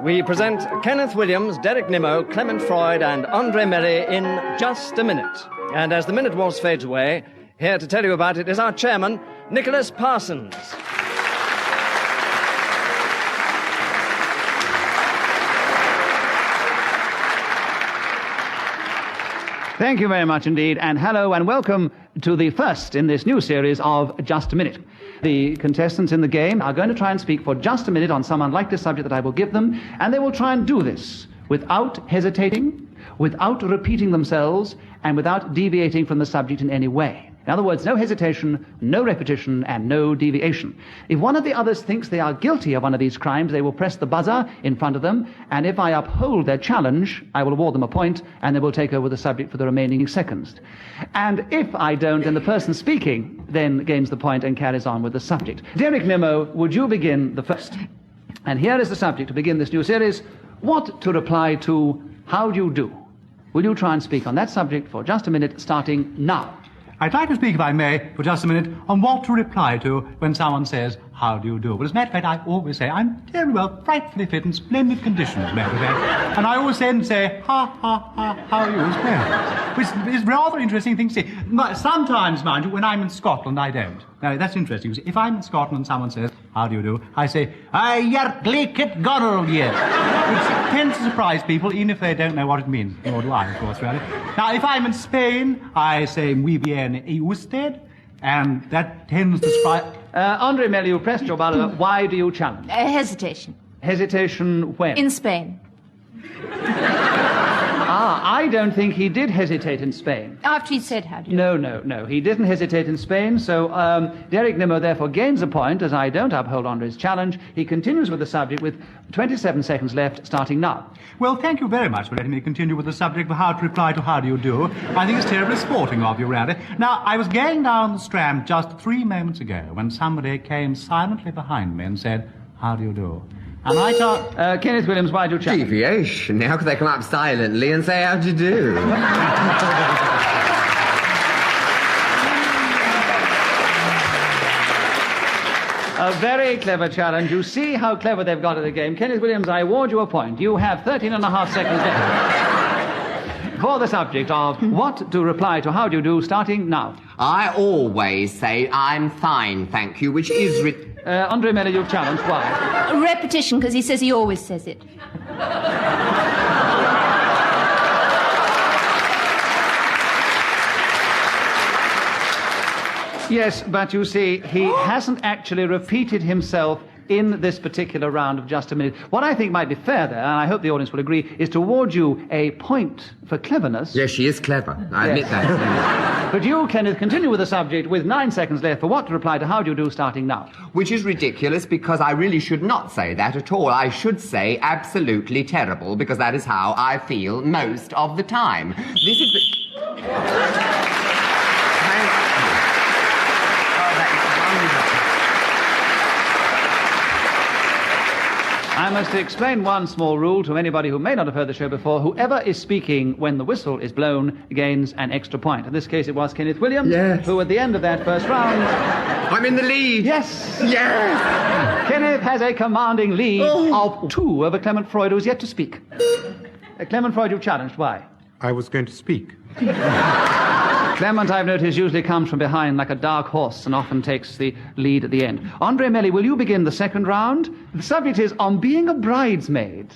we present Kenneth Williams, Derek Nimmo, Clement Freud and Andre Melly in Just a Minute. And as the minute waltz fades away, here to tell you about it is our chairman, Nicholas Parsons. Thank you very much indeed, and hello and welcome to the first in this new series of Just a Minute. The contestants in the game are going to try and speak for just a minute on some unlikely subject that I will give them, and they will try and do this without hesitating, without repeating themselves, and without deviating from the subject in any way. In other words, no hesitation, no repetition, and no deviation. If one of the others thinks they are guilty of one of these crimes, they will press the buzzer in front of them, and if I uphold their challenge, I will award them a point, and they will take over the subject for the remaining seconds. And if I don't, then the person speaking then gains the point and carries on with the subject. Derek Nimmo, would you begin the first? And here is the subject to begin this new series: what to reply to, how do you do? Will you try and speak on that subject for just a minute, starting now? I'd like to speak, if I may, for just a minute, on what to reply to when someone says, how do you do? Well, as a matter of fact, I always say, I'm very well, frightfully fit and splendid condition, as a matter of fact. And I always then say, ha, ha, ha, how are you as well? Which is a rather interesting thing to say. Sometimes, mind you, when I'm in Scotland, I don't. Now, that's interesting. If I'm in Scotland and someone says, how do you do? I say, Yerkliket Gonald, yes. Which tends to surprise people, even if they don't know what it means. Nor do I, of course, really. Now, if I'm in Spain, I say, muy bien, y usted? And that tends to surprise... Andre Melly, you pressed your buzzer. Why do you challenge? Hesitation. Hesitation when? In Spain. I don't think he did hesitate in Spain. After he said how do you... No. He didn't hesitate in Spain, so Derek Nimmo therefore gains a point, as I don't uphold Andre's challenge. He continues with the subject with 27 seconds left, starting now. Well, thank you very much for letting me continue with the subject of how to reply to how do you do. I think it's terribly sporting of you, Randy. Now, I was going down the Strand just 3 moments ago when somebody came silently behind me and said, how do you do? And I thought... Kenneth Williams, why do you challenge? Deviation. How could they come up silently and say, how do you do? A very clever challenge. You see how clever they've got at the game. Kenneth Williams, I award you a point. You have 13 and a half seconds left for the subject of what to reply to how do you do, starting now. I always say, I'm fine, thank you, which is... Andre Melly, you've challenged. Why? Repetition, because he says he always says it. Yes, but you see, he hasn't actually repeated himself in this particular round of Just a Minute. What I think might be fair there, and I hope the audience will agree, is to award you a point for cleverness. Yes, she is clever. I admit that. But you, Kenneth, continue with the subject with 9 seconds left for what to reply to how do you do, starting now. Which is ridiculous, because I really should not say that at all. I should say absolutely terrible, because that is how I feel most of the time. This is the... I must explain one small rule to anybody who may not have heard the show before. Whoever is speaking when the whistle is blown gains an extra point. In this case, it was Kenneth Williams, yes, who at the end of that first round... I'm in the lead. Yes. Yes. Kenneth has a commanding lead of 2 over Clement Freud, who is yet to speak. Clement Freud, you've challenged. Why? I was going to speak. Clement, I've noticed, usually comes from behind like a dark horse and often takes the lead at the end. Andre Melly, will you begin the second round? The subject is on being a bridesmaid.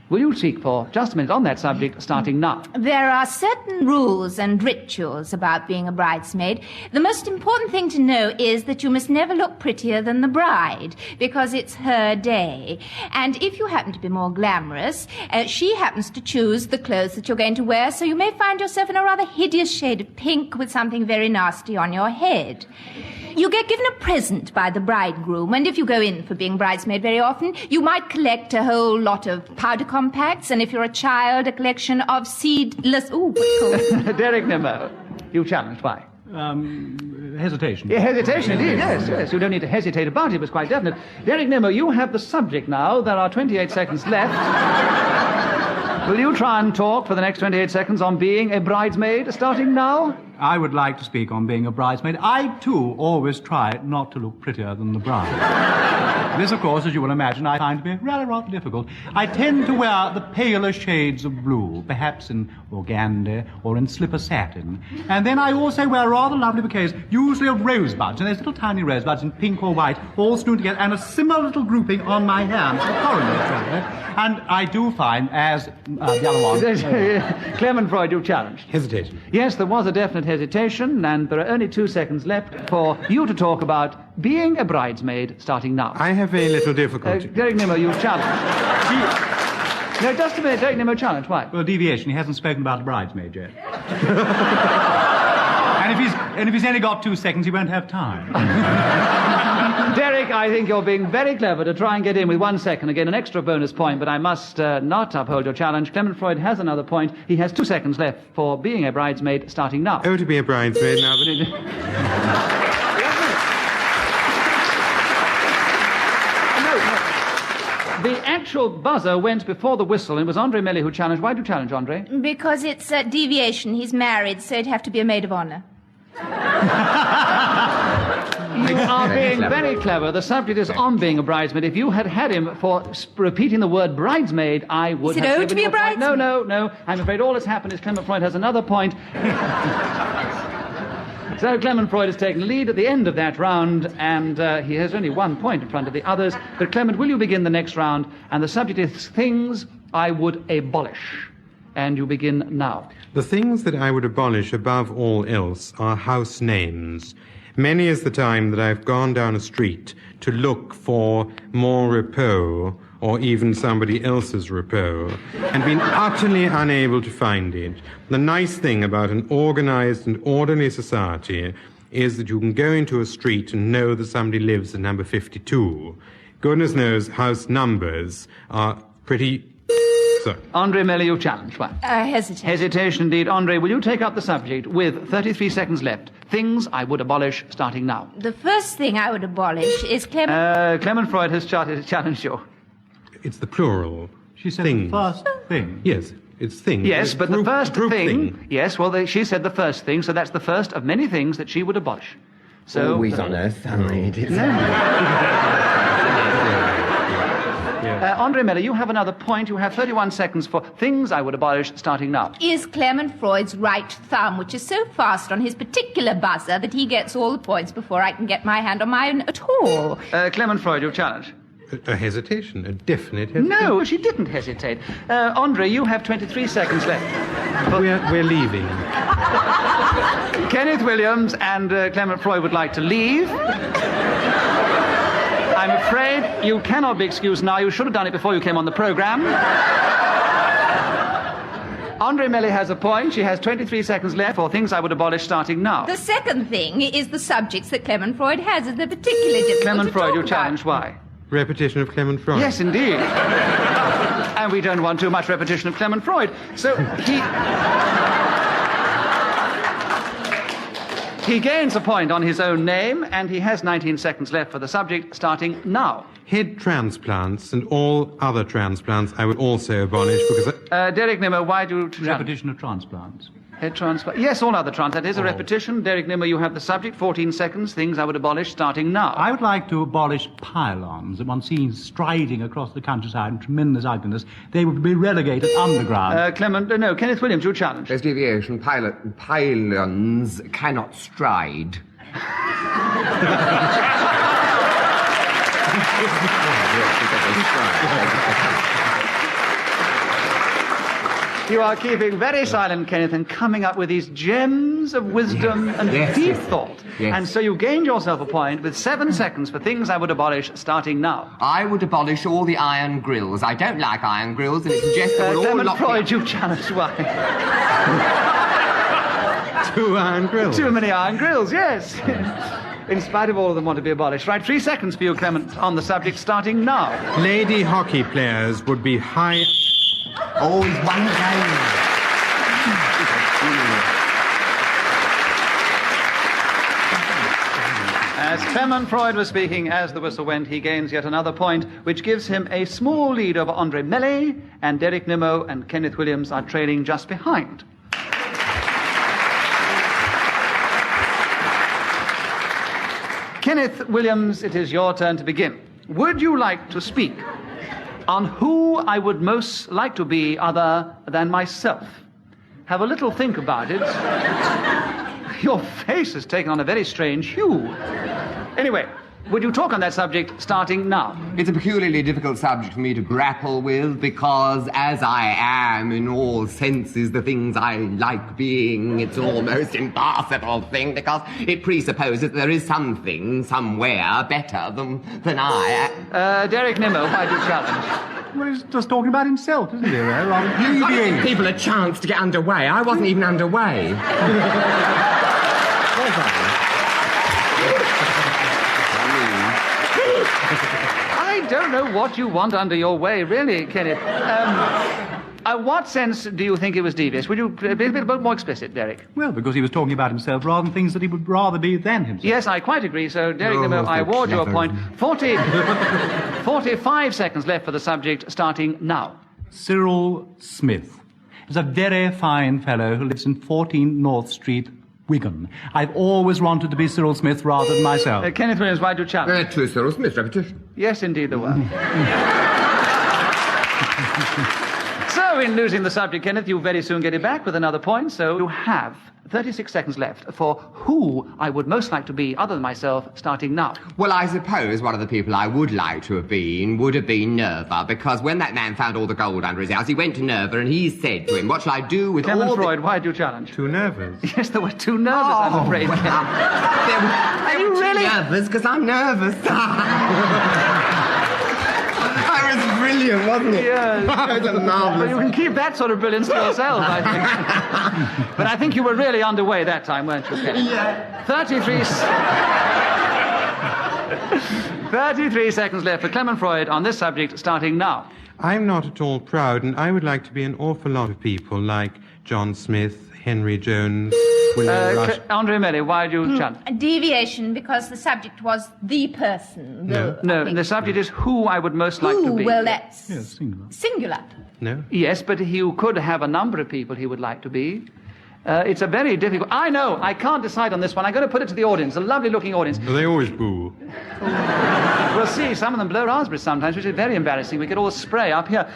Will you speak for just a minute on that subject, starting now? There are certain rules and rituals about being a bridesmaid. The most important thing to know is that you must never look prettier than the bride, because it's her day. And if you happen to be more glamorous, she happens to choose the clothes that you're going to wear, so you may find yourself in a rather hideous shade of pink with something very nasty on your head. You get given a present by the bridegroom, and if you go in for being bridesmaid very often, you might collect a whole lot of powder compacts, and if you're a child, a collection of seedless... Ooh, what's called? Derek Nimmo, you challenged. Why? Hesitation. Yeah, hesitation, indeed, yes. You don't need to hesitate about it, it was quite definite. Derek Nimmo, you have the subject now. There are 28 seconds left. Will you try and talk for the next 28 seconds on being a bridesmaid, starting now? I would like to speak on being a bridesmaid. I, too, always try not to look prettier than the bride. This, of course, as you will imagine, I find to be rather difficult. I tend to wear the paler shades of blue, perhaps in organdy or in slipper satin. And then I also wear rather lovely bouquets, usually of rosebuds, and those little tiny rosebuds in pink or white, all strewn together, and a similar little grouping on my hands, the coronet. And I do find, as the other one... Clement Freud, you challenged. Hesitation. Yes, there was a definite hesitation, and there are only 2 seconds left for you to talk about being a bridesmaid starting now. I have very little difficulty. Derek Nimmo, you've challenged. No, just a minute, Derek Nimmo challenged. Why? Well, deviation. He hasn't spoken about a bridesmaid yet. and if he's only got 2 seconds, he won't have time. Derek, I think you're being very clever to try and get in with 1 second. Again, an extra bonus point, but I must not uphold your challenge. Clement Freud has another point. He has 2 seconds left for being a bridesmaid starting now. Oh, to be a bridesmaid now, but... The actual buzzer went before the whistle, and it was Andre Melli who challenged. Why did you challenge, Andre? Because it's deviation. He's married, so it'd have to be a maid of honor. You are being very clever. The subject is on being a bridesmaid. If you had had him for repeating the word bridesmaid, I would have... Is it given owed to be you a point. bridesmaid? No. I'm afraid all that's happened is Clement Freud has another point. So Clement Freud has taken the lead at the end of that round, and he has only 1 point in front of the others. But Clement, will you begin the next round? And the subject is things I would abolish. And you begin now. The things that I would abolish above all else are house names. Many is the time that I've gone down a street to look for more repos, or even somebody else's repos, and been utterly unable to find it. The nice thing about an organized and orderly society is that you can go into a street and know that somebody lives at number 52. Goodness knows house numbers are pretty... So. Andre Melli, you challenge. Why? Hesitation. Hesitation indeed. Andre, will you take up the subject with 33 seconds left? Things I would abolish starting now. The first thing I would abolish is Clement... Clement Freud has challenged you. It's the plural. She said things. the first thing. Yes, it's things. Yes, It's but group, the first group thing... Yes, well, she said the first thing, so that's the first of many things that she would abolish. So, Always on her side. Andre Melli, you have another point. You have 31 seconds for things I would abolish starting now. Is Clement Freud's right thumb, which is so fast on his particular buzzer that he gets all the points before I can get my hand on mine at all. Clement Freud, your challenge. A hesitation, a definite hesitation. No, she didn't hesitate. Andre, you have 23 seconds left. We're leaving. Kenneth Williams and Clement Freud would like to leave. I'm afraid you cannot be excused now. You should have done it before you came on the program. Andre Melli has a point. She has 23 seconds left for things I would abolish starting now. The second thing is the subjects that Clement Freud has. They're particularly difficult Clement to Freud, talk you about. challenge. Why? Repetition of Clement Freud. Yes, indeed. And we don't want too much repetition of Clement Freud. So he gains a point on his own name, and he has 19 seconds left for the subject, starting now. Head transplants and all other transplants I would also abolish because... Derek Nimmo, why do you... Repetition of transplants. Head transplant. Yes, all other transplants. That is a repetition. Derek Nimmo, you have the subject. 14 seconds. Things I would abolish starting now. I would like to abolish pylons that one sees striding across the countryside in tremendous ugliness. They would be relegated underground. Kenneth Williams, you challenge. There's deviation. Pylons cannot stride. You are keeping very silent, Kenneth, and coming up with these gems of wisdom and deep thought. Yes. And so you gained yourself a point with 7 seconds for things I would abolish starting now. I would abolish all the iron grills. I don't like iron grills, and it suggests that we'll all Clement lock Freud, you challenged. Why? 2 iron grills. Too many iron grills, yes. In spite of all of them want to be abolished. Right, 3 seconds for you, Clement, on the subject starting now. Lady hockey players would be high... Always one game. As Clement Freud was speaking, as the whistle went, he gains yet another point, which gives him a small lead over Andre Melli, and Derek Nimmo and Kenneth Williams are trailing just behind. Kenneth Williams, it is your turn to begin. Would you like to speak on who I would most like to be other than myself? Have a little think about it. Your face has taken on a very strange hue. Anyway, would you talk on that subject starting now? It's a peculiarly difficult subject for me to grapple with because, as I am in all senses the things I like being, it's an almost impossible thing because it presupposes there is something somewhere better than I. Derek Nimmo, why do you challenge? Well, he's just talking about himself, isn't he? Rather You giving people a chance to get underway. I wasn't even underway. I don't know what you want under your way, really, Kenneth. What sense do you think it was devious? Would you be a bit more explicit, Derek? Well, because he was talking about himself rather than things that he would rather be than himself. Yes, I quite agree. So, Derek Nimmo, I award you a point. 45 seconds left for the subject, starting now. Cyril Smith is a very fine fellow who lives in 14 North Street, Wigan. I've always wanted to be Cyril Smith rather than myself. Kenneth Williams, why do you challenge? True, Cyril Smith, repetition. Yes, indeed there were. So, in losing the subject, Kenneth, you very soon get it back with another point. So you have 36 seconds left for who I would most like to be, other than myself, starting now. Well, I suppose one of the people I would like to have been would have been Nerva, because when that man found all the gold under his house, he went to Nerva and he said to him, what shall I do with Clement all Freud, why do you challenge? Too nervous. Yes, there were two nervous, I'm afraid. Well, they were really? nervous because I'm nervous. That was brilliant, wasn't it? Yes. That was a marvelous. But you can keep that sort of brilliance to yourself, I think. But I think you were really underway that time, weren't you, Ken? Yeah. 33 seconds left for Clement Freud on this subject, starting now. I'm not at all proud, and I would like to be an awful lot of people like John Smith, Henry Jones, William Rush. Andre Melly, why do you challenge? A deviation because the subject was the person. No, the subject is who I would most like to be. Well, that's Yes, singular. singular. No? Yes, but he could have a number of people he would like to be. It's a very difficult... I know, I can't decide on this one. I'm going to put it to the audience, a lovely-looking audience. They always boo. We'll see, some of them blow raspberries sometimes, which is very embarrassing. We could all spray up here.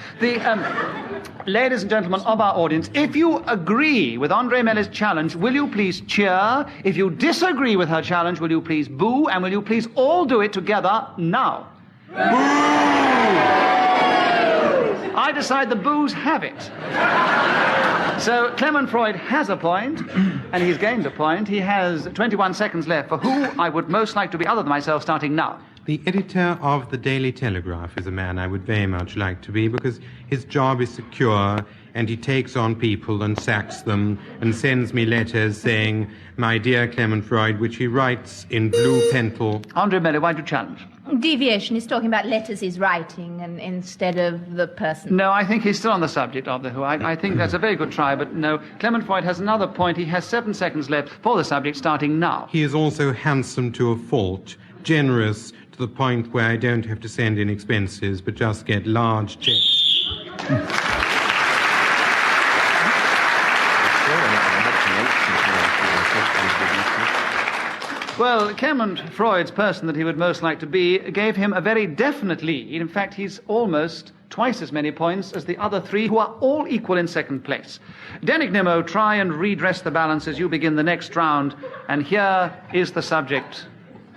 Ladies and gentlemen of our audience, if you agree with Andre Melly's challenge, will you please cheer? If you disagree with her challenge, will you please boo? And will you please all do it together now? I decide the boos have it. So Clement Freud has a point, and he's gained a point. He has 21 seconds left for who I would most like to be other than myself, starting now. The editor of the Daily Telegraph is a man I would very much like to be because his job is secure and he takes on people and sacks them and sends me letters saying, "My dear Clement Freud," which he writes in blue pencil. Andre Melly, why do you challenge? Deviation is talking about letters he's writing and instead of the person. No, I think he's still on the subject of the who. I think that's a very good try, but no. Clement Freud has another point. He has 7 seconds left for the subject, starting now. He is also handsome to a fault, generous to the point where I don't have to send in expenses but just get large checks. Well, Clement Freud's person that he would most like to be gave him a very definite lead. In fact, he's almost twice as many points as the other three, who are all equal in second place. Derek Nimmo, try and redress the balance as you begin the next round. And here is the subject.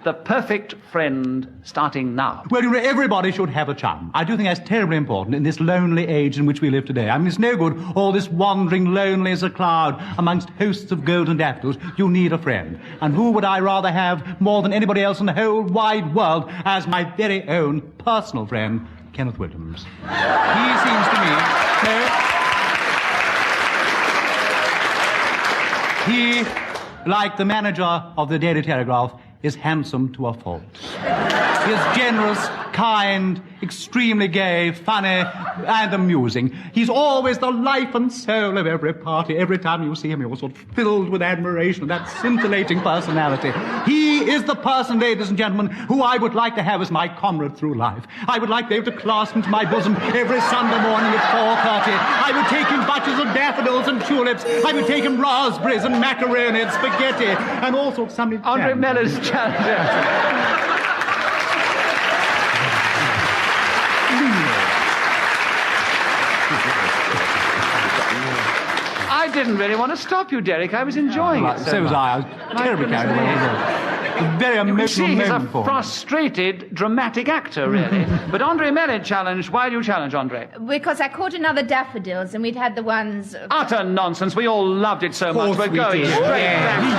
The perfect friend, starting now. Well, you know, everybody should have a chum. I do think that's terribly important in this lonely age in which we live today. I mean, it's no good all this wandering lonely as a cloud amongst hosts of golden daffodils. You need a friend. And who would I rather have more than anybody else in the whole wide world as my very own personal friend, Kenneth Williams. He seems to me... He, like the manager of the Daily Telegraph, is handsome to a fault. He is generous, kind, extremely gay, funny, and amusing. He's always the life and soul of every party. Every time you see him, you're sort of filled with admiration of that scintillating personality. He is the person, ladies and gentlemen, who I would like to have as my comrade through life. I would like to be able to clasp him to my bosom every Sunday morning at 4:30. I would take him bunches of daffodils and tulips. I would take him raspberries and macaroni and spaghetti and all sorts of something. Andre Meller's challenge. I didn't really want to stop you, Derek. I was enjoying it So was much. I. I was terribly carried away. A very You emotional see, he's a moment for me. frustrated, dramatic actor, really. But Andre Meller challenged. Why do you challenge, Andre? Because I caught another daffodils, and we'd had the ones... Utter nonsense. We all loved it so much. course We're we going did. straight Yeah. back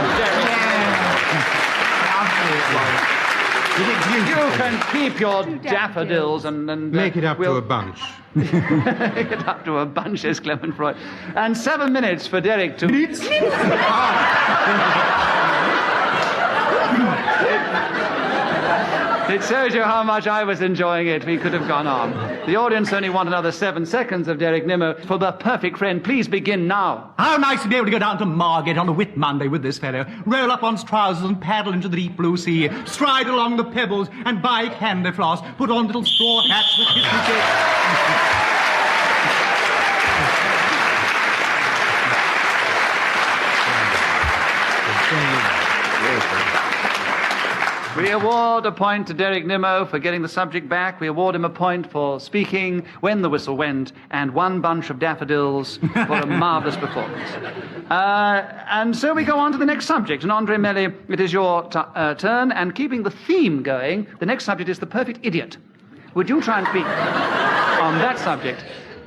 to Derek. You can keep your daffodils and Make it up we'll to a bunch. make it up to a bunch, says Clement Freud. And 7 minutes for Derek to... It shows you how much I was enjoying it. We could have gone on. The audience only want another 7 seconds of Derek Nimmo for the perfect friend. Please begin now. How nice to be able to go down to Margate on a Whit Monday with this fellow, roll up one's trousers and paddle into the deep blue sea, stride along the pebbles and buy candy floss, put on little straw hats with hippie We award a point to Derek Nimmo for getting the subject back. We award him a point for speaking when the whistle went, and 1 bunch of daffodils for a marvellous performance. And so we go on to the next subject. And Andre Melli, it is your turn. And keeping the theme going, the next subject is the perfect idiot. Would you try and speak on that subject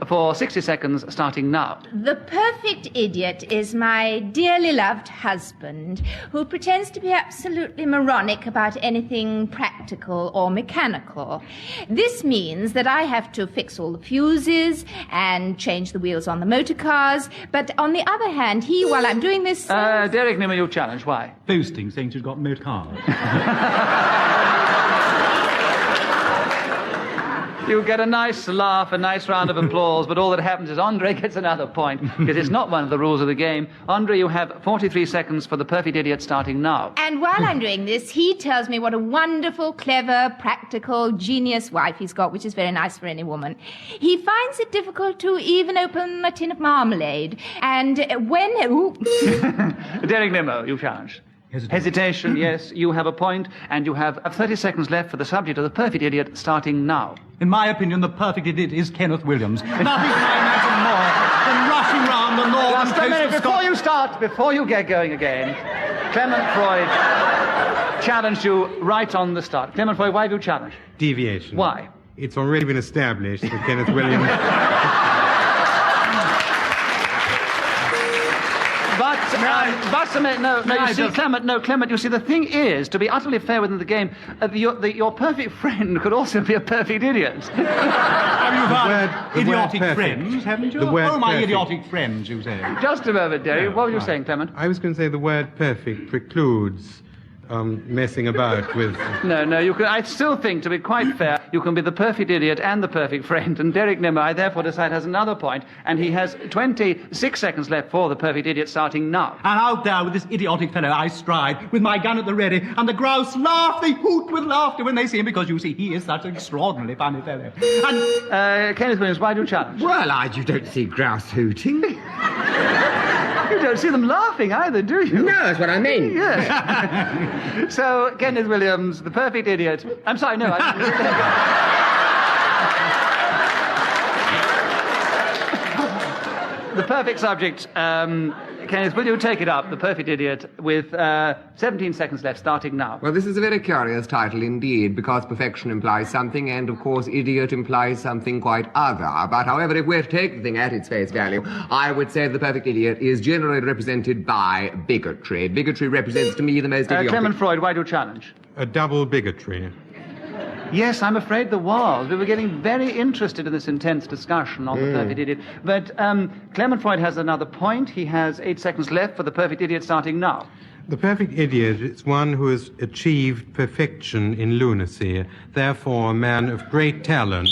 for 60 seconds, starting now? The perfect idiot is my dearly loved husband, who pretends to be absolutely moronic about anything practical or mechanical. This means that I have to fix all the fuses and change the wheels on the motor cars, but on the other hand, he, while I'm doing this... Derek Nimmo, you challenge. Why? boasting, saying she's got motor cars. You get a nice laugh, a nice round of applause, but all that happens is Andre gets another point, because it's not one of the rules of the game. Andre, you have 43 seconds for the perfect idiot, starting now. And while I'm doing this, he tells me what a wonderful, clever, practical, genius wife he's got, which is very nice for any woman. He finds it difficult to even open a tin of marmalade. And when... Derek Nimmo, you challenge. Hesitation, yes. You have a point, and you have 30 seconds left for the subject of the perfect idiot, starting now. In my opinion, the perfect idiot is Kenneth Williams. Nothing can I imagine more than rushing round the northern Just a coast minute, of before Scotland. you start, before you get going again, Clement Freud challenged you right on the start. Clement Freud, why have you challenged? Deviation. Why? It's already been established that Kenneth Williams... But a minute, no, you see, Clement, you see, the thing is, to be utterly fair within the game, your perfect friend could also be a perfect idiot. Have you heard the word idiotic perfect. friends, haven't you? The word oh, my perfect. idiotic friends, you say. Just a moment, Derry. What were you saying, Clement? I was going to say the word perfect precludes messing about with... No, you can. I still think, to be quite fair, you can be the perfect idiot and the perfect friend. And Derek Nimmo, I therefore decide, has another point, and he has 26 seconds left for the perfect idiot, starting now. And out there with this idiotic fellow, I stride with my gun at the ready, and the grouse laugh, they hoot with laughter when they see him, because you see, he is such an extraordinarily funny fellow. And Kenneth Williams, why do you challenge? Well, you don't see grouse hooting. You don't see them laughing either, do you? No, that's what I mean. Yes. So, Kenneth Williams, the perfect idiot. I'm sorry, no. The perfect subject. Kenneth, will you take it up, the perfect idiot, with 17 seconds left, starting now? Well, this is a very curious title indeed, because perfection implies something, and of course idiot implies something quite other. But however, if we're to take the thing at its face value, I would say the perfect idiot is generally represented by bigotry. Bigotry represents to me the most idiotic... Clement Freud, why do you challenge? A double bigotry. Yes, I'm afraid there was. We were getting very interested in this intense discussion on the perfect idiot. But Clement Freud has another point. He has 8 seconds left for the perfect idiot, starting now. The perfect idiot is one who has achieved perfection in lunacy, therefore a man of great talent.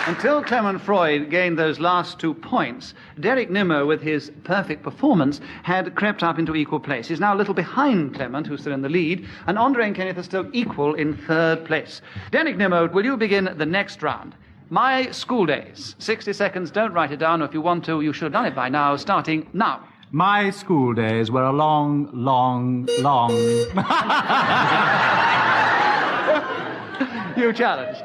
Until Clement Freud gained those last 2 points, Derek Nimmo, with his perfect performance, had crept up into equal place. He's now a little behind Clement, who's still in the lead, and Andre and Kenneth are still equal in 3rd place. Derek Nimmo, will you begin the next round? My school days. 60 seconds, don't write it down, or if you want to, you should have done it by now, starting now. My school days were a long, long, long... You challenged.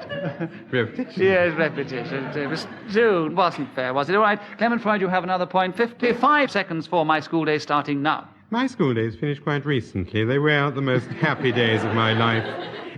Repetition. Yes, repetition. It was June. Wasn't fair, was it? All right. Clement Freud, you have another point. 55 seconds for my school day starting now. My school days finished quite recently. They were the most happy days of my life.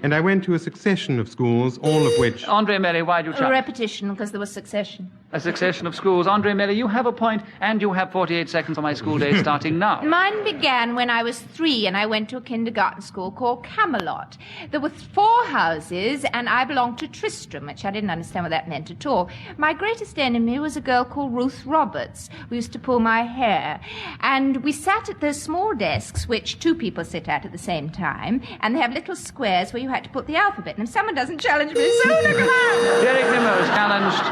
And I went to a succession of schools, all of which... Andre Melly, why do you challenge? Repetition, because there was succession. A succession of schools. Andre Melly, you have a point, and you have 48 seconds for my school day starting now. Mine began when I was 3 and I went to a kindergarten school called Camelot. There were 4 houses and I belonged to Tristram, which I didn't understand what that meant at all. My greatest enemy was a girl called Ruth Roberts, who used to pull my hair. And we sat at those small desks, which 2 people sit at the same time, and they have little squares where you had to put the alphabet. And if someone doesn't challenge me, so look at that! Derek Nimmo is challenged.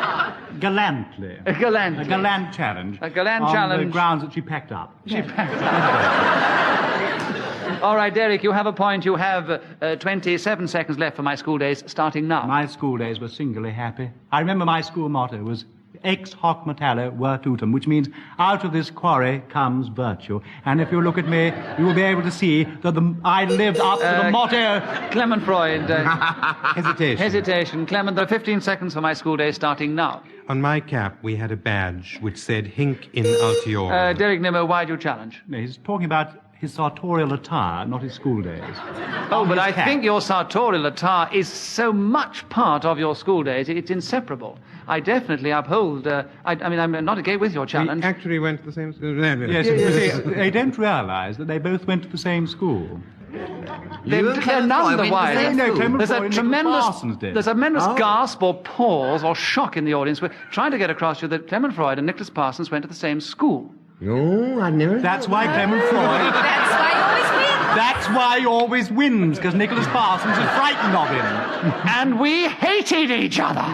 Gallantly. Gallantly. A gallant challenge. A gallant on challenge. On the grounds that she packed up. All right, Derek, you have a point. You have 27 seconds left for my school days, starting now. My school days were singularly happy. I remember my school motto was ex hoc metallo virtutum, which means out of this quarry comes virtue. And if you look at me, you will be able to see that I lived up to the motto. Clement Freud. Hesitation. Hesitation. Clement, there are 15 seconds for my school days, starting now. On my cap, we had a badge which said Hinc in Altiora. Derek Nimmo, why do you challenge? No, he's talking about his sartorial attire, not his school days. Oh, but I cap. think your sartorial attire is so much part of your school days, it's inseparable. I definitely uphold... I mean, I'm not again with your We challenge. actually went to the same school. Yes, you see, they don't realize that they both went to the same school. You and Clement Freud went to the otherwise. same No, school. Clement There's a Freud and tremendous, Parsons did. there's a tremendous Oh. gasp or pause or shock in the audience. We're trying to get across to you that Clement Freud and Nicholas Parsons went to the same school. No, I never... That's why Clement Freud... That's why you always win. That's why he always wins, because Nicholas Parsons is frightened of him. And we hated each other.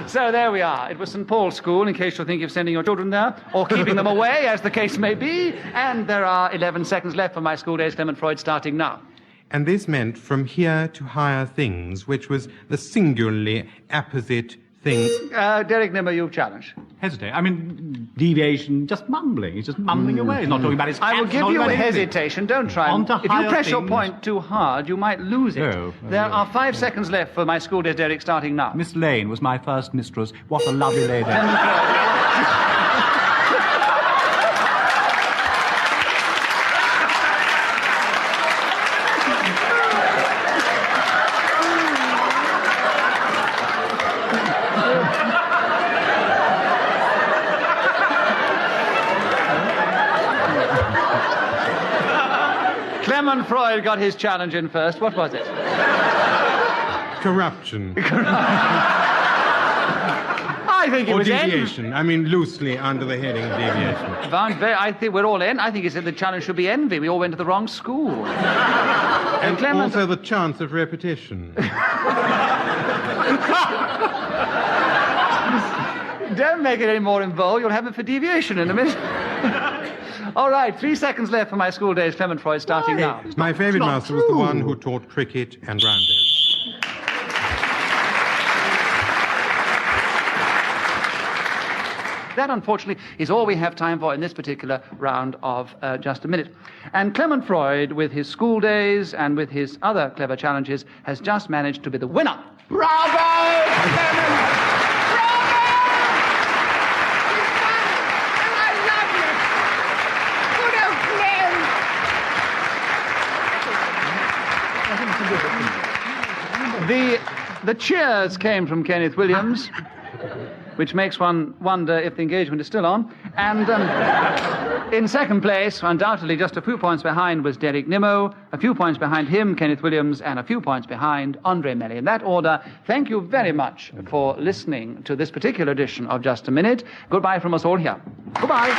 So there we are. It was St. Paul's School, in case you're thinking of sending your children there, or keeping them away, as the case may be. And there are 11 seconds left for my school days, Clement Freud, starting now. And this meant from here to higher things, which was the singularly apposite thing. Derek Nimmo, you've challenged. Hesitate. I mean, deviation, just mumbling. He's just mumbling away. He's not talking about his I will cats, give not you about a anything. hesitation. Don't try. On to If you higher press your things. point too hard, you might lose it. Oh, There are 5 seconds left for my school days, Derek, starting now. Miss Lane was my first mistress. What a lovely lady. Clement Freud got his challenge in first. What was it? Corruption. I think it Or was deviation. I mean, loosely under the heading of deviation. I think we're all I think he said the challenge should be envy. We all went to the wrong school. And Clement- also the chance of repetition. Don't make it any more involved. You'll have it for deviation in a minute. All right, 3 seconds left for my school days, Clement Freud, starting now. My favourite master was the one who taught cricket and rounders. That, unfortunately, is all we have time for in this particular round of Just a Minute. And Clement Freud, with his school days and with his other clever challenges, has just managed to be the winner. Bravo, Clement! The cheers came from Kenneth Williams, which makes one wonder if the engagement is still on. And In second place, undoubtedly just a few points behind, was Derek Nimmo. A few points behind him, Kenneth Williams, and a few points behind, Andre Melly. In that order, thank you very much for listening to this particular edition of Just a Minute. Goodbye from us all here. Goodbye.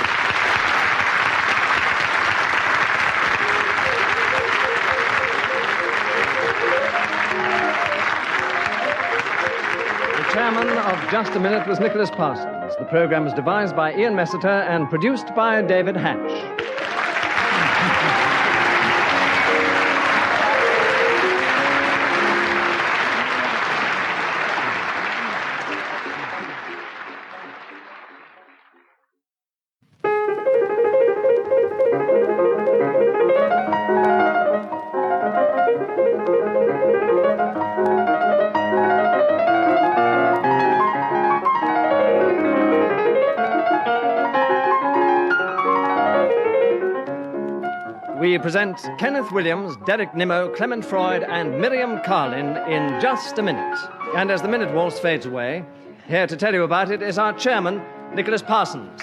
The chairman of Just a Minute was Nicholas Parsons. The program was devised by Ian Messiter and produced by David Hatch. We present Kenneth Williams, Derek Nimmo, Clement Freud, and Miriam Carlin in Just a Minute. And as the minute waltz fades away, here to tell you about it is our chairman, Nicholas Parsons.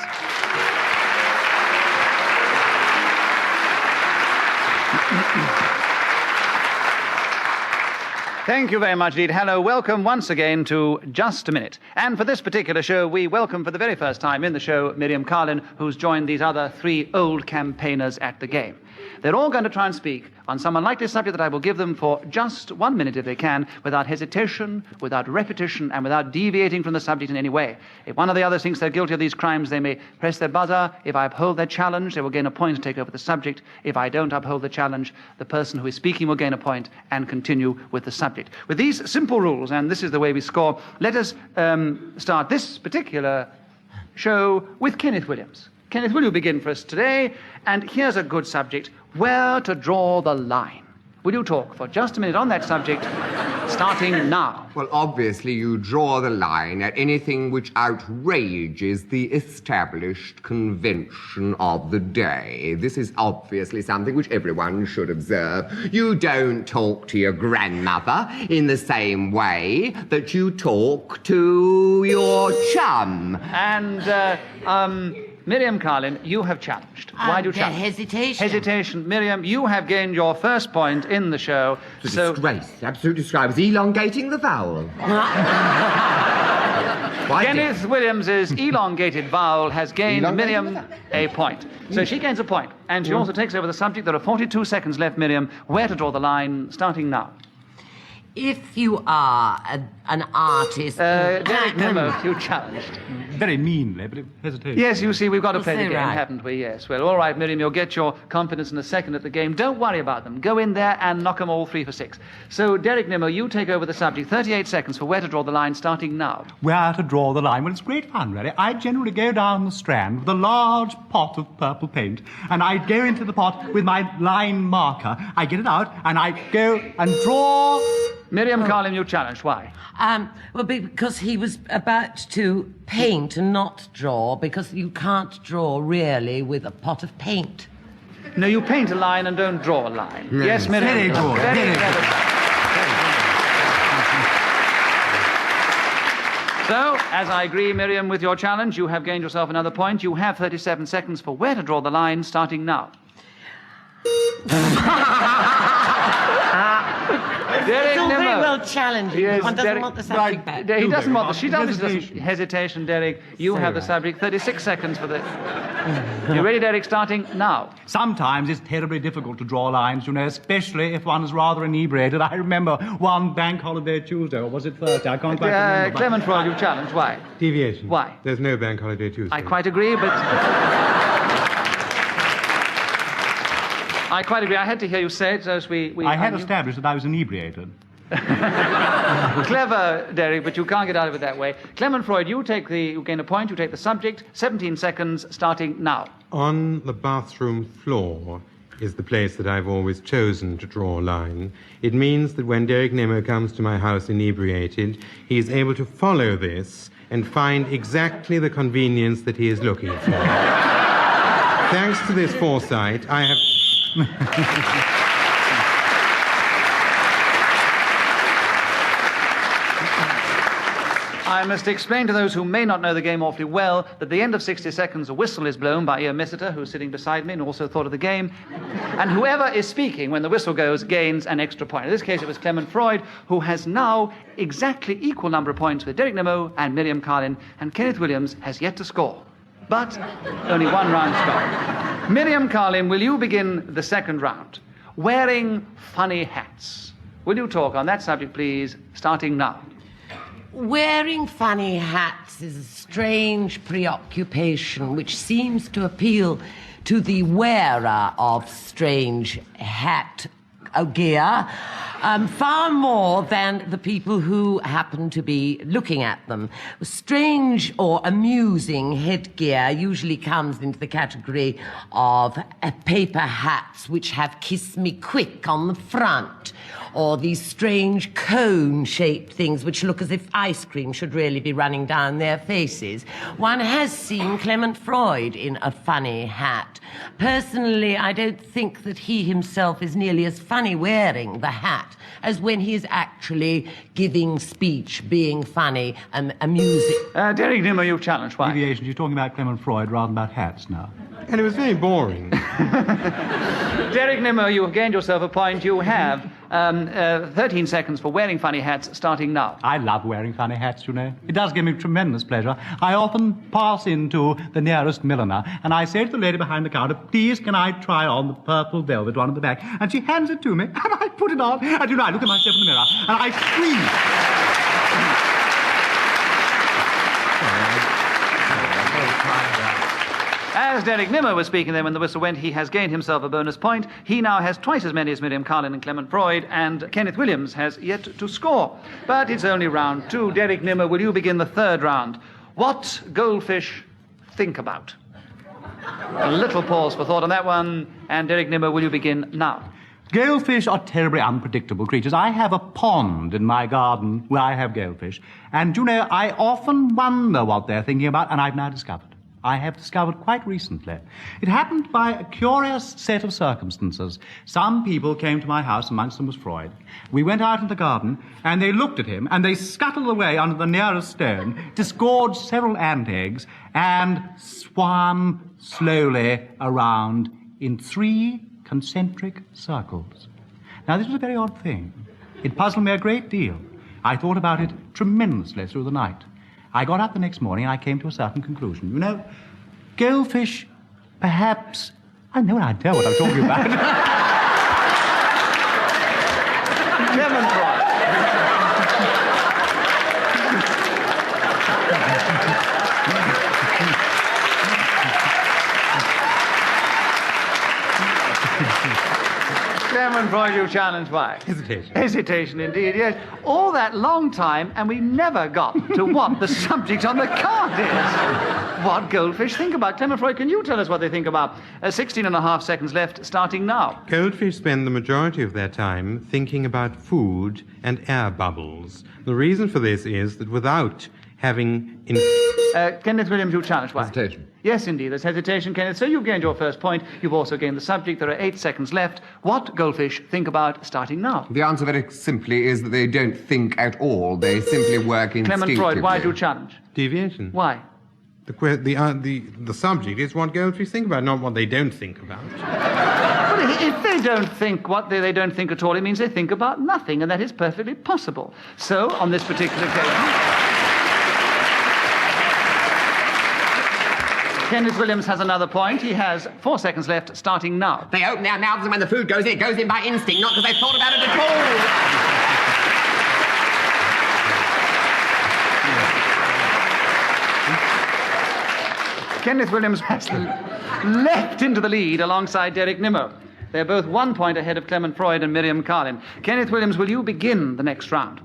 Thank you very much indeed. Hello, welcome once again to Just a Minute. And for this particular show, we welcome for the very first time in the show Miriam Carlin, who's joined these other three old campaigners at the game. They're all going to try and speak on some unlikely subject that I will give them for just 1 minute if they can, without hesitation, without repetition, and without deviating from the subject in any way. If one of the others thinks they're guilty of these crimes, they may press their buzzer. If I uphold their challenge, they will gain a point and take over the subject. If I don't uphold the challenge, the person who is speaking will gain a point and continue with the subject. With these simple rules, and this is the way we score, let us start this particular show with Kenneth Williams. Kenneth, will you begin for us today? And here's a good subject, where to draw the line. Will you talk for just a minute on that subject, starting now? Well, obviously, you draw the line at anything which outrages the established convention of the day. This is obviously something which everyone should observe. You don't talk to your grandmother in the same way that you talk to your chum. And, Miriam Carlin, you have challenged. Why do you challenge? Hesitation. Hesitation. Miriam, you have gained your first point in the show. It's a disgrace. Absolute disgrace. It's elongating the vowel. Kenneth Williams's elongated vowel has gained Miriam a point. So she gains a point. And she also takes over the subject. There are 42 seconds left, Miriam. Where to draw the line, starting now. If you are an artist... Derek Nimmo, you challenged. Very meanly, but hesitation. Yes, you see, we've got to play the so game, right. haven't we? Yes. Well, all right, Miriam, you'll get your confidence in a second at the game. Don't worry about them. Go in there and knock them all 3 for 6. So, Derek Nimmo, you take over the subject. 38 seconds for where to draw the line, starting now. Where to draw the line? Well, it's great fun, really. I generally go down the Strand with a large pot of purple paint, and I go into the pot with my line marker. I get it out, and I go and draw... Miriam Carlin, you challenged. Why? Well, because he was about to paint and not draw, because you can't draw really with a pot of paint. No, you paint a line and don't draw a line. Yes, Miriam. Very good. Very clever. So, as I agree, Miriam, with your challenge, you have gained yourself another point. You have 37 seconds for where to draw the line, starting now. Derek It's all very Nimmo. well challenging. Yes, One doesn't Derek- want the subject back. He doesn't want the... Hesitation. She doesn't... Hesitation, Derek. You have the subject. 36 seconds for the... You ready, Derek? Starting now. Sometimes it's terribly difficult to draw lines, you know, especially if one is rather inebriated. I remember one bank holiday Tuesday, or was it Thursday? I can't quite remember. but- Clement Freud, you challenged. Why? Deviation. Why? There's no bank holiday Tuesday. I quite agree, but... I quite agree. I had to hear you say it, as we I had knew. established that I was inebriated. Clever, Derek, but you can't get out of it that way. Clement Freud, you gain a point, you take the subject. 17 seconds, starting now. On the bathroom floor is the place that I've always chosen to draw a line. It means that when Derek Nimmo comes to my house inebriated, he is able to follow this and find exactly the convenience that he is looking for. Thanks to this foresight, I have... I must explain to those who may not know the game awfully well that at the end of 60 seconds a whistle is blown by Ian Missiter, who's sitting beside me and also thought of the game. And whoever is speaking when the whistle goes gains an extra point. In this case, it was Clement Freud, who has now exactly equal number of points with Derek Nimmo and Miriam Carlin, and Kenneth Williams has yet to score. But only one round score. Miriam Carlin, will you begin the second round? Wearing funny hats. Will you talk on that subject, please, starting now? Wearing funny hats is a strange preoccupation which seems to appeal to the wearer of strange hat gear far more than the people who happen to be looking at them. Strange or amusing headgear usually comes into the category of paper hats which have "Kiss Me Quick" on the front, or these strange cone-shaped things which look as if ice cream should really be running down their faces. One has seen Clement Freud in a funny hat. Personally, I don't think that he himself is nearly as funny wearing the hat as when he is actually giving speech, being funny and amusing. Derek Nimmo, you've challenged. Why? Deviation. You're talking about Clement Freud rather than about hats now. And it was very boring. Derek Nimmo, you have gained yourself a point. You have 13 seconds for wearing funny hats, starting now. I love wearing funny hats, you know. It does give me tremendous pleasure. I often pass into the nearest milliner, and I say to the lady behind the counter, "Please, can I try on the purple velvet one at the back?" And she hands it to me, and I put it on, and you know, I look at myself in the mirror, and I scream. As Derek Nimmo was speaking then when the whistle went, he has gained himself a bonus point. He now has twice as many as Miriam Carlin and Clement Freud, and Kenneth Williams has yet to score. But it's only round two. Derek Nimmo, will you begin the third round? What goldfish think about? A little pause for thought on that one. And Derek Nimmo, will you begin now? Goldfish are terribly unpredictable creatures. I have a pond in my garden where I have goldfish. And, you know, I often wonder what they're thinking about, and I've now discovered. I have discovered quite recently. It happened by a curious set of circumstances. Some people came to my house, amongst them was Freud. We went out in the garden, and they looked at him, and they scuttled away under the nearest stone, disgorged several ant eggs, and swam slowly around in 3 concentric circles. Now, this was a very odd thing. It puzzled me a great deal. I thought about it tremendously through the night. I got up the next morning and I came to a certain conclusion. You know, goldfish, perhaps... I have no idea what I'm talking about. Clement Freud. Clement Freud, you challenged by? Hesitation. Hesitation, indeed, yes. All that long time, and we never got to what the subject on the card is. What goldfish think about? Clement Freud, can you tell us what they think about? 16 and a half seconds left, starting now. Goldfish spend the majority of their time thinking about food and air bubbles. The reason for this is that without having... Kenneth Williams, you challenged by? Hesitation. Yes, indeed, there's hesitation, Kenneth. So you've gained your first point. You've also gained the subject. There are 8 seconds left. What goldfish think about starting now? The answer very simply is that they don't think at all. They simply work instinctively. Clement Freud, why do you challenge? Deviation. Why? The subject is what goldfish think about, not what they don't think about. But if they don't think what they don't think at all, it means they think about nothing, and that is perfectly possible. So, on this particular occasion... Kenneth Williams has another point. He has 4 seconds left, starting now. They open their mouths, and when the food goes in, it goes in by instinct, not because they've thought about it at all. Kenneth Williams has leapt into the lead alongside Derek Nimmo. They're both 1 point ahead of Clement Freud and Miriam Carlin. Kenneth Williams, will you begin the next round?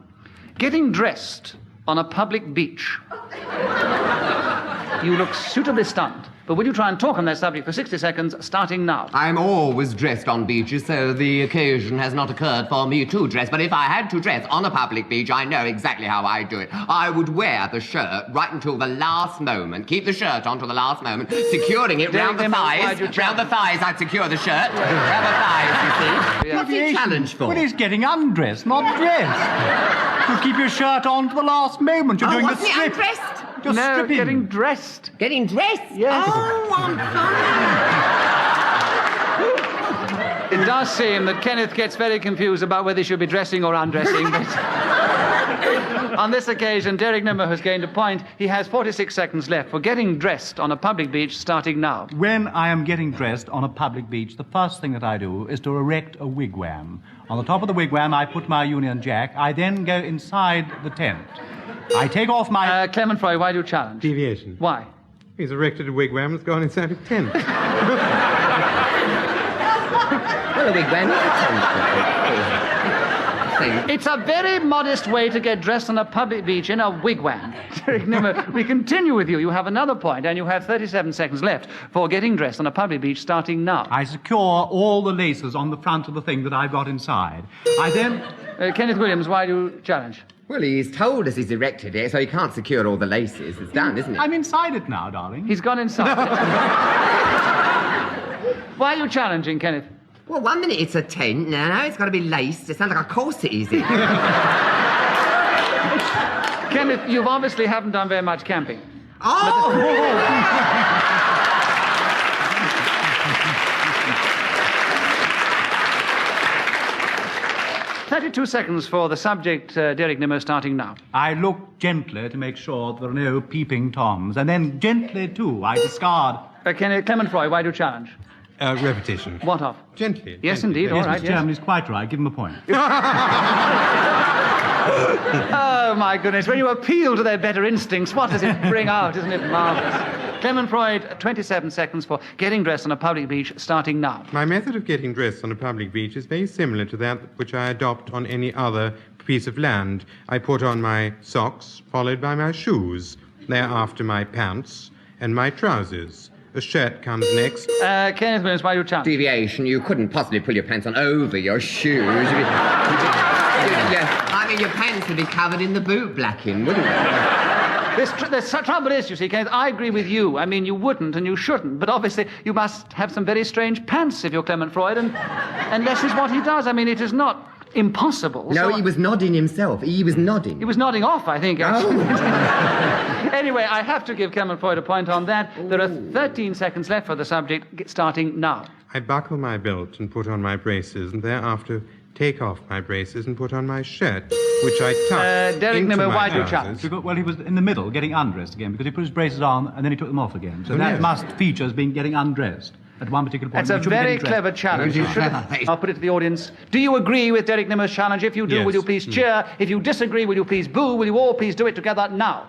Getting dressed on a public beach. You look suitably stunned, but will you try and talk on that subject for 60 seconds, starting now? I'm always dressed on beaches, so the occasion has not occurred for me to dress. But if I had to dress on a public beach, I know exactly how I do it. I would wear the shirt right until the last moment, keep the shirt on till the last moment, securing it round the thighs. Round the thighs, I'd secure the shirt. Round the thighs, you see. What's he challenged for? Well, he's getting undressed, not dressed. You keep your shirt on to the last moment. You're doing the wasn't it strip. undressed? You're No, stripping. getting dressed. Getting dressed? Yes. Oh, I'm fine. It does seem that Kenneth gets very confused about whether he should be dressing or undressing, but on this occasion, Derek Nimmo has gained a point. He has 46 seconds left for getting dressed on a public beach starting now. When I am getting dressed on a public beach, the first thing that I do is to erect a wigwam. On the top of the wigwam, I put my Union Jack. I then go inside the tent. I take off my... Clement Froy, why do you challenge? Deviation. Why? He's erected a wigwam that's gone inside a tent. Well, a wigwam is a It's a very modest way to get dressed on a public beach in a wigwam. Derek Nimmo, we continue with you. You have another point, and you have 37 seconds left for getting dressed on a public beach starting now. I secure all the laces on the front of the thing that I've got inside. I then... Kenneth Williams, why do you challenge? Well, he's told us he's erected it, so he can't secure all the laces. It's done, isn't it? I'm inside it now, darling. He's gone inside. Why are you challenging, Kenneth? Well, 1 minute it's a tent, now it's got to be laced. It sounds like a corset, is it? Kenneth, you obviously haven't done very much camping. Oh! 32 seconds for the subject, Derek Nimmo, starting now. I look gently to make sure there are no peeping toms, and then gently, too, I discard... Clement Froy, why do you challenge? Repetition. What of? Gently. Yes, gently. indeed, all Yes, right, Mr. yes. Chairman, he's quite right. Give him a point. Oh, my goodness, when you appeal to their better instincts, what does it bring out? Isn't it marvellous? Clement Freud, 27 seconds for getting dressed on a public beach, starting now. My method of getting dressed on a public beach is very similar to that which I adopt on any other piece of land. I put on my socks, followed by my shoes, thereafter my pants and my trousers. A shirt comes next. Kenneth Williams, why do you challenge? Deviation, you couldn't possibly pull your pants on over your shoes. I mean, your pants would be covered in the boot blacking, wouldn't they? The trouble is, you see, Kenneth, I agree with you. I mean, you wouldn't and you shouldn't, but obviously you must have some very strange pants if you're Clement Freud, and this is what he does. I mean, it is not impossible. No, so he was nodding himself. He was nodding. He was nodding off, I think, actually. Anyway, I have to give Clement Freud a point on that. There are 13 seconds left for the subject, starting now. I buckle my belt and put on my braces, and thereafter take off my braces and put on my shirt, which I tuck Derek into Nimmo, my why do you trousers. challenge? Well, he was in the middle, getting undressed again, because he put his braces on and then he took them off again. So Oh, that yes. must feature as being getting undressed at one particular point. That's a He should be very getting dressed. clever challenge. You should have, Clever. I'll put it to the audience. Do you agree with Derek Nimmo's challenge? If you do, Yes. will you please cheer? If you disagree, will you please boo? Will you all please do it together now?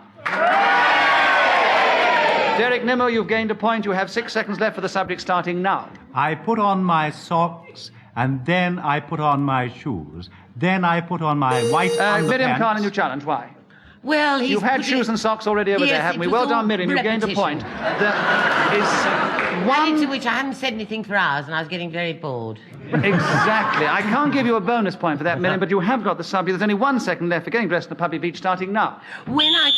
Derek Nimmo, you've gained a point. You have 6 seconds left for the subject, starting now. I put on my socks and then I put on my shoes. Then I put on my white underpants. Miriam Carlin, you challenge. Why? Well, he's You've had put shoes it- and socks already over Yes, there, haven't we? it was Well done, all Miriam. You've gained a repetition. point. There is Adding to one... which I haven't said anything for hours and I was getting very bored. Exactly. I can't give you a bonus point for that, Miriam, but you have got the subject. There's only 1 second left for getting dressed in the public beach, starting now. When I...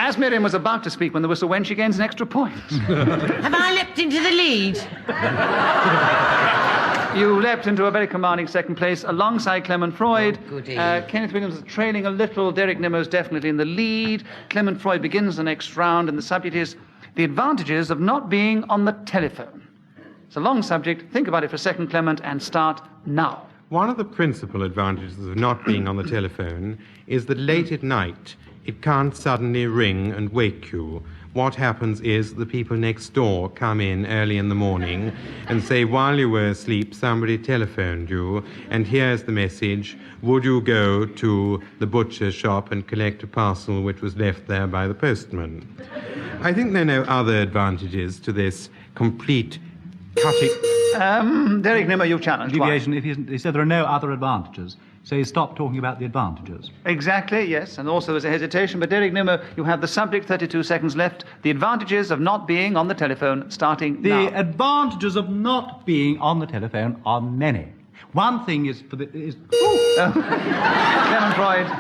As Miriam was about to speak when the whistle went, she gains an extra point. Have I leapt into the lead? You leapt into a very commanding second place alongside Clement Freud. Oh, goody. Kenneth Williams is trailing a little. Derek Nimmo's definitely in the lead. Clement Freud begins the next round, and the subject is the advantages of not being on the telephone. It's a long subject. Think about it for a second, Clement, and start now. One of the principal advantages of not being on the telephone is that late at night it can't suddenly ring and wake you. What happens is the people next door come in early in the morning and say, while you were asleep, somebody telephoned you, and here's the message: would you go to the butcher shop and collect a parcel which was left there by the postman? I think there are no other advantages to this complete cutting... Derek Nimmo, you've challenged. Why? Deviation, if he said there are no other advantages, so he stopped talking about the advantages. Exactly, yes, and also there's a hesitation. But Derek Nimmo, you have the subject, 32 seconds left. The advantages of not being on the telephone, starting The now. advantages of not being on the telephone are many. One thing is Clement Freud,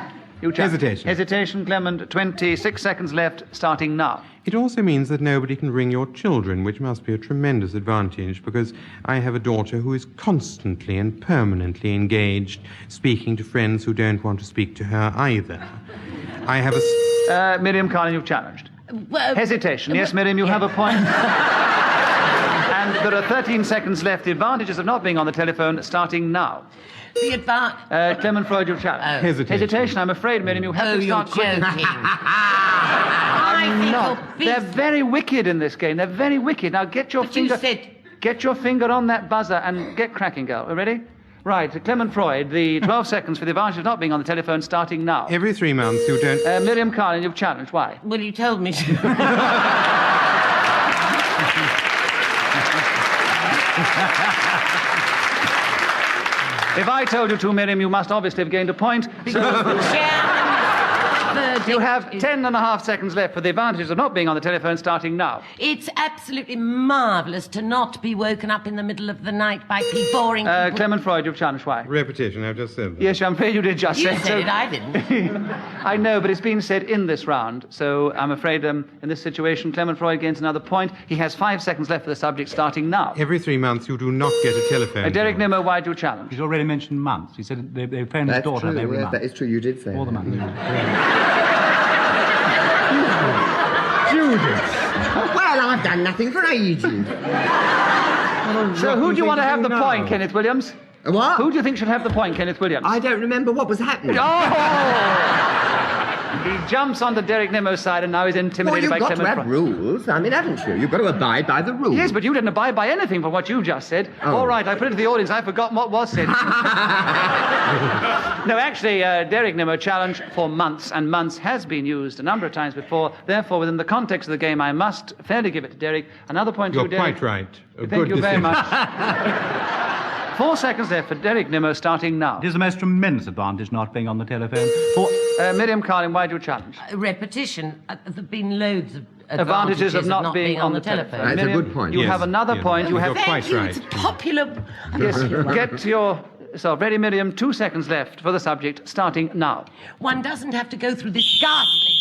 You challenge. Hesitation. Hesitation, Clement. 26 seconds left, starting now. It also means that nobody can ring your children, which must be a tremendous advantage, because I have a daughter who is constantly and permanently engaged, speaking to friends who don't want to speak to her either. I have a... Miriam Carlin, you've challenged. Well, Hesitation. Yes, Miriam, you have a point. And there are 13 seconds left. The advantages of not being on the telephone, starting now. The advantage. Clement Freud, you've challenged. Hesitation. Hesitation, I'm afraid, Miriam, you have to You're start quickly. joking. I think No, you're they're beast- very wicked in this game. They're very wicked. Now get your But you finger. said- Get your finger on that buzzer and get cracking, girl. Are you ready? Right, Clement Freud, the 12 seconds for the advantage of not being on the telephone, starting now. Every 3 months you don't... Miriam Carlin, you've challenged. Why? Well, you told me to. If I told you to, Miriam, you must obviously have gained a point. So you have 10 and a half seconds left for the advantages of not being on the telephone, starting now. It's absolutely marvellous to not be woken up in the middle of the night by boring people. Clement Freud, you've challenged. Why? Repetition, I've just said that. Yes, I'm afraid you did just You say said so. it, I didn't. I know, but it's been said in this round, so I'm afraid in this situation, Clement Freud gains another point. He has 5 seconds left for the subject, starting now. Every 3 months you do not get a telephone. Derek bill. Nimmo, why do you challenge? He's already mentioned months. He said they phoned his daughter every month. That is true. You did say All the that. months. Well, I've done nothing for ages. So who do you want to have the point, Kenneth Williams? What? Who do you think should have the point, Kenneth Williams? I don't remember what was happening. Oh! He jumps onto Derek Nimmo's side and now he's Well, intimidated you've by got to Clement have Freud. rules. I mean, haven't you? You've got to abide by the rules. Yes, but you didn't abide by anything from what you just said. Oh. All right, I put it to the audience. I've forgotten what was said. No, actually, Derek Nimmo challenge for months, and months has been used a number of times before. Therefore, within the context of the game, I must fairly give it to Derek. Another point to You're you, Derek. quite right. A Thank good you very decision. much. 4 seconds left for Derek Nimmo, starting now. It is the most tremendous advantage not being on the telephone. For Miriam Carlin, why do you challenge? Repetition. There have been loads of Advantages of not being on the telephone. That's a Miriam, good point. You Yes, have another yes. point. You You're have quite Thank you. right. It's popular. Yes, get yourself ready, Miriam. 2 seconds left for the subject, starting now. One doesn't have to go through this ghastly.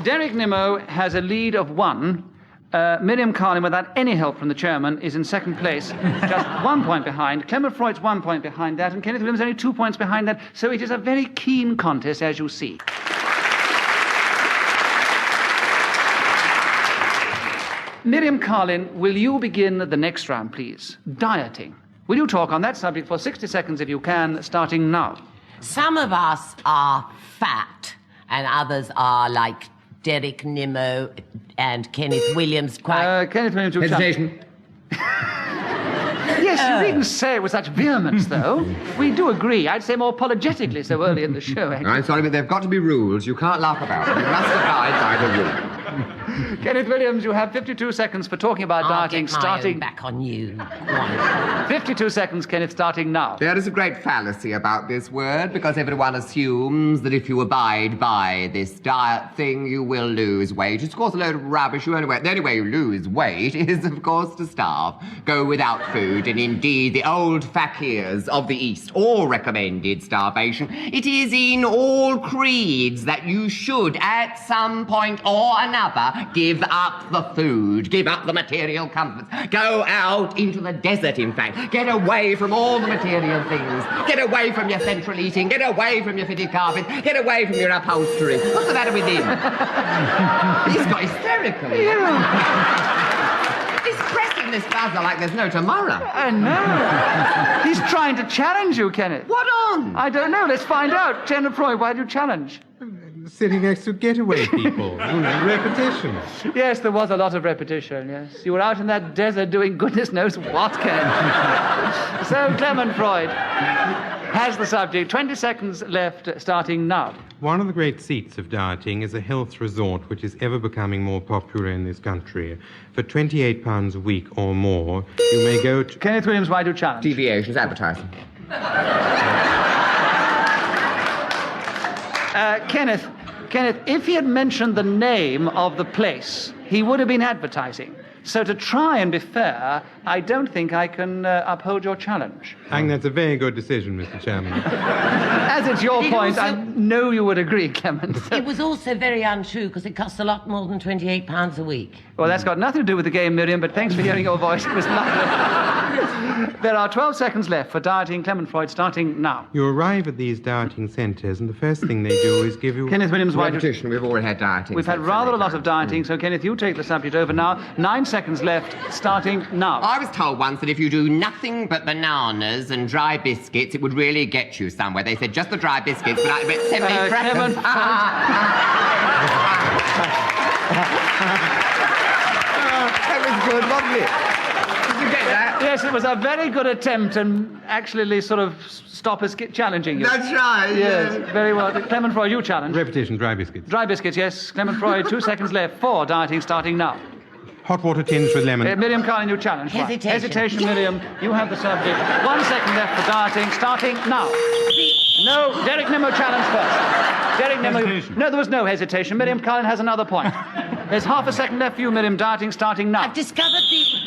Derek Nimmo has a lead of 1. Miriam Carlin, without any help from the chairman, is in second place, just 1 point behind. Clement Freud's 1 point behind that, and Kenneth Williams only 2 points behind that. So it is a very keen contest, as you see. Miriam Carlin, will you begin the next round, please? Dieting. Will you talk on that subject for 60 seconds if you can, starting now? Some of us are fat, and others are like Derek Nimmo and Kenneth Williams. Quite. Kenneth Williams, you Hesitation. Yes, you needn't say it with such vehemence, though. We do agree. I'd say more apologetically so early in the show, actually. I'm sorry, but there have got to be rules. You can't laugh about it. You must abide by the rules. Kenneth Williams, you have 52 seconds for talking about I'll dieting, get my own starting... back on you. Go on. 52 seconds, Kenneth, starting now. There is a great fallacy about this word because everyone assumes that if you abide by this diet thing, you will lose weight. It's, of course, a load of rubbish. The only way you lose weight is, of course, to starve. Go without food, and indeed, the old fakirs of the East all recommended starvation. It is in all creeds that you should, at some point or another, give up the food, give up the material comforts, go out into the desert, in fact, get away from all the material things, get away from your central heating, get away from your fitted carpet, get away from your upholstery. What's the matter with him? He's got hysterical. He's pressing this buzzer like there's no tomorrow. I know. He's trying to challenge you, Kenneth. What on? I don't know. Let's find out. Kenneth Freud, why do you challenge? Sitting next to getaway people. Repetition. Yes, there was a lot of repetition, yes. You were out in that desert doing goodness knows what, Ken. So, Clement Freud has the subject. 20 seconds left, starting now. One of the great seats of dieting is a health resort which is ever becoming more popular in this country. For £28 a week or more, you may go to... Kenneth Williams, why do you challenge? Deviations, advertising. Kenneth, if he had mentioned the name of the place, he would have been advertising. So to try and be fair, I don't think I can uphold your challenge. I think that's a very good decision, Mr. Chairman. As it's your It point, I also- know you would agree, Clement. It was also very untrue because it costs a lot more than £28 a week. Well, that's got nothing to do with the game, Miriam, but thanks for hearing your voice. It was lovely. There are 12 seconds left for dieting Clement Freud, starting now. You arrive at these dieting centres, and the first thing they do is give you... Kenneth Williams, why do you... Repetition, we've already had dieting. We've had rather a lot of dieting, so Kenneth, you take the subject over now. 9 seconds left, starting now. I was told once that if you do nothing but bananas and dry biscuits, it would really get you somewhere. They said just the dry biscuits, but Clement That was good, wasn't it? Did you get that? Yes, it was a very good attempt and actually sort of stop us challenging you. That's right. Yes, very well. Clement Freud, you challenge. Repetition, dry biscuits. Dry biscuits, yes. Clement Freud, 2 seconds left for dieting, starting now. Hot water tinged with lemon. Miriam Carlin, you challenge. Right. Hesitation. Hesitation, Miriam. You have the subject. 1 second left for dieting, starting now. No, Derek Nimmo challenge first. Derek Nimmo. Hesitation. No, there was no hesitation. Miriam Carlin has another point. There's half a second left for you, Miriam. Dieting, starting now. I've discovered the...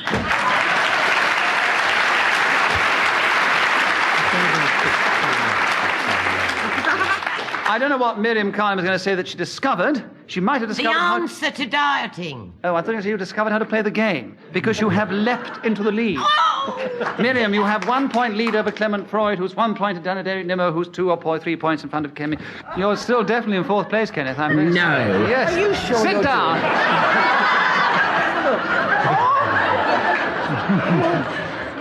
I don't know what Miriam Carlin was going to say that she discovered. She might have The discovered how... answer to dieting. Oh, I thought you discovered how to play the game because you have leapt into the lead. Miriam, you have 1 point lead over Clement Freud, who's 1 point down at Derek Nimmo, who's 2 or 3 points in front of Kemi. You're still definitely in 4th place, Kenneth. I'm very sorry. Yes. Are you sure Sit you're down.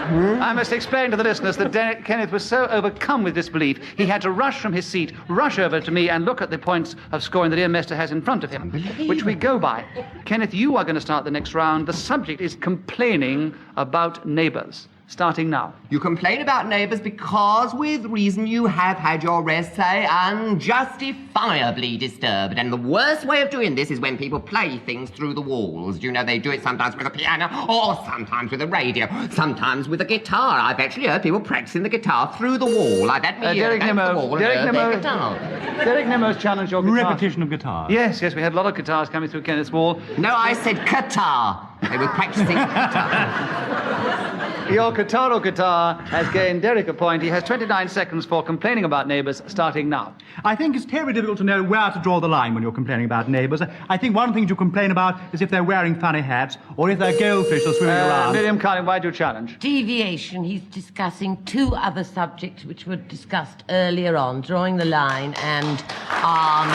I must explain to the listeners that Kenneth was so overcome with disbelief, he had to rush from his seat, rush over to me, and look at the points of scoring that Ian Mester has in front of him, which we go by. Kenneth, you are going to start the next round. The subject is complaining about neighbours. Starting now. You complain about neighbours because, with reason, you have had your rest, say, unjustifiably disturbed. And the worst way of doing this is when people play things through the walls. You know, they do it sometimes with a piano, or sometimes with a radio, sometimes with a guitar. I've actually heard people practicing the guitar through the wall. I've had me Derek against the Nimmo. wall Derek and heard their Nimmo. guitar. Derek Nimmo's challenged your guitar. Repetition of guitar. Yes, we had a lot of guitars coming through Kenneth's wall. No, I said guitar. They were practicing guitar. Your guitar has gained Derek a point. He has 29 seconds for complaining about neighbours, starting now. I think it's terribly difficult to know where to draw the line when you're complaining about neighbours. I think one of the things you complain about is if they're wearing funny hats or if they're goldfish are swimming around. Miriam Carlin, why do you challenge? Deviation. He's discussing 2 other subjects which were discussed earlier on, drawing the line and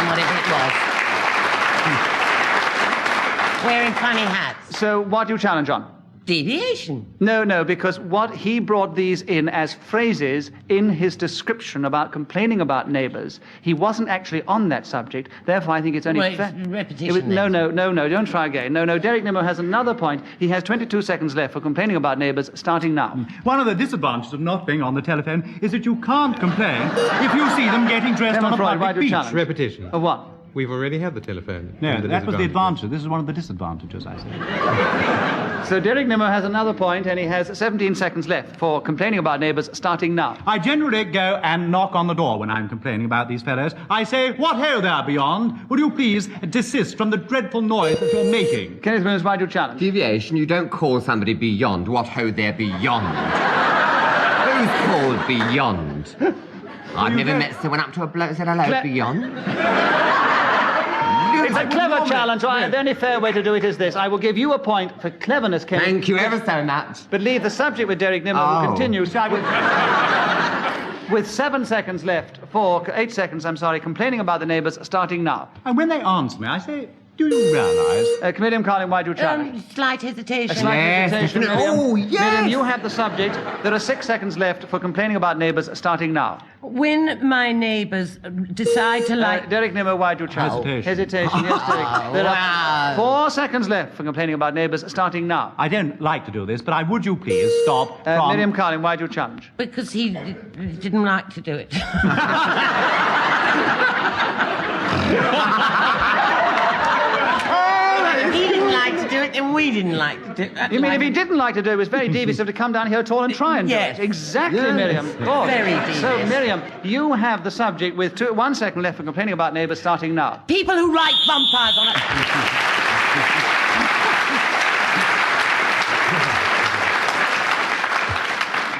whatever it was. Wearing funny hats. So what do you challenge on? Deviation. No, because what he brought these in as phrases in his description about complaining about neighbours, he wasn't actually on that subject. Therefore, I think it's only Well, fair. it's repetition No, then. don't try again. No, Derek Nimmo has another point. He has 22 seconds left for complaining about neighbours, starting now. One of the disadvantages of not being on the telephone is that you can't complain if you see them getting dressed on Clement a Freud, why public do you beach. challenge? Repetition. Of what? We've already had the telephone. No, and that was the disadvantages. advantage. This is one of the disadvantages, I say. So Derek Nimmo has another point, and he has 17 seconds left for complaining about neighbours, starting now. I generally go and knock on the door when I'm complaining about these fellows. I say, "What ho there beyond? Would you please desist from the dreadful noise that you're making?" Kenneth Williams, why do you challenge? Deviation, you don't call somebody beyond. What ho, they're beyond. Who's called beyond? I've never met someone up to a bloke and said hello, beyond. It's a clever challenge. The only fair way to do it is this. I will give you a point for cleverness, Kenneth. Thank you ever so much. But leave the subject with Derek Nimmo, who continues with 7 seconds left for 8 seconds, complaining about the neighbours, starting now. And when they answer me, I say, "Do you realise?" Comedian Carlin, why do you challenge? Slight hesitation. A slight Yes, hesitation, definitely. Miriam. Oh, yes. Miriam, you have the subject. There are 6 seconds left for complaining about neighbours, starting now. When my neighbours decide to like... Derek Nimmo, why do you challenge? Hesitation. Yes, Derek. There wow. are 4 seconds left for complaining about neighbours, starting now. I don't like to do this, but would you please stop from... Miriam Carlin, why do you challenge? Because he didn't like to do it. He didn't like to do it, and we didn't like to do it. You mean if he didn't like to do it, it was very devious of to come down here at all and try and Yes. do it? Exactly, Yes. Miriam. Of course. Very So, devious. Miriam, you have the subject with 1 second left for complaining about neighbours, starting now. People who write vampires on it.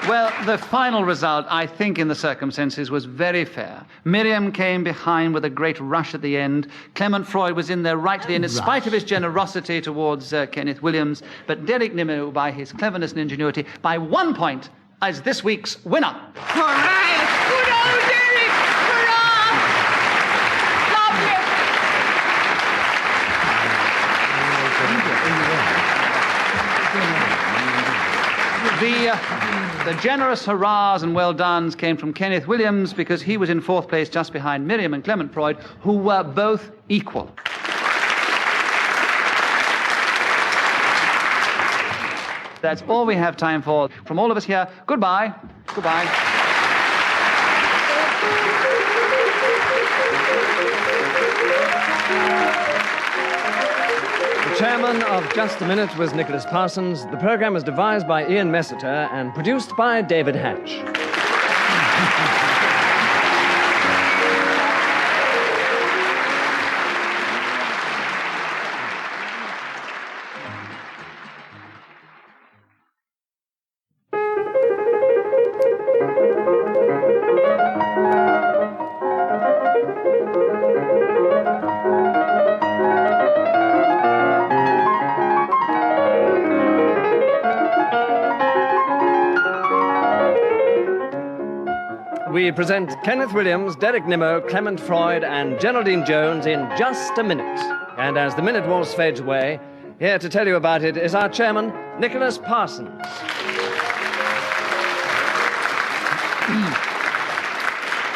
Well, the final result, I think, in the circumstances, was very fair. Miriam came behind with a great rush at the end. Clement Freud was in there right at the end, in spite of his generosity towards Kenneth Williams. But Derek Nimmo, by his cleverness and ingenuity, by 1 point, is this week's winner. Hooray! Good old Derek! The generous hurrahs and well dones came from Kenneth Williams because he was in fourth place just behind Miriam and Clement Freud, who were both equal. That's all we have time for. From all of us here, goodbye. Goodbye. The chairman of Just a Minute was Nicholas Parsons. The program was devised by Ian Messiter and produced by David Hatch. We present Kenneth Williams, Derek Nimmo, Clement Freud, and Geraldine Jones in Just a Minute. And as the minute waltz fades away, here to tell you about it is our chairman, Nicholas Parsons.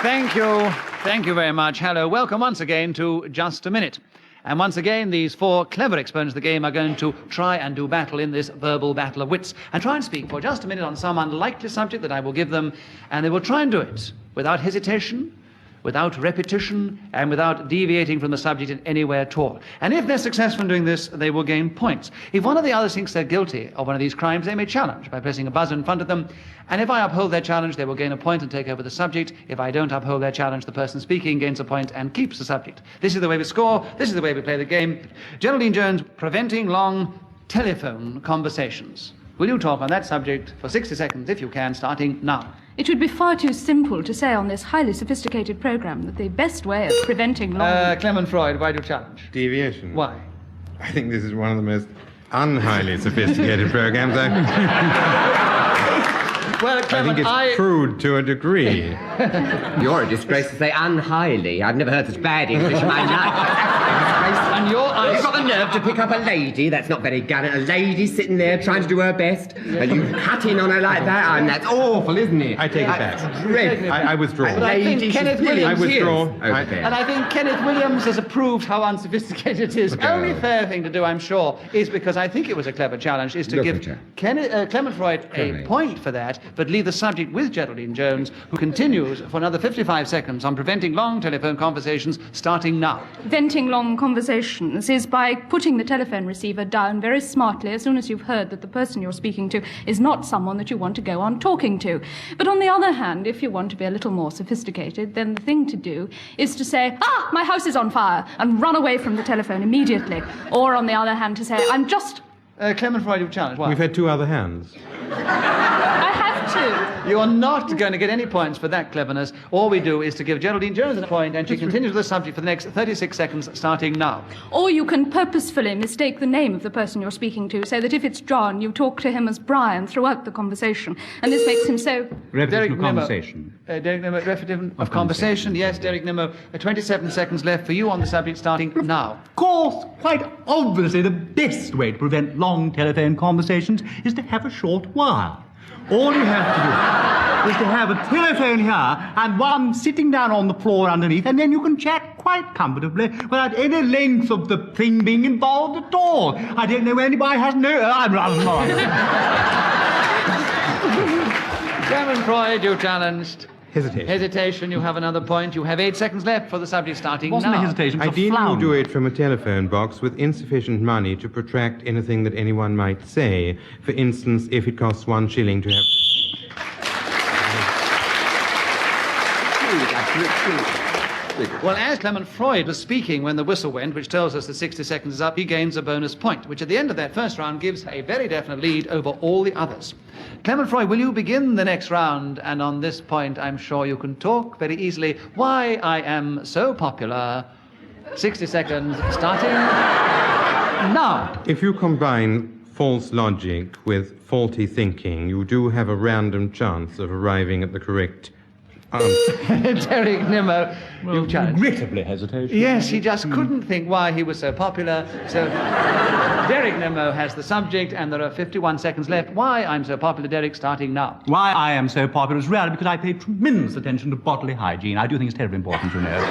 Thank you. Thank you very much. Hello. Welcome once again to Just a Minute. And once again, these four clever exponents of the game are going to try and do battle in this verbal battle of wits and try and speak for just a minute on some unlikely subject that I will give them, and they will try and do it without hesitation, without repetition, and without deviating from the subject in any way at all. And if they're successful in doing this, they will gain points. If one of the others thinks they're guilty of one of these crimes, they may challenge by pressing a buzzer in front of them, and if I uphold their challenge, they will gain a point and take over the subject. If I don't uphold their challenge, the person speaking gains a point and keeps the subject. This is the way we score. This is the way we play the game. Geraldine Jones, preventing long telephone conversations. Will you talk on that subject for 60 seconds, if you can, starting now? It would be far too simple to say on this highly sophisticated program that the best way of preventing long... Clement Freud, why do you challenge? Deviation. Why? I think this is one of the most unhighly sophisticated programs I've... Well, I Clement, think it's crude to a degree. You're a disgrace to say unhighly. I've never heard such bad English in my life. And You've got the nerve to pick up a lady. That's not very gallant. A lady sitting there trying to do her best, and you cut in on her like that. And that's awful, isn't it? I take it back. That's dreadful. I withdraw. But I think Lady, Kenneth she's Williams I withdraw. Over there. And I think Kenneth Williams has approved how unsophisticated it is. Okay. Only fair thing to do, I'm sure, is because I think it was a clever challenge, is to Look give at her. Clement Freud a Correct. point for that, but leave the subject with Geraldine Jones, who continues for another 55 seconds on preventing long telephone conversations, starting now. Venting long conversations is by putting the telephone receiver down very smartly as soon as you've heard that the person you're speaking to is not someone that you want to go on talking to. But on the other hand, if you want to be a little more sophisticated, then the thing to do is to say, "Ah, my house is on fire," and run away from the telephone immediately. Or on the other hand, to say, "I'm just..." Clement Freud, you've challenged. Why? We've had two other hands. I have to. You're not going to get any points for that cleverness. All we do is to give Geraldine Jones a point, and she continues with the subject for the next 36 seconds, starting now. Or you can purposefully mistake the name of the person you're speaking to, so that if it's John, you talk to him as Brian throughout the conversation. And this makes him so... Repetition of Nimmo. conversation. Derek Nimmo, repetition of conversation. Yes, Derek Nimmo. 27 seconds left for you on the subject, starting now. Of course, quite obviously, the best way to prevent long telephone conversations is to have a short wire. All you have to do is to have a telephone here and one sitting down on the floor underneath, and then you can chat quite comfortably without any length of the thing being involved at all. I don't know anybody has no... Clement Freud, you challenged. Hesitation. Hesitation, you have another point. You have 8 seconds left for the subject, starting Wasn't now. a hesitation, it was a Ideally, you flounder. do it from a telephone box with insufficient money to protract anything that anyone might say. For instance, if it costs 1 shilling to have... Well, as Clement Freud was speaking when the whistle went, which tells us that 60 seconds is up, he gains a bonus point, which at the end of that first round gives a very definite lead over all the others. Clement Freud, will you begin the next round? And on this point, I'm sure you can talk very easily why I am so popular. 60 seconds starting now. If you combine false logic with faulty thinking, you do have a random chance of arriving at the correct answer. Derek Nimmo, you've challenged. Regrettably hesitation. Yes, he just couldn't think why he was so popular. So Derek Nimmo has the subject, and there are 51 seconds left. Why I'm so popular, Derek, starting now. Why I am so popular is really because I pay tremendous attention to bodily hygiene. I do think it's terribly important, you know.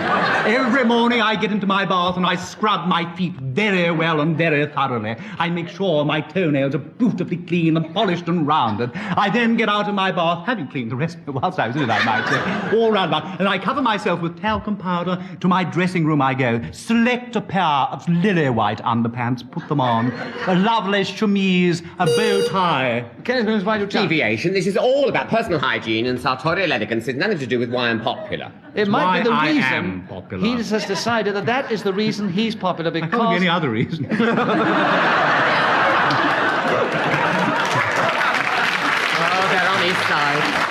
Every morning I get into my bath and I scrub my feet very well and very thoroughly. I make sure my toenails are beautifully clean and polished and rounded. I then get out of my bath, having cleaned the rest of it whilst I was in it, I might say, all round about, and I cover myself with talcum powder. To my dressing room I go, select a pair of lily white underpants, put them on, a lovely chemise, a bow tie. Kenneth Williams, why do you challenge? Deviation. This is all about personal hygiene and sartorial elegance. It's nothing to do with why I'm popular. It might be the why I reason am popular. he has decided that that is the reason he's popular, I can't because be any other reason. Oh, they're on his side.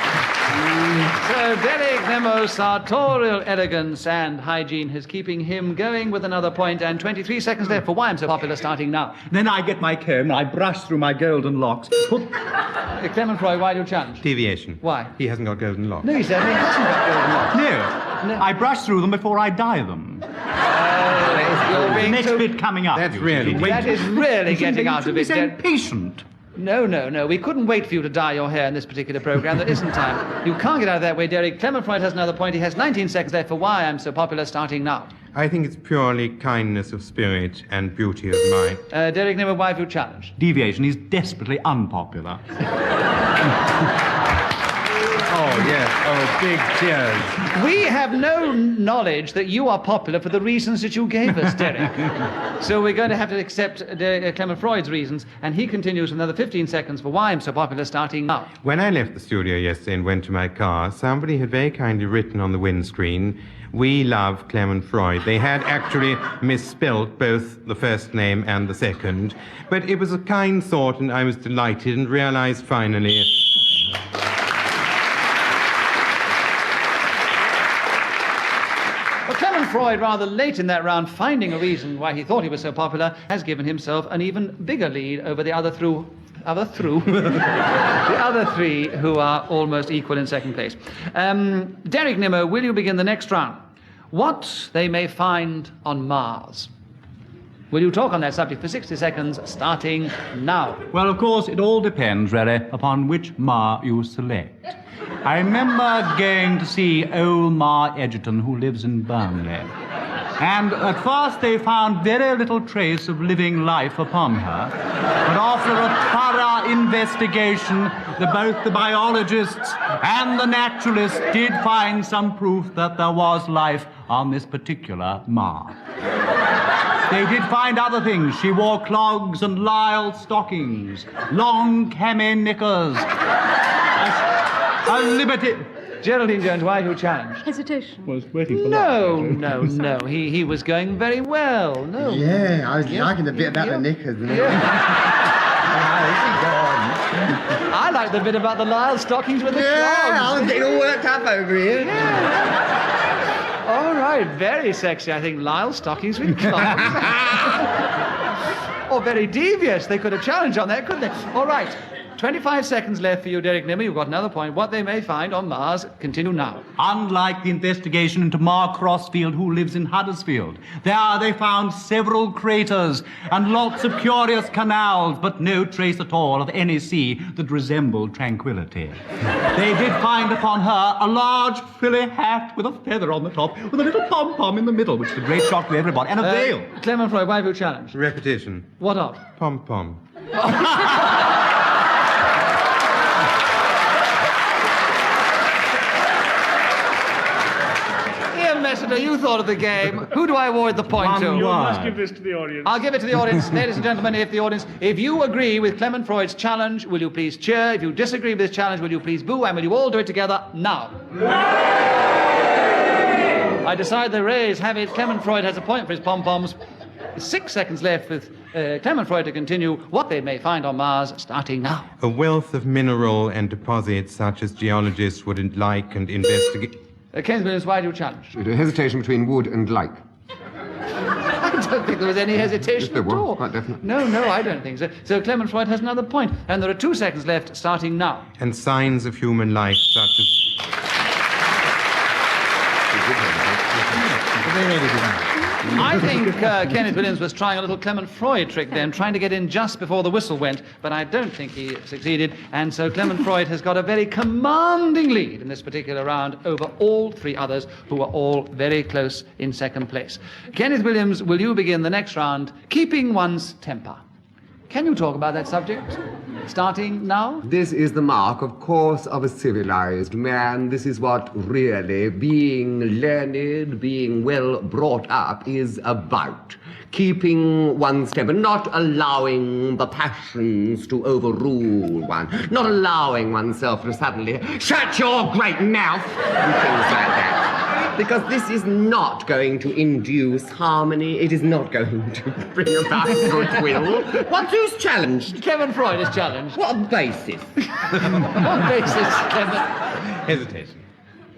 So Derek Nimmo's sartorial elegance and hygiene is keeping him going with another point, and 23 seconds left for why I'm so popular, starting now. Then I get my comb and I brush through my golden locks. Clement Freud, why do you challenge? Deviation. Why? He hasn't got golden locks. No, he certainly hasn't got golden locks. No, I brush through them before I dye them. You're The being next too... bit coming up. That's you really see. That is really getting out of You it. shouldn't be so impatient. No. We couldn't wait for you to dye your hair in this particular program. There isn't time. You can't get out of that way, Derek. Clement Freud has another point. He has 19 seconds left for why I'm so popular, starting now. I think it's purely kindness of spirit and beauty of mind. Derek Nimmo, why have you challenged? Deviation is desperately unpopular. Oh, yes. Oh, big cheers. We have no knowledge that you are popular for the reasons that you gave us, Derek. So we're going to have to accept Clement Freud's reasons, and he continues with another 15 seconds for why I'm so popular, starting now. When I left the studio yesterday and went to my car, somebody had very kindly written on the windscreen, "We love Clement Freud." They had actually misspelt both the first name and the second, but it was a kind thought, and I was delighted and realized finally... Well, Clement Freud, rather late in that round, finding a reason why he thought he was so popular, has given himself an even bigger lead over the other three who are almost equal in second place. Derek Nimmo, will you begin the next round? What they may find on Mars. Will you talk on that subject for 60 seconds, starting now? Well, of course, it all depends, really, upon which Ma you select. I remember going to see old Ma Edgerton, who lives in Burnley. And at first they found very little trace of living life upon her. But after a thorough investigation, both the biologists and the naturalists did find some proof that there was life on this particular Ma. They did find other things. She wore clogs and lisle stockings, long cami knickers, a liberty... Geraldine Jones, why have you challenged? Hesitation. Was waiting for No. He was going very well. No. Yeah, I was liking the bit about the knickers. I like the bit about the lisle stockings with the I clogs. was getting all worked up over here. All right, very sexy, I think. Lisle stockings with clogs. Or very devious. They could have challenged on that, couldn't they? All right. 25 seconds left for you, Derek Nimmo. You've got another point. What they may find on Mars. Continue now. Unlike the investigation into Ma Crossfield, who lives in Huddersfield, there they found several craters and lots of curious canals, but no trace at all of any sea that resembled tranquility. They did find upon her a large frilly hat with a feather on the top, with a little pom-pom in the middle, which is a great shock to everybody, and a veil. Clement Freud, why have you challenged? Repetition. What of? Pom-pom. Messenger, you thought of the game. Who do I award the point to? You must give this to the audience. I'll give it to the audience. Ladies and gentlemen, if you agree with Clement Freud's challenge, will you please cheer? If you disagree with this challenge, will you please boo? And will you all do it together now? I decide the Rays have it. Clement Freud has a point for his pom-poms. 6 seconds left with Clement Freud to continue what they may find on Mars, starting now. A wealth of mineral and deposits such as geologists would like and investigate. Kenneth Williams, why do you challenge? A hesitation between would and like. I don't think there was any hesitation Yes, there at was, all. quite definitely. No, I don't think so. So Clement Freud has another point, and there are 2 seconds left, starting now. And signs of human life such as... I think Kenneth Williams was trying a little Clement Freud trick then, trying to get in just before the whistle went, but I don't think he succeeded, and so Clement Freud has got a very commanding lead in this particular round over all 3 others, who are all very close in second place. Kenneth Williams, will you begin the next round, keeping one's temper? Can you talk about that subject? Starting now? This is the mark, of course, of a civilized man. This is what really being learned, being well brought up is about. Keeping one's temper, not allowing the passions to overrule one, not allowing oneself to suddenly shut your great mouth and things like that. Because this is not going to induce harmony. It is not going to bring about goodwill. Who's challenged? Clement Freud is challenged. What basis? What basis, Clement? Hesitation.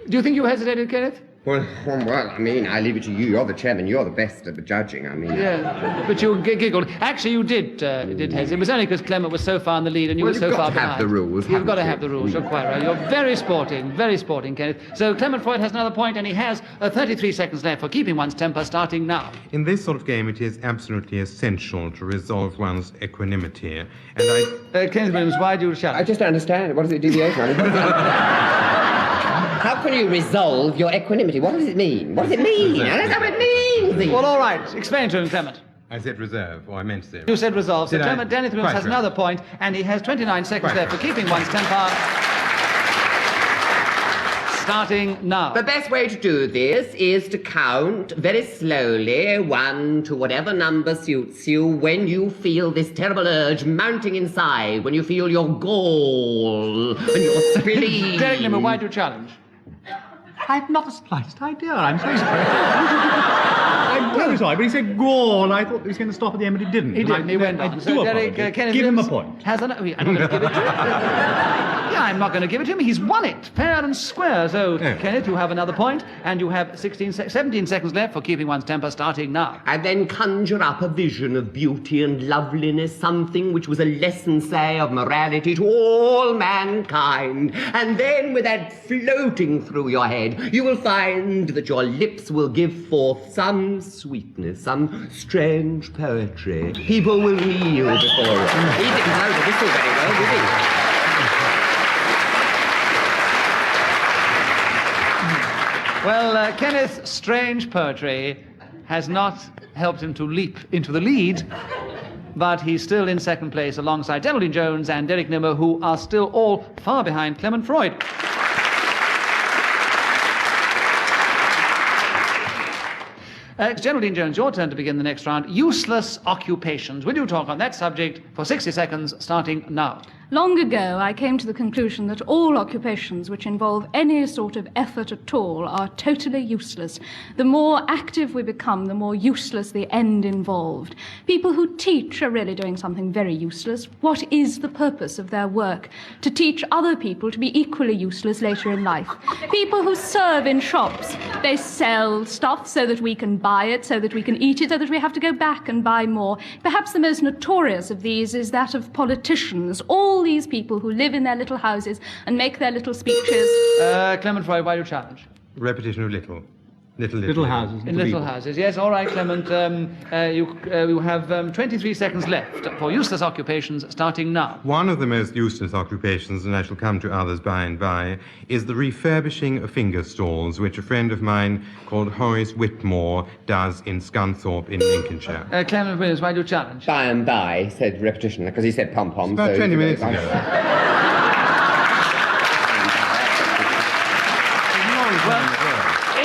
Do you think you hesitated, Kenneth? Well, I mean, I leave it to you. You're the chairman. You're the best at the judging. I mean... Yeah, but you giggled. Actually, you did hesitate. It was only because Clement was so far in the lead and you were so far behind. You've got to have the rules, You've got to haven't have the you? rules. You're quite right. You're very sporting, Kenneth. So Clement Freud has another point, and he has 33 seconds left for keeping one's temper, starting now. In this sort of game, it is absolutely essential to resolve one's equanimity. And I... Kenneth Williams, why do you challenge? I just don't understand. What is it, deviation? How can you resolve your equanimity? What does it mean? What does it mean? I don't know what it means. Well, all right. Explain to him, Clement. I said reserve, or I meant to. You said resolve. So Did I? Clement Dennis Williams Quite has right. another point, and he has 29 seconds Quite left for keeping one's temper. Starting now. The best way to do this is to count very slowly, 1 to whatever number suits you, when you feel this terrible urge mounting inside, when you feel your gall and your spleen. Derek Nimmer, why do you challenge? I've not the slightest idea. I'm so sorry. I'm very sorry, but he said gall. I thought he was going to stop at the end, but he didn't. He didn't. He went I on. do Derek, apologize. Kenneth Give him a Williams point. I'm not going to give it to him. Yeah, I'm not going to give it to him. He's won it, fair and square. So, Yeah. Kenneth, you have another point, and you have 17 seconds left for keeping one's temper, starting now. And then conjure up a vision of beauty and loveliness, something which was a lesson, say, of morality to all mankind. And then, with that floating through your head, you will find that your lips will give forth some sweetness, some strange poetry. People will kneel before you. He didn't know the whistle very well, did he? Well, Kenneth's strange poetry has not helped him to leap into the lead, but he's still in second place alongside Geraldine Jones and Derek Nimmer, who are still all far behind Clement Freud. Geraldine Jones, your turn to begin the next round. Useless occupations. Will you talk on that subject for 60 seconds, starting now? Long ago, I came to the conclusion that all occupations which involve any sort of effort at all are totally useless. The more active we become, the more useless the end involved. People who teach are really doing something very useless. What is the purpose of their work? To teach other people to be equally useless later in life. People who serve in shops, they sell stuff so that we can buy it, so that we can eat it, so that we have to go back and buy more. Perhaps the most notorious of these is that of politicians. All these people who live in their little houses and make their little speeches. Clement Freud, why do you challenge? Repetition of little. Little houses. In little houses, yes. All right, Clement. You have 23 seconds left for useless occupations, starting now. One of the most useless occupations, and I shall come to others by and by, is the refurbishing of finger stalls, which a friend of mine called Horace Whitmore does in Scunthorpe in Lincolnshire. Clement Williams, why do you challenge? By and by, said repetition, because he said pom-pom. About 20 minutes ago. Well,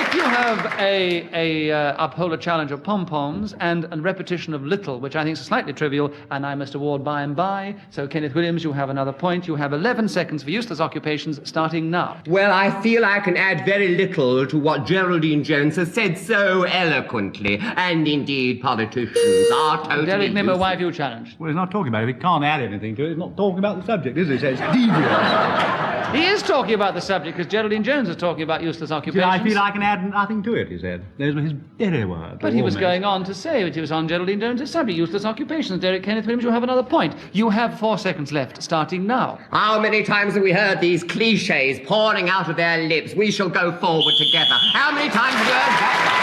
if you have a uphold a challenge of pom-poms and a repetition of little, which I think is slightly trivial, and I must award by and by. So, Kenneth Williams, you have another point. You have 11 seconds for useless occupations starting now. Well, I feel I can add very little to what Geraldine Jones has said so eloquently. And indeed, politicians are totally Derek Nimmo, useless. why have you challenged? Well, he's not talking about it. He can't add anything to it. He's not talking about the subject, is he? So it's devious. He is talking about the subject because Geraldine Jones is talking about useless See, occupations. I feel I can add nothing to it, he said. Those were his very words. But he was almost. going on to say that he was on Geraldine Jones' subject, useless occupations. Derek Kenneth Williams, you have another point. You have 4 seconds left, starting now. How many times have we heard these cliches pouring out of their lips? We shall go forward together. How many times have you heard that?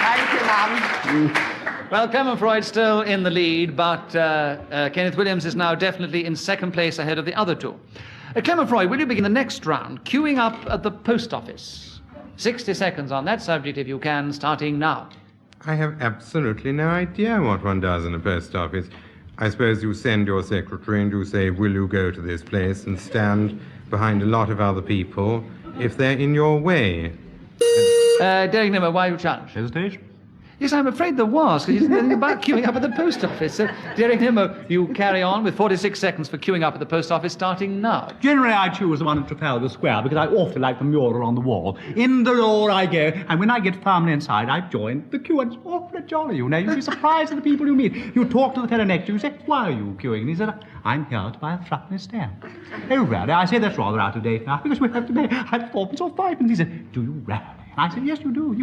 Thank you, Mum. Well, Clement Freud's still in the lead, but Kenneth Williams is now definitely in second place ahead of the other two. Clement Freud, will you begin the next round, queuing up at the post office? 60 seconds on that subject, if you can, starting now. I have absolutely no idea what one does in a post office. I suppose you send your secretary and you say, will you go to this place, and stand behind a lot of other people if they're in your way. Derek Nimmo, why you challenge? Hesitation? Yes, I'm afraid there was, because he's thinking about queuing up at the post office. So, Derek Nimmo, you carry on with 46 seconds for queuing up at the post office, starting now. Generally, I choose the one in Trafalgar Square because I awfully like the mural on the wall. In the door I go, and when I get firmly inside, I join the queue, and it's awfully jolly, you know. You'd be surprised at the people you meet. You talk to the fellow next to you, you say, why are you queuing? And he said, I'm here to buy a threepenny stamp. Oh, really? I say, that's rather out of date now, because we have to pay 4pence or 5pence. He said, do you really? I said, yes, you do.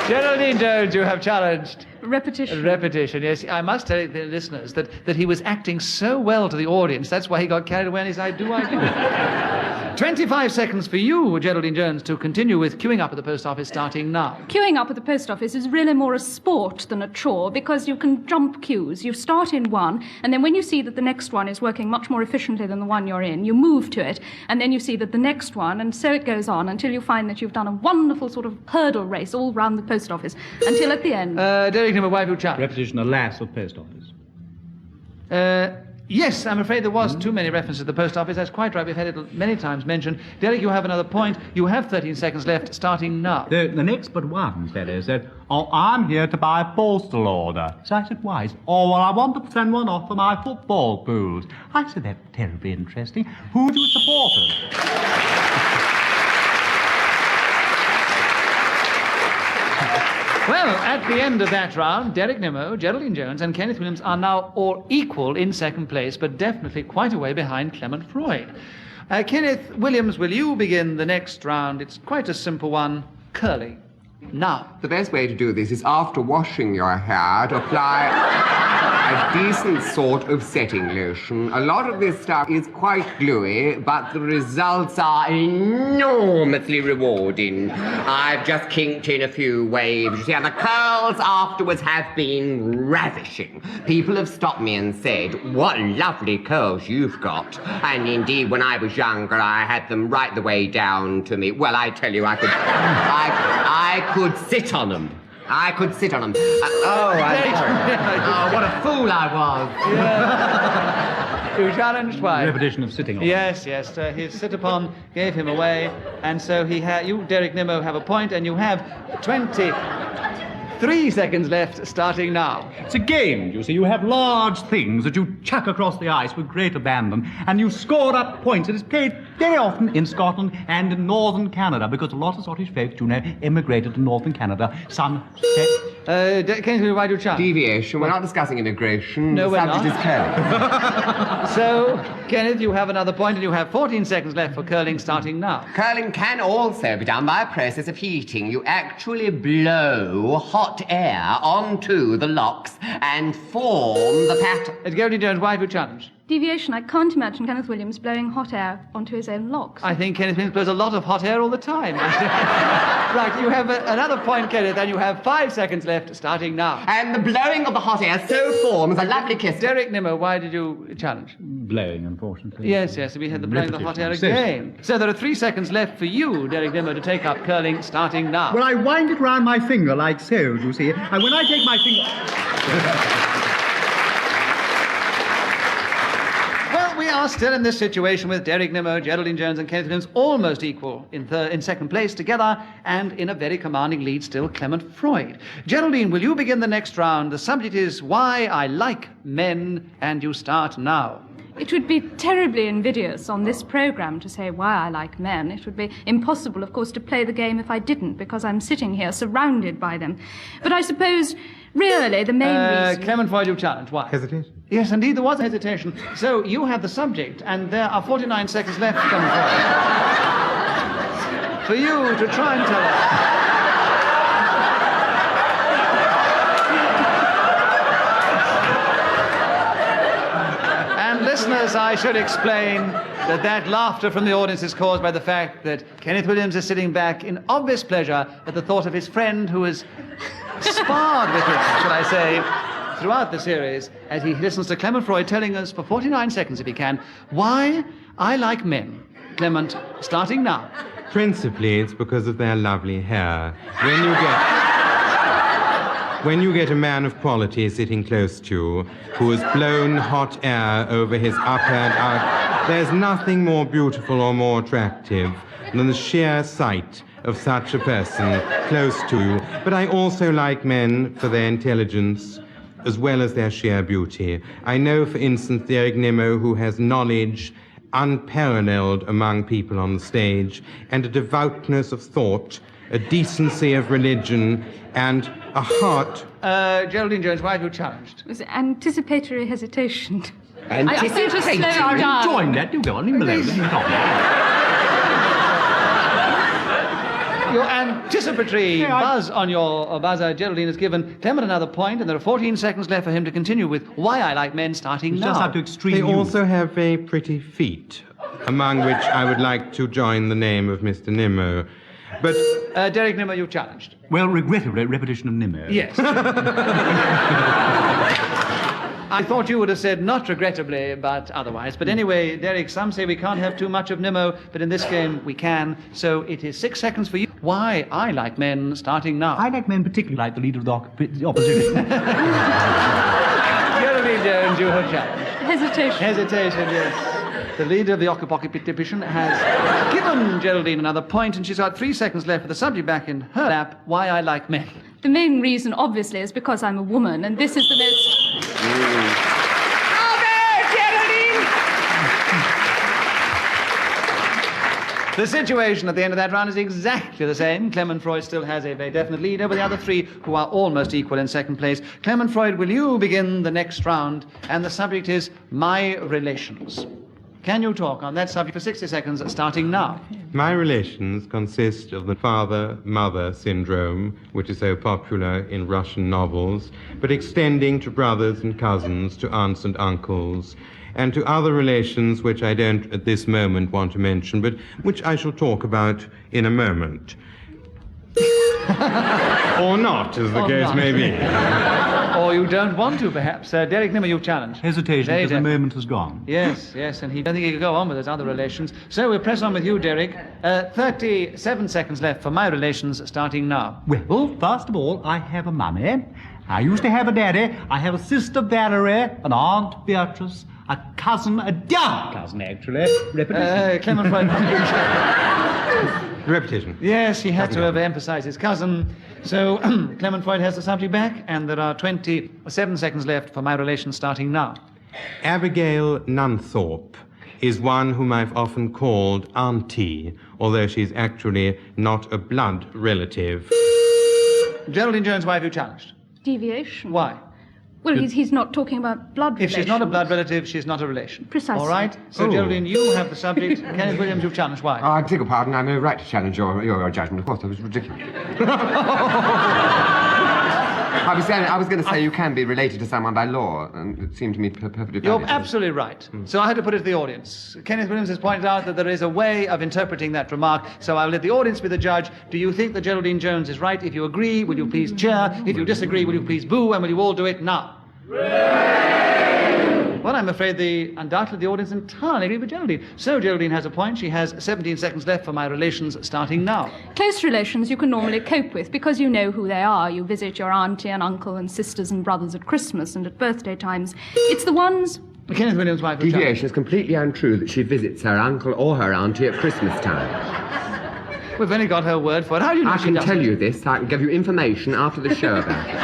Geraldine Jones, you have challenged. Repetition. Repetition, yes. I must tell the listeners that he was acting so well to the audience. That's why he got carried away and he said, I do. 25 seconds for you, Geraldine Jones, to continue with queuing up at the post office, starting now. Queuing up at the post office is really more a sport than a chore because you can jump queues. You start in one, and then when you see that the next one is working much more efficiently than the one you're in, you move to it, and then you see that the next one, and so it goes on until you find that you've done a wonderful sort of hurdle race all round the post office until at the end. Derek Nimmo, why have you challenged? Repetition, alas, of post office. Yes, I'm afraid there was too many references to the post office. That's quite right. We've had it many times mentioned. Derek, you have another point. You have 13 seconds left, starting now. The next but one fellow said, oh, I'm here to buy a postal order. So I said, why? He said, oh, well, I want to send one off for my football pools. I said, that's terribly interesting. Who do you support? Well, at the end of that round, Derek Nimmo, Geraldine Jones, and Kenneth Williams are now all equal in second place, but definitely quite a way behind Clement Freud. Kenneth Williams, will you begin the next round? It's quite a simple one. Curling. Now. The best way to do this is after washing your hair to apply a decent sort of setting lotion. A lot of this stuff is quite gluey, but the results are enormously rewarding. I've just kinked in a few waves, you see, and the curls afterwards have been ravishing. People have stopped me and said, what lovely curls you've got. And indeed, when I was younger, I had them right the way down to me. Well, I tell you, I could sit on them. I could sit on them. Oh, what a fool I was. Yeah. You challenged why? Repetition of sitting on. Yes. His sit-upon gave him away, and so you, Derek Nimmo, have a point, and you have 23 seconds left, starting now. It's a game, you see. You have large things that you chuck across the ice with great abandon, and you score up points. It is played very often in Scotland and in northern Canada, because a lot of Scottish folks, you know, immigrated to northern Canada. Some Kenneth, why do you challenge? Deviation. We're not discussing immigration. No, the we're subject not. is curling. So, Kenneth, you have another point, and you have 14 seconds left for curling, starting now. Curling can also be done by a process of heating. You actually blow hot air onto the locks and form the pattern. Geraldine Jones, why have you challenged? Deviation. I can't imagine Kenneth Williams blowing hot air onto his own locks. I think Kenneth Williams blows a lot of hot air all the time. Right, you have another point, Kenneth, and you have 5 seconds left, starting now. And the blowing of the hot air so forms a lovely kiss. Derek Nimmo, why did you challenge? Blowing, unfortunately. Yes, we had the blowing of the hot air again. So there are 3 seconds left for you, Derek Nimmo, to take up curling, starting now. Well, I wind it round my finger like so, you see. And when I take my finger... are still in this situation with Derek Nimmo, Geraldine Jones, and Kenneth Williams almost equal in second place together, and in a very commanding lead still Clement Freud. Geraldine, will you begin the next round? The subject is Why I Like Men, and you start now. It would be terribly invidious on this programme to say why I like men. It would be impossible, of course, to play the game if I didn't, because I'm sitting here surrounded by them. But I suppose, really, the main reason... Clement Freud, you challenge. Why? Hesitation? Yes, indeed, there was hesitation. So you have the subject, and there are 49 seconds left, Clement Freud, for you to try and tell us. Listeners, I should explain that laughter from the audience is caused by the fact that Kenneth Williams is sitting back in obvious pleasure at the thought of his friend who has sparred with him, shall I say, throughout the series, as he listens to Clement Freud telling us for 49 seconds, if he can, why I like men. Clement, starting now. Principally, it's because of their lovely hair. When you get a man of quality sitting close to you, who has blown hot air over his upper and out, there's nothing more beautiful or more attractive than the sheer sight of such a person close to you. But I also like men for their intelligence as well as their sheer beauty. I know, for instance, Derek Nimmo, who has knowledge unparalleled among people on the stage, and a devoutness of thought, a decency of religion, and a heart. Geraldine Jones, why have you challenged? It was anticipatory hesitation. Anticipatory? I seem to slow down. Join that. You go on. Leave me alone. Your anticipatory buzz on your buzzer, Geraldine, has given Clement another point, and there are 14 seconds left for him to continue with Why I Like Men, starting now. Just have to extreme They use. also have very pretty feet, among which I would like to join the name of Mr. Nimmo. But Derek Nimmo, you challenged. Well, regrettably, repetition of Nimmo. Yes. I thought you would have said not regrettably, but otherwise. But anyway, Derek, some say we can't have too much of Nimmo, but in this game we can. So it is 6 seconds for you. Why I Like Men, starting now. I like men particularly like the leader of the opposition. Geraldine Jones, you have challenged. Hesitation. Hesitation, yes. The leader of the occupation has given Geraldine another point, and she's got 3 seconds left with the subject back in her lap. Why I Like Men. The main reason, obviously, is because I'm a woman, and this is the most... The situation at the end of that round is exactly the same. Clement Freud still has a very definite lead over the other three, who are almost equal in second place. Clement Freud, will you begin the next round? And the subject is My Relations. Can you talk on that subject for 60 seconds, starting now? my relations consist of the father-mother syndrome, which is so popular in Russian novels, but extending to brothers and cousins, to aunts and uncles, and to other relations which I don't at this moment want to mention, but which I shall talk about in a moment. Or not, as the case may be. Or you don't want to, perhaps. Derek Nimmo, you've challenged. Hesitation because the moment has gone. Yes, and he don't think he could go on with his other relations. So we'll press on with you, Derek. 37 seconds left for My Relations, starting now. Well, first of all, I have a mummy. I used to have a daddy. I have a sister, Valerie, an aunt, Beatrice, a cousin, a young cousin, actually. Repetition. Clement Freud. Repetition. Yes, he had to have emphasized his cousin. So Clement Freud has the subject back, and there are 27 seconds left for My Relations, starting now. Abigail Nunthorpe is one whom I've often called Auntie, although she's actually not a blood relative. Geraldine Jones, why have you challenged? Deviation. Why? Well, he's not talking about blood If she's not a relations. blood relative, she's not a relation. Precisely. All right? So, Geraldine, you have the subject. Kenneth Williams, you've challenged. Why? I beg your pardon, I have no right to challenge your judgment. Of course, that was ridiculous. I was going to say you can be related to someone by law, and it seemed to me perfectly You're valid. absolutely right. So I had to put it to the audience. Kenneth Williams has pointed out that there is a way of interpreting that remark, so I'll let the audience be the judge. Do you think that Geraldine Jones is right? If you agree, will you please cheer? If you disagree, will you please boo? And will you all do it now? Well, I'm afraid undoubtedly the audience entirely agree with Geraldine. So Geraldine has a point. She has 17 seconds left for My Relations, starting now. Close relations you can normally cope with because you know who they are. You visit your auntie and uncle and sisters and brothers at Christmas and at birthday times. It's the ones Kenneth Williams' wife will challenge. Deviation is completely untrue that she visits her uncle or her auntie at Christmas time. We've only got her word for it. How do you know I she can doesn't? tell you this. I can give you information after the show about it.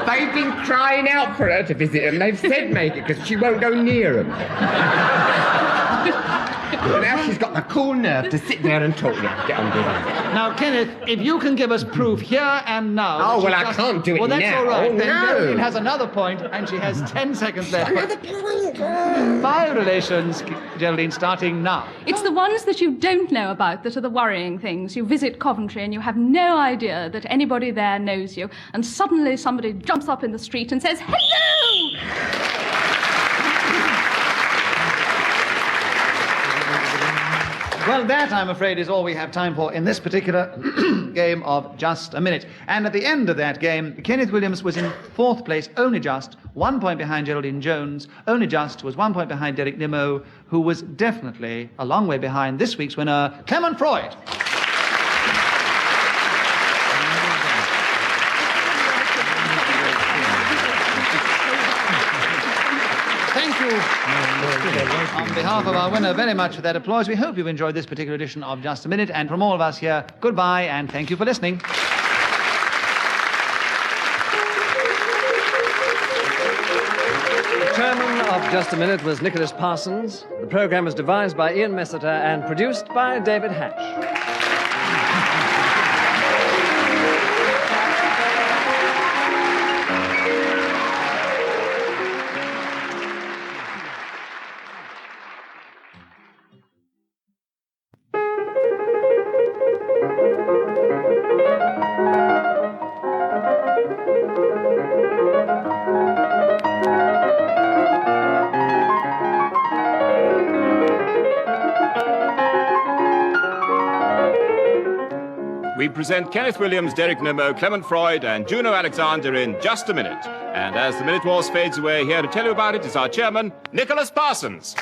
They've been crying out for her to visit them. They've said make it because she won't go near them. And now she's got the cool nerve to sit there and talk. Yeah, get on with it. Now, Kenneth, if you can give us proof here and now... Oh, that well, she I can't do it Well, that's now. all right. Then No. Geraldine has another point, and she has 10 seconds left. Another point. Fire relations, Geraldine, starting now. It's the ones that you don't know about that are the worrying things. You visit Coventry and you have no idea that anybody there knows you, and suddenly somebody jumps up in the street and says, "Hello!" Well, that, I'm afraid, is all we have time for in this particular game of Just a Minute. And at the end of that game, Kenneth Williams was in fourth place, only just, 1 point behind Geraldine Jones, only just was 1 point behind Derek Nimmo, who was definitely a long way behind this week's winner, Clement Freud. Thank you, on behalf of our winner, very much for that applause. We hope you've enjoyed this particular edition of Just a Minute, and from all of us here, goodbye and thank you for listening. The chairman of Just a Minute was Nicholas Parsons. The program was devised by Ian Messiter and produced by David Hatch. We present Kenneth Williams, Derek Nimmo, Clement Freud, and Juno Alexander in Just a Minute. And as the Minute Waltz fades away, here to tell you about it is our chairman, Nicholas Parsons.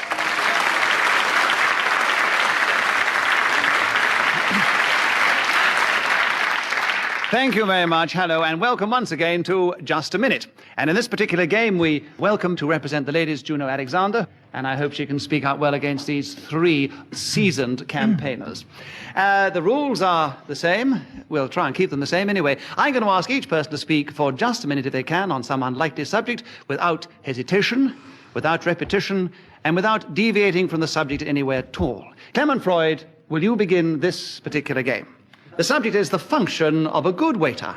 Thank you very much. Hello, and welcome once again to Just a Minute. And in this particular game, we welcome to represent the ladies Juno Alexander, and I hope she can speak out well against these three seasoned campaigners. The rules are the same. We'll try and keep them the same anyway. I'm going to ask each person to speak for just a minute, if they can, on some unlikely subject, without hesitation, without repetition, and without deviating from the subject anywhere at all. Clement Freud, will you begin this particular game? The subject is the function of a good waiter.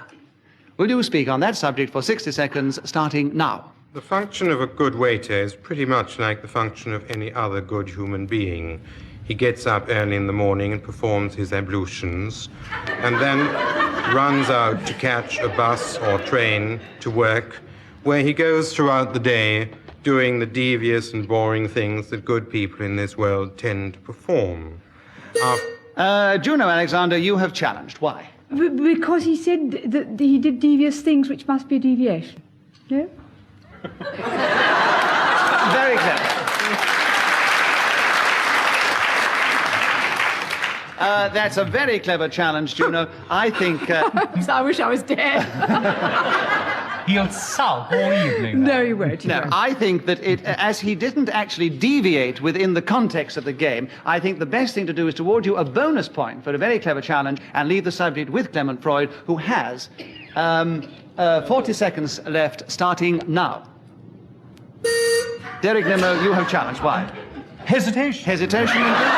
Will you speak on that subject for 60 seconds, starting now? The function of a good waiter is pretty much like the function of any other good human being. He gets up early in the morning and performs his ablutions, and then runs out to catch a bus or train to work, where he goes throughout the day doing the devious and boring things that good people in this world tend to perform. Juno Alexander, you have challenged. Why? Because he said that he did devious things, which must be a deviation. No? Very clever. That's a very clever challenge, Juno. I think... I wish I was dead. He'll sulk all evening. No, he won't. No, I think that as he didn't actually deviate within the context of the game, I think the best thing to do is to award you a bonus point for a very clever challenge and leave the subject with Clement Freud, who has 40 seconds left, starting now. Derek Nimmo, you have challenged. Why? Hesitation. Hesitation, indeed.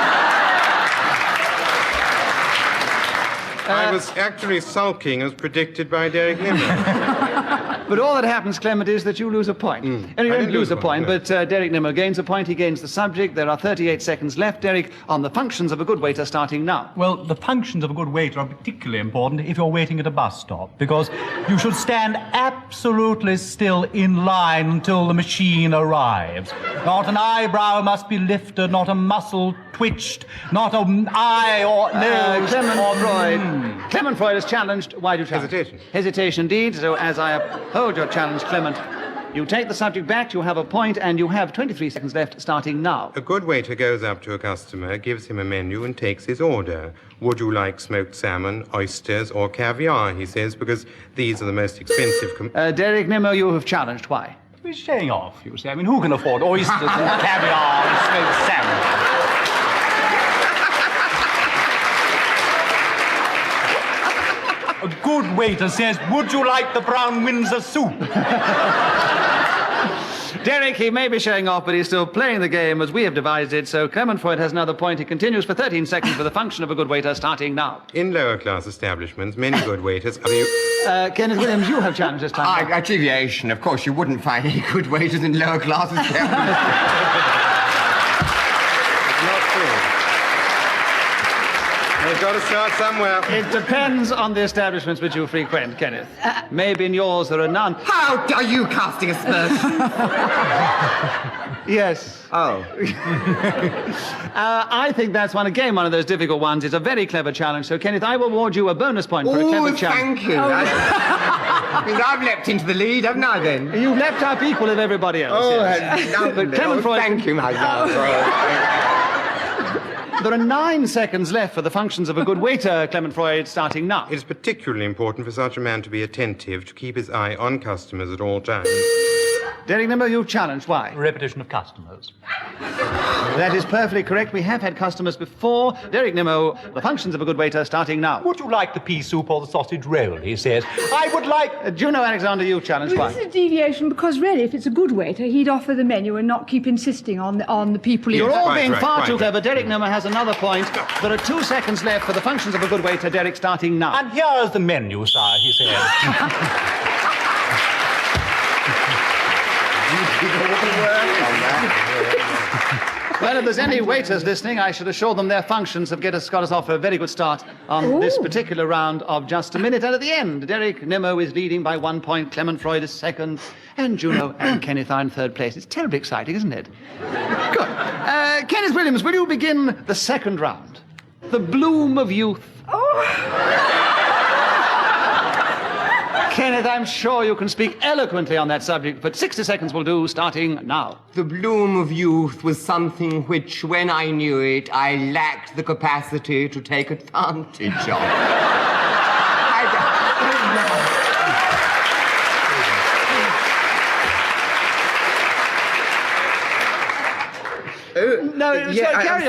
I was actually sulking as predicted by Derek Nimmo. But all that happens, Clement, is that you lose a point. And you don't lose a point, no. but Derek Nimmo gains a point. He gains the subject. There are 38 seconds left, Derek, on the functions of a good waiter, starting now. Well, the functions of a good waiter are particularly important if you're waiting at a bus stop, because you should stand absolutely still in line until the machine arrives. Not an eyebrow must be lifted, not a muscle twitched, not an eye or nose. Clement Freud is challenged. Why do you challenge? Hesitation. Hesitation, indeed. So as I uphold your challenge, Clement, You take the subject back, you have a point, and you have 23 seconds left, starting now. A good waiter goes up to a customer, gives him a menu, and takes his order. Would you like smoked salmon, oysters, or caviar, he says, because these are the most expensive... Derek Nimmo, you have challenged. Why? He's showing off, you see. I mean, who can afford oysters and caviar and smoked salmon? A good waiter says, would you like the brown Windsor soup? Derek, he may be showing off, but he's still playing the game as we have devised it, so Clement Freud has another point. He continues for 13 seconds for the function of a good waiter, starting now. In lower-class establishments, many good waiters are... Kenneth Williams, you have challenged this time. Abbreviation. Of course, you wouldn't find any good waiters in lower class establishments. They've got to start somewhere. It depends on the establishments which you frequent, Kenneth. Maybe in yours there are none. How are you casting aspersions? Yes. Oh. I think that's one of those difficult ones. It's a very clever challenge. So, Kenneth, I will award you a bonus point for a clever challenge. Thank you. I've leapt into the lead, haven't I, then? You've leapt up equal of everybody else. Oh, yes. lovely. But Clement Freud... Thank you, my love. There are 9 seconds left for the functions of a good waiter, Clement Freud, starting now. It is particularly important for such a man to be attentive, to keep his eye on customers at all times. Derek Nimmo, you've challenged. Why? Repetition of customers. That is perfectly correct. We have had customers before. Derek Nimmo, the functions of a good waiter, starting now. Would you like the pea soup or the sausage roll, he says. I would like... Juno Alexander, you've challenged. Well, Why? this is a deviation because really, if it's a good waiter, he'd offer the menu and not keep insisting on the people. You're all Right, being right, far right. too clever. Derek Nimmo has another point. There are 2 seconds left for the functions of a good waiter. Derek, starting now. And here's the menu, sire, he says. Well, if there's any waiters listening, I should assure them their functions have got us off a very good start on this particular round of Just a Minute. And at the end, Derek Nimmo is leading by 1 point, Clement Freud is second, and Juno and Kenneth are in third place. It's terribly exciting, isn't it? Good. Kenneth Williams, will you begin the second round? The bloom of youth. Kenneth, I'm sure you can speak eloquently on that subject, but 60 seconds will do, starting now. The bloom of youth was something which, when I knew it, I lacked the capacity to take advantage of. Carry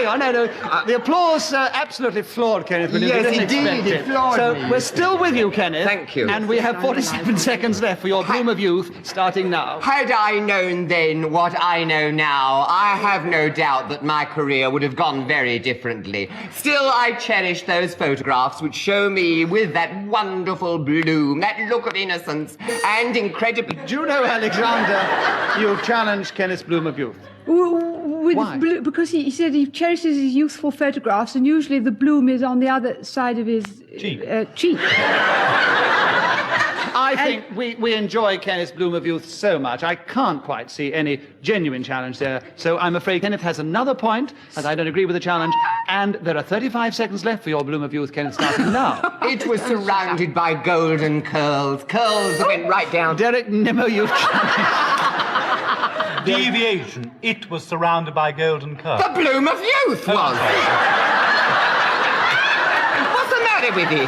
on. No, the applause absolutely floored Kenneth Williams. Yes, We didn't indeed, expect it floored So me. we're still with you, Kenneth. Thank you. And we have 47 seconds left for your bloom of youth, starting now. Had I known then what I know now, I have no doubt that my career would have gone very differently. Still, I cherish those photographs which show me with that wonderful bloom, that look of innocence, and incredibly... Juno Alexander, you've challenged Kenneth's bloom of youth. Why? Because he said he cherishes his youthful photographs, and usually the bloom is on the other side of his cheek. I think we enjoy Kenneth's bloom of youth so much, I can't quite see any genuine challenge there. So I'm afraid Kenneth has another point, as I don't agree with the challenge, and there are 35 seconds left for your bloom of youth, Kenneth, starting now. It was surrounded by golden curls that went right down... Derek Nimmo, you've challenged. Deviation. It was surrounded by golden curls. The bloom of youth was. What's the matter with you?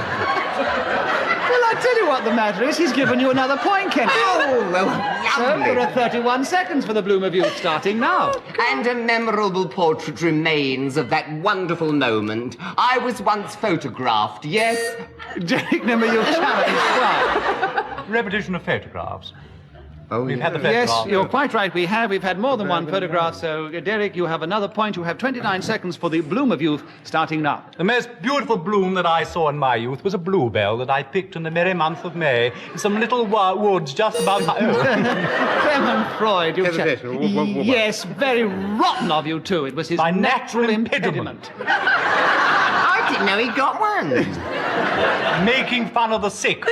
Well, I'll tell you what the matter is. He's given you another point, Kenneth. Oh, well, So lovely. there are 31 seconds for the bloom of youth, starting now. And a memorable portrait remains of that wonderful moment. I was once photographed, yes? Derek Nimmo, you've challenged. Why? Repetition of photographs. Oh, We've had the Yes, photograph. you're quite right. We've had more than one photograph. So, Derek, you have another point. You have 29 seconds for the bloom of youth, starting now. The most beautiful bloom that I saw in my youth was a bluebell that I picked in the merry month of May in some little woods just about... Clement Freud, you've Hesitation. Yes, very rotten of you, too. It was his My natural natural impediment. I didn't know he got one. Making fun of the sick.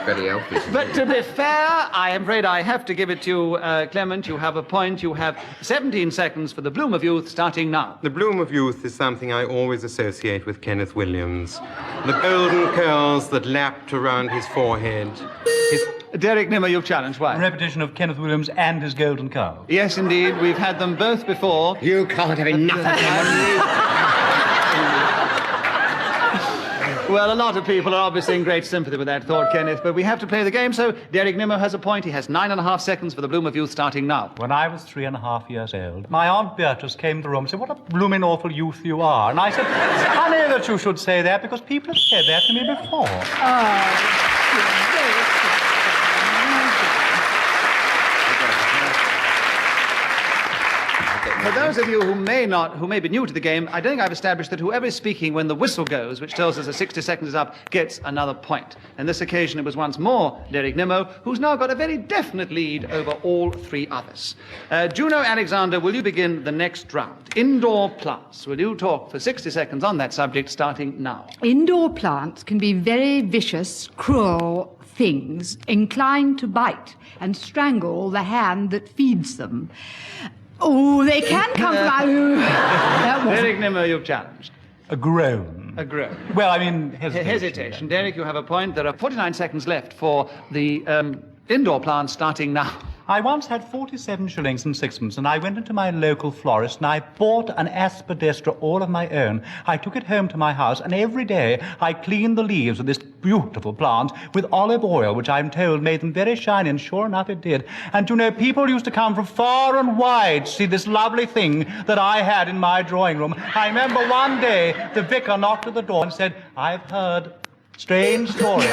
very elfish. But to be fair, I am afraid I have to give it to you, Clement. You have a point. You have 17 seconds for the bloom of youth, starting now. The bloom of youth is something I always associate with Kenneth Williams. The golden curls that lapped around his forehead. Derek Nimmo, you've challenged. Why? A repetition of Kenneth Williams and his golden curls. Yes, indeed. We've had them both before. You can't have enough of him. Well, a lot of people are obviously in great sympathy with that thought, Kenneth, but we have to play the game, so Derek Nimmo has a point. He has 9.5 seconds for the bloom of youth, starting now. When I was 3.5 years old, my Aunt Beatrice came to the room and said, "What a blooming awful youth you are." And I said, "It's funny that you should say that, because people have said that to me before." For those of you who may be new to the game, I don't think I've established that whoever is speaking when the whistle goes, which tells us that 60 seconds is up, gets another point. On this occasion, it was once more Derek Nimmo, who's now got a very definite lead over all three others. Juno Alexander, will you begin the next round? Indoor plants. Will you talk for 60 seconds on that subject, starting now? Indoor plants can be very vicious, cruel things, inclined to bite and strangle the hand that feeds them. Oh, they can come from... Derek Nimmo, you've challenged. A groan. A groan. Well, I mean, hesitation. Hesitation. Derek, you have a point. There are 49 seconds left for the indoor plants, starting now. I once had 47 shillings and sixpence, and I went into my local florist and I bought an aspidistra all of my own. I took it home to my house, and every day I cleaned the leaves of this beautiful plant with olive oil, which I'm told made them very shiny, and sure enough it did. And you know, people used to come from far and wide to see this lovely thing that I had in my drawing room. I remember one day the vicar knocked at the door and said, "I've heard strange stories."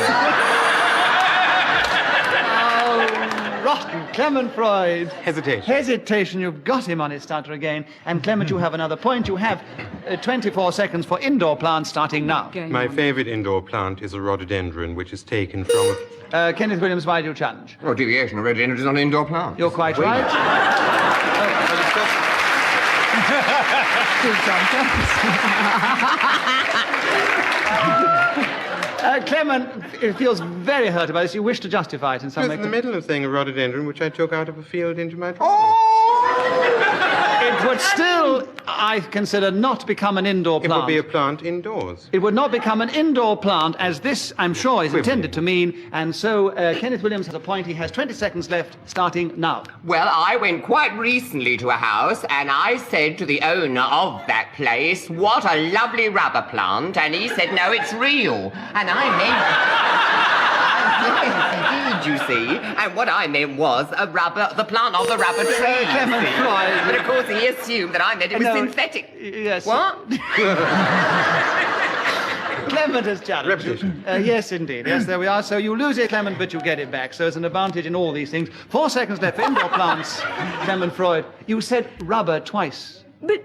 Rotten. Clement Freud. Hesitation. Hesitation. You've got him on his stutter again. And Clement, you have another point. You have 24 seconds for indoor plants, starting now. My favourite indoor plant is a rhododendron, which is taken from a... Kenneth Williams, why do you challenge? Oh, deviation. A rhododendron is not an indoor plant. You're quite right. Clement feels very hurt about this. You wish to justify it in some way. I was in the middle of saying a rhododendron, which I took out of a field into my drawing. It would still, I consider, not become an indoor plant. It would be a plant indoors. It would not become an indoor plant, as this, I'm sure, is intended to mean. And so Kenneth Williams has a point. He has 20 seconds left, starting now. Well, I went quite recently to a house, and I said to the owner of that place, "What a lovely rubber plant." And he said, "No, it's real." And I meant... Yes, you see. And what I meant was the plant of the rubber tree. Clement Freud. But of course he assumed that I meant it was synthetic. Yes. What? Clement has challenged. Repetition. Yes, indeed. Yes, there we are. So you lose it, Clement, but you get it back. So it's an advantage in all these things. 4 seconds left for indoor plants. Clement Freud. You said rubber twice. But...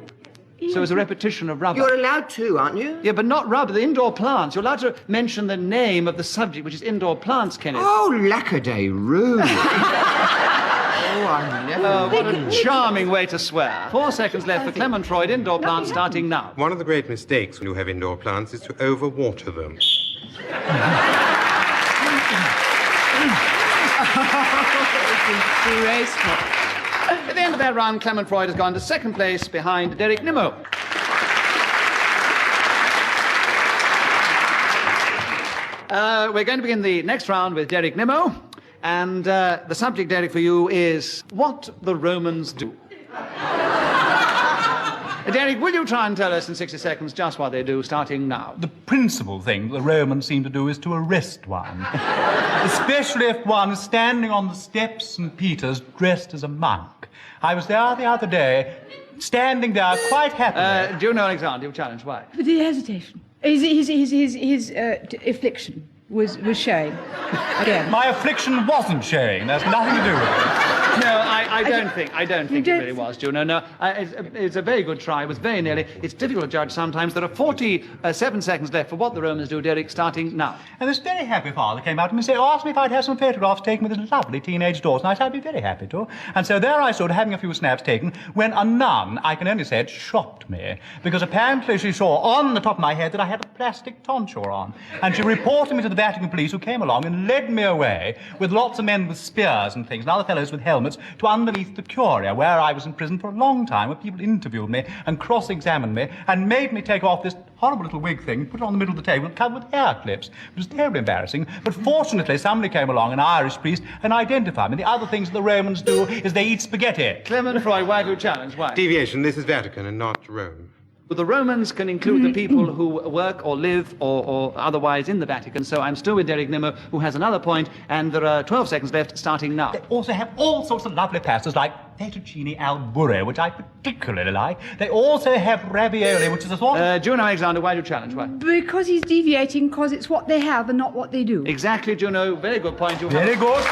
So it's a repetition of rubber. You're allowed to, aren't you? Yeah, but not rubber, the indoor plants. You're allowed to mention the name of the subject, which is indoor plants, Kenneth. Oh, lackaday-roo. I never... What a charming way to swear. 4 seconds left for Clement Freud, indoor plants, starting now. One of the great mistakes when you have indoor plants is to overwater them. Graceful. At the end of that round, Clement Freud has gone to second place behind Derek Nimmo. We're going to begin the next round with Derek Nimmo. And the subject, Derek, for you is what the Romans do. Derek, will you try and tell us in 60 seconds just what they do, starting now? The principal thing the Romans seem to do is to arrest one. Especially if one is standing on the steps of St. Peter's dressed as a monk. I was there the other day, standing there quite happily. Juno Alexander, you challenge. Why? But the hesitation. His affliction was showing. Again. My affliction wasn't showing. There's nothing to do with it. No, I don't think it really was, Juno. No, it's a very good try. It was very nearly. It's difficult to judge sometimes. There are 47 seconds left for What the Romans Do, Derek, starting now. And this very happy father came out to me and said, asked me if I'd have some photographs taken with his lovely teenage daughter. And I said, I'd be very happy to. And so there I stood, having a few snaps taken, when a nun, I can only say it, shocked me. Because apparently she saw on the top of my head that I had a plastic tonsure on. And she reported me to the Vatican police, who came along and led me away with lots of men with spears and things, and other fellows with helmets, to underneath the Curia, where I was in prison for a long time, where people interviewed me and cross-examined me and made me take off this horrible little wig thing, put it on the middle of the table, covered with hair clips. It was terribly embarrassing. But fortunately, somebody came along, an Irish priest, and identified me. The other things the Romans do is they eat spaghetti. Clement Freud, why have you challenged? Why? Deviation. This is Vatican and not Rome. Well, the Romans can include the people who work or live or otherwise in the Vatican, so I'm still with Derek Nimmo, who has another point, and there are 12 seconds left, starting now. They also have all sorts of lovely pastas like fettuccine al burro, which I particularly like. They also have ravioli, which is a sort of... Juno Alexander, why do you challenge? Why? Because he's deviating because it's what they have and not what they do. Exactly, Juno. Very good point. Very good.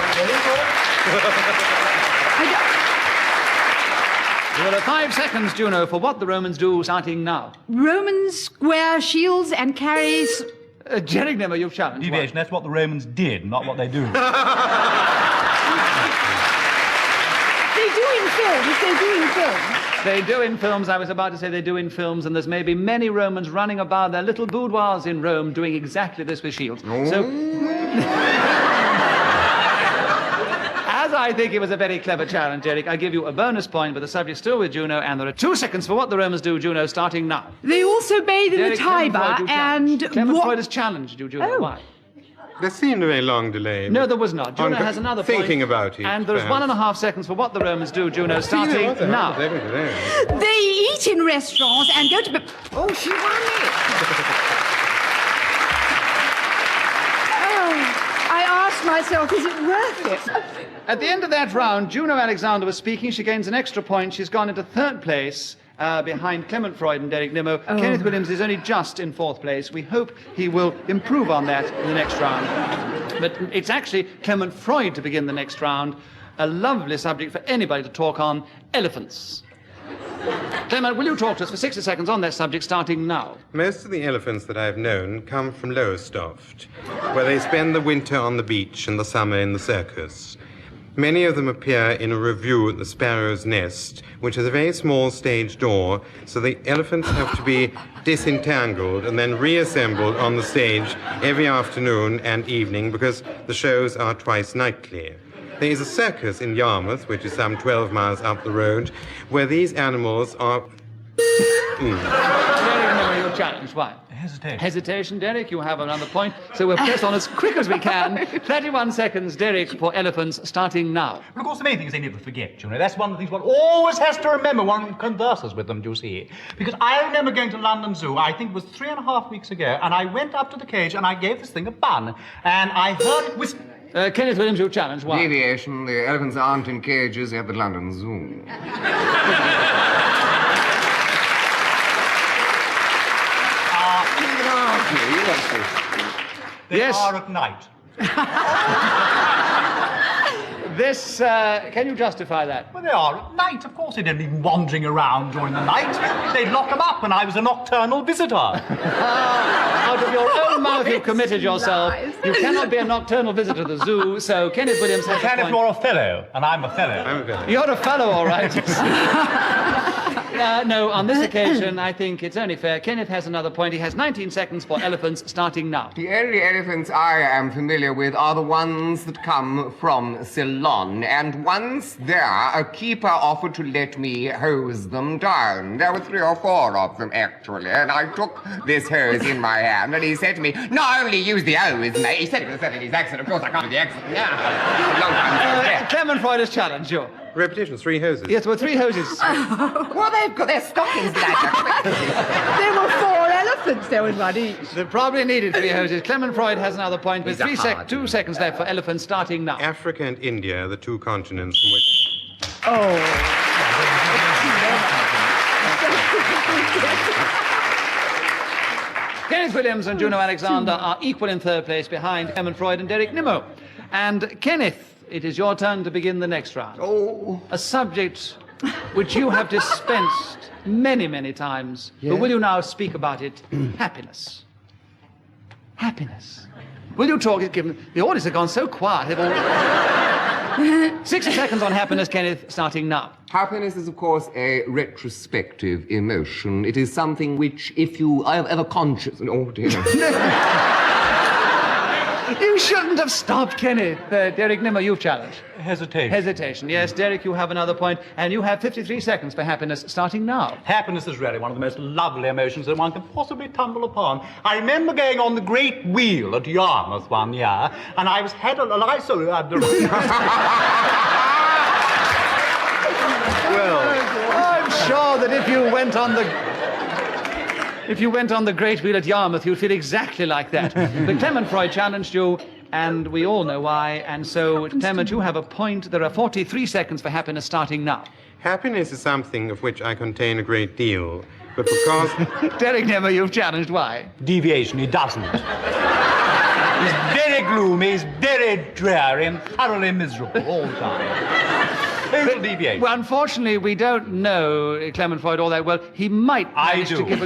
There are 5 seconds, Juno, for What the Romans Do, starting now. Romans square shields and carries... Derek Nimmo, you've challenged. Deviation, that's what the Romans did, not what they do. They do in films. They do in films. They do in films. I was about to say they do in films, and there's maybe many Romans running about their little boudoirs in Rome doing exactly this with shields. As I think it was a very clever challenge, Eric, I give you a bonus point, but the subject's still with Juno, and there are 2 seconds for What the Romans Do, Juno, starting now. They also bathe in the Tiber and... Clement Freud has challenged you, Juno. Oh. Why? There seemed a very long delay. No, there was not. Juno has another point. Thinking about it. And there's 1.5 seconds for What the Romans Do, Juno, starting now. They eat in restaurants and go to... Oh, she won it! I asked myself, is it worth it? At the end of that round, Juno Alexander was speaking. She gains an extra point. She's gone into 3rd place behind Clement Freud and Derek Nimmo. Kenneth Williams is only just in 4th place. We hope he will improve on that in the next round. But it's actually Clement Freud to begin the next round. A lovely subject for anybody to talk on, elephants. Clement, will you talk to us for 60 seconds on that subject, starting now? Most of the elephants that I've known come from Lowestoft, where they spend the winter on the beach and the summer in the circus. Many of them appear in a revue at the Sparrow's Nest, which has a very small stage door, so the elephants have to be disentangled and then reassembled on the stage every afternoon and evening because the shows are twice nightly. There is a circus in Yarmouth, which is some 12 miles up the road, where these animals are... Derek, your challenge. Why? Hesitation. Hesitation, Derek. You have another point. So we'll press on as quick as we can. 31 seconds, Derek, for elephants, starting now. Well, of course, the main thing is they never forget, you know. That's one of the things one always has to remember when one converses with them, do you see? Because I remember going to London Zoo, I think it was 3.5 weeks ago, and I went up to the cage and I gave this thing a bun, and I heard it whisper... Kenneth Williams, your challenge. Why? Deviation. The elephants aren't in cages at the London Zoo. They are at night. This, can you justify that? Well, they are at night. Of course, they don't be wandering around during the night. They'd lock them up, and I was a nocturnal visitor. Out of your own mouth, you've committed yourself. You cannot be a nocturnal visitor to the zoo, so Kenneth Williams has You can a if point. you're a fellow, and I'm a fellow. I'm a fellow. You're a fellow, all right. No, on this occasion, I think it's only fair. Kenneth has another point. He has 19 seconds for elephants, starting now. The only elephants I am familiar with are the ones that come from Ceylon, and once there, a keeper offered to let me hose them down. There were 3 or 4 of them, actually, and I took this hose in my hand, and he said to me, not only use the hose, mate. He said it with a Senegalese accent. Of course, I can't do the accent. Yeah. A long time ago. Clement Freud has challenged you. Repetition, 3 hoses. Yes, there were 3 hoses. Well, they've got their stockings like that. There were 4 elephants, there was one each. They probably needed 3 hoses. Clement Freud has another point with He's a 2 seconds left for elephants, starting now. Africa and India are the 2 continents from which... Kenneth Williams and Juno Alexander are equal in 3rd place behind Clement Freud and Derek Nimmo. And Kenneth it is your turn to begin the next round. Oh. A subject which you have dispensed many, many times. But will you now speak about it? Happiness. Happiness. Will you talk? The audience have gone so quiet. They've all... 60 seconds on happiness, Kenneth, starting now. Happiness is, of course, a retrospective emotion. It is something which, if you are ever conscious... Oh, dear. You shouldn't have stopped, Kenneth. Derek Nimmo, you've challenged. Hesitation. Hesitation. Yes, Derek, you have another point, and you have 53 seconds for happiness, starting now. Happiness is really one of the most lovely emotions that one can possibly tumble upon. I remember going on the Great Wheel at Yarmouth one year, and I was had a Well, I'm sure that if you went on the Great Wheel at Yarmouth, you'd feel exactly like that. But Clement Freud challenged you, and we all know why. And so, Clement, you have a point. There are 43 seconds for happiness, starting now. Happiness is something of which I contain a great deal, but because... Derek Nimmo, you've challenged. Why? Deviation, he doesn't. He's very gloomy, he's very dreary, and thoroughly miserable all the time. Total deviation. Well, unfortunately, we don't know Clement Freud all that well. He might manage to give a...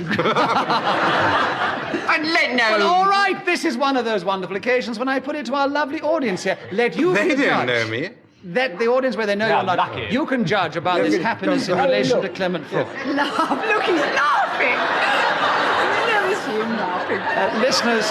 And let no... Well, all right, this is one of those wonderful occasions when I put it to our lovely audience here. Let you They be the don't judge. know me. That the audience where they know Yeah, you're not. lucky. You can judge about this happiness in relation to Clement Freud. Laugh. Look, he's laughing. I've never seen him laughing. Listeners,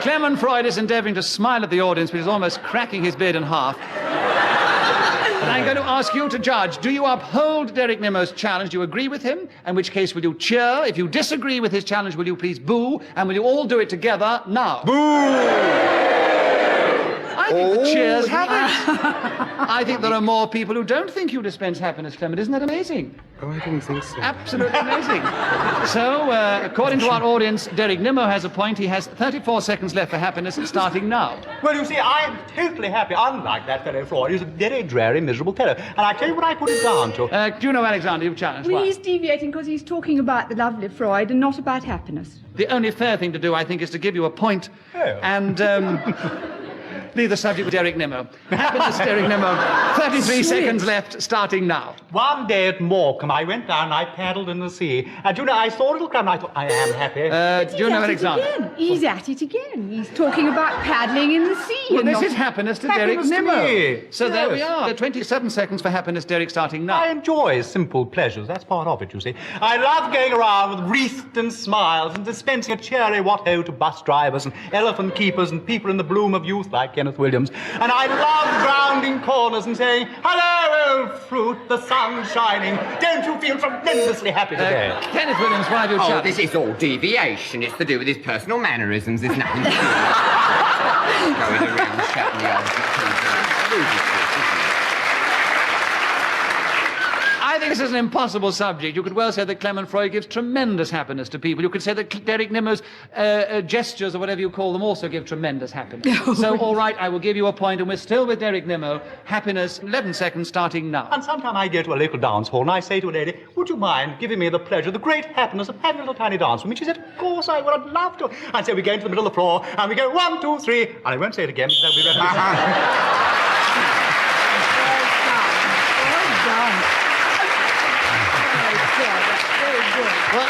Clement Freud is endeavoring to smile at the audience, but he's almost cracking his beard in half. And I'm going to ask you to judge. Do you uphold Derek Nimmo's challenge? Do you agree with him? In which case, will you cheer? If you disagree with his challenge, will you please boo? And will you all do it together now? Boo! I think the cheers have it. I think there are more people who don't think you dispense happiness, Clement. Isn't that amazing? Oh, I didn't think so. Absolutely amazing. So, according to our audience, Derek Nimmo has a point. He has 34 seconds left for happiness, starting now. Well, you see, I'm totally happy, unlike that fellow Freud. He's a very dreary, miserable fellow. And I tell you what I put it down to. Juno Alexander, you've challenged. Well, Why? he's deviating because he's talking about the lovely Freud and not about happiness. The only fair thing to do, I think, is to give you a point and leave the subject with Derek Nimmo. Happiness, Derek Nimmo. 33 seconds left, starting now. One day at Morecambe, I went down and I paddled in the sea. And, you know, I saw a little crab and I thought, I am happy. Juno He's at Alexander. it again. He's at it again. He's talking about paddling in the sea. Well, and this not- is happiness to Happiness Derek to Nimmo. me. So there we Yes. are. 27 seconds for happiness, Derek, starting now. I enjoy simple pleasures. That's part of it, you see. I love going around with wreathed and smiles and dispensing a cheery what-ho to bus drivers and elephant keepers and people in the bloom of youth like Kenneth Williams. And I love rounding corners and saying, hello, old fruit, the sun's shining. Don't you feel tremendously happy today? Kenneth Williams, why have you Oh, challenged? this is all deviation. It's to do with his personal mannerisms. There's nothing to do with it. Going around shouting the others at people. I think this is an impossible subject. You could well say that Clement Freud gives tremendous happiness to people. You could say that Derek Nimmo's gestures, or whatever you call them, also give tremendous happiness. So, all right, I will give you a point, and we're still with Derek Nimmo. Happiness, 11 seconds, starting now. And sometime I go to a local dance hall and I say to a lady, would you mind giving me the pleasure, the great happiness of having a little tiny dance with me? She said, of course I would, I'd love to. And so we go into the middle of the floor and we go 1, 2, 3, and I won't say it again because that'll be repetition. Well,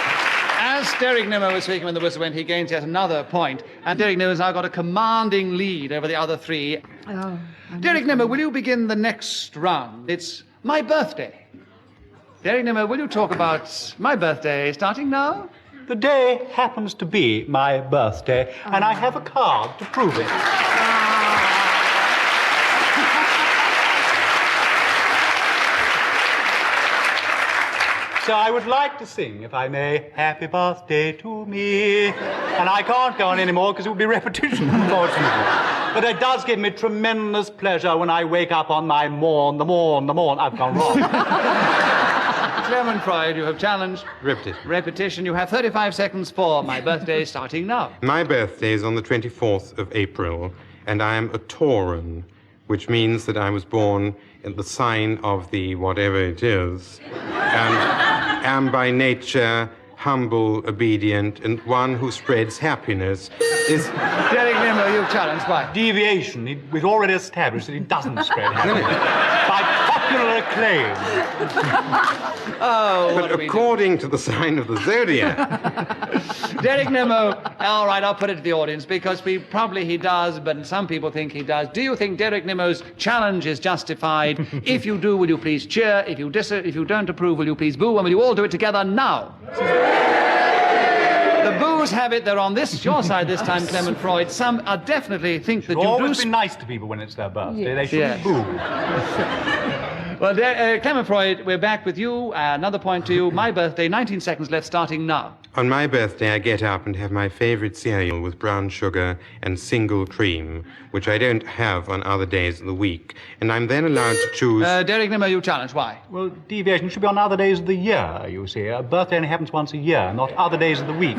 as Derek Nimmo was speaking when the whistle went, he gains yet another point, and Derek Nimmo has now got a commanding lead over the other three. Oh, Derek Nimmo, will you begin the next round? It's my birthday. Derek Nimmo, will you talk about my birthday starting now? The day happens to be my birthday, and I have a card to prove it. So I would like to sing, if I may, Happy Birthday to me. And I can't go on anymore because it would be repetition, unfortunately. But it does give me tremendous pleasure when I wake up on my morn. I've gone wrong. Clement Freud, you have challenged. Repetition. Repetition. You have 35 seconds for my birthday starting now. My birthday is on the 24th of April, and I am a Tauran, which means that I was born in the sign of the whatever it is, and am by nature humble, obedient, and one who spreads happiness. Is Derek Nimmo, you've challenged. Why? Deviation. We've already established that he doesn't spread happiness. By popular acclaim. Oh, But according to the sign of the zodiac. Derek Nimmo. All right, I'll put it to the audience because he does, but some people think he does. Do you think Derek Nimmo's challenge is justified? If you do, will you please cheer? If you don't approve, will you please boo? And will you all do it together now? The boos have it. They're on your side this time, Clement Freud. Some definitely think that you do. Always be nice to people when it's their birthday. They shouldn't boo. Well, Clement Freud, we're back with you. Another point to you. My birthday, 19 seconds left, starting now. On my birthday, I get up and have my favorite cereal with brown sugar and single cream, which I don't have on other days of the week. And I'm then allowed to choose... Derek Nimmo, you challenge. Why? Well, deviation should be on other days of the year, you see. A birthday only happens once a year, not other days of the week.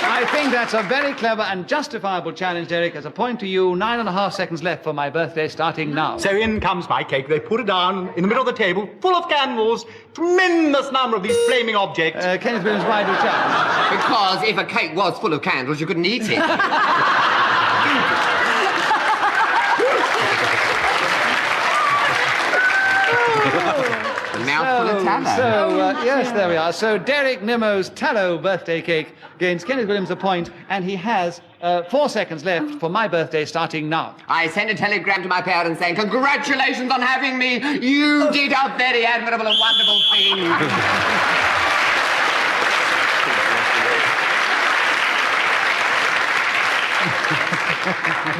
I think that's a very clever and justifiable challenge, Derek. As a point to you, 9.5 seconds left for my birthday, starting now. So in comes my cake. They put it down in the middle of the table, full of candles, tremendous number of these flaming objects. Kenneth Williams, why do you challenge? Because if a cake was full of candles, you couldn't eat it. A mouthful of tallow. Yes, there we are. So Derek Nimmo's tallow birthday cake gains Kenneth Williams a point, and he has 4 seconds left for my birthday, starting now. I sent a telegram to my parents saying, congratulations on having me. You did a very admirable and wonderful thing.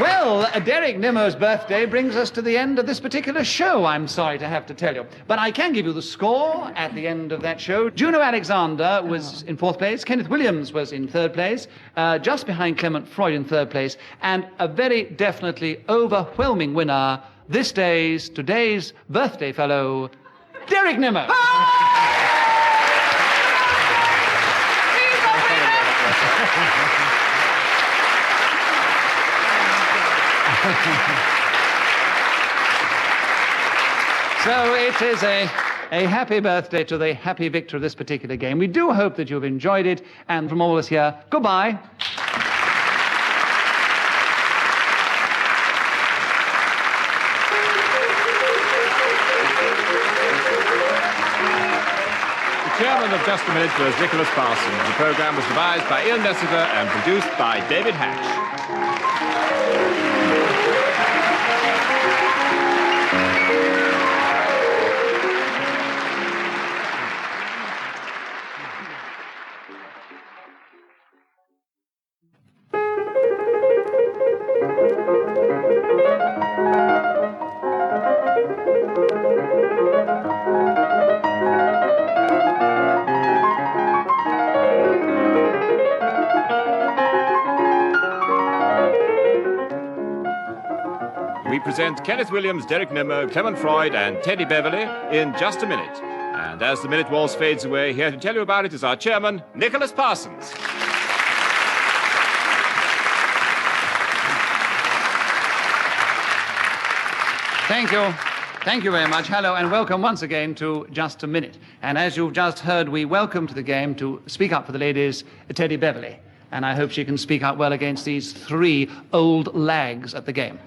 Well, Derek Nimmo's birthday brings us to the end of this particular show, I'm sorry to have to tell you. But I can give you the score at the end of that show. Juno Alexander was in 4th place. Kenneth Williams was in 3rd place, just behind Clement Freud in 3rd place. And a very definitely overwhelming winner, today's birthday fellow, Derek Nimmo. So it is a happy birthday to the happy victor of this particular game. We do hope that you've enjoyed it, and from all of us here, goodbye. The chairman of Just a Minute was Nicholas Parsons. The programme was devised by Ian Nessiver and produced by David Hatch. We present Kenneth Williams, Derek Nimmo, Clement Freud, and Teddy Beverly in Just a Minute. And as the minute waltz fades away, here to tell you about it is our chairman, Nicholas Parsons. Thank you. Thank you very much. Hello, and welcome once again to Just a Minute. And as you've just heard, we welcome to the game to speak up for the ladies, Teddy Beverly. And I hope she can speak out well against these 3 old lags at the game.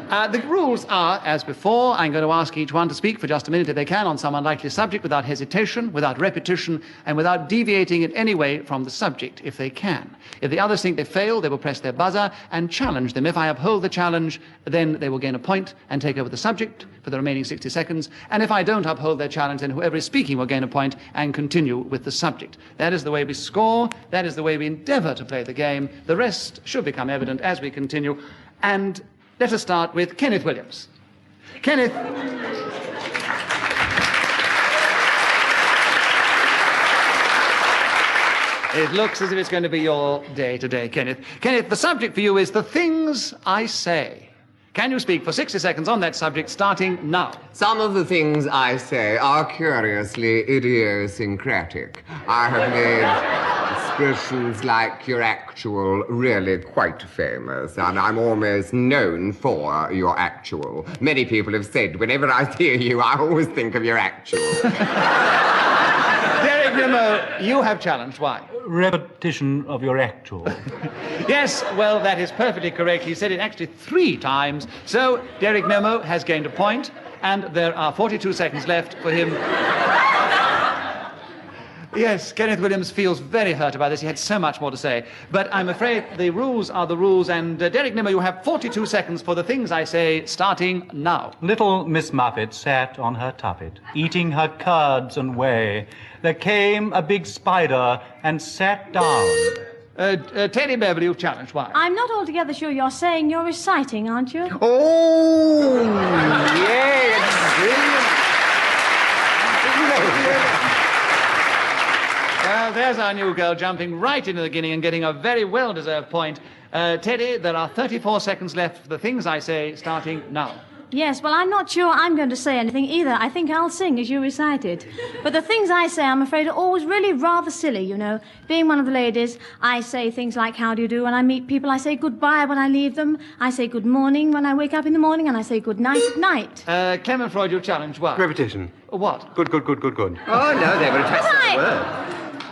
The rules are, as before, I'm going to ask each one to speak for just a minute if they can on some unlikely subject without hesitation, without repetition, and without deviating in any way from the subject, if they can. If the others think they fail, they will press their buzzer and challenge them. If I uphold the challenge, then they will gain a point and take over the subject for the remaining 60 seconds. And if I don't uphold their challenge, then whoever is speaking will gain a point and continue with the subject. That is the way we score. That is the way we endeavor to play the game. The rest should become evident as we continue. And let us start with Kenneth Williams. Kenneth. It looks as if it's going to be your day today, Kenneth. Kenneth, the subject for you is the things I say. Can you speak for 60 seconds on that subject, starting now? Some of the things I say are curiously idiosyncratic. I have made expressions like "your actual" really quite famous, and I'm almost known for "your actual." Many people have said, whenever I hear you, I always think of "your actual." Derek Derek Nimmo, you have challenged. Why? Repetition of your actual. Yes, well, that is perfectly correct. He said it actually 3 times. So, Derek Nimmo has gained a point, and there are 42 seconds left for him. Yes, Kenneth Williams feels very hurt about this. He had so much more to say. But I'm afraid the rules are the rules, and Derek Nimmo, you have 42 seconds for the things I say, starting now. Little Miss Muffet sat on her tuffet, eating her curds and whey. There came a big spider and sat down. Teddy Beverly, you've challenged. Why? I'm not altogether sure you're saying you're reciting, aren't you? Oh, yes, brilliant. Well, there's our new girl jumping right into the guinea and getting a very well-deserved point. Teddy, there are 34 seconds left for the things I say, starting now. Yes, well, I'm not sure I'm going to say anything either. I think I'll sing as you recite it. But the things I say, I'm afraid, are always really rather silly, you know. Being one of the ladies, I say things like, how do you do? When I meet people, I say goodbye when I leave them. I say good morning when I wake up in the morning, and I say good night at night. Clement Freud, you challenge what? Repetition. What? Good. Oh, no, they were attached to the word.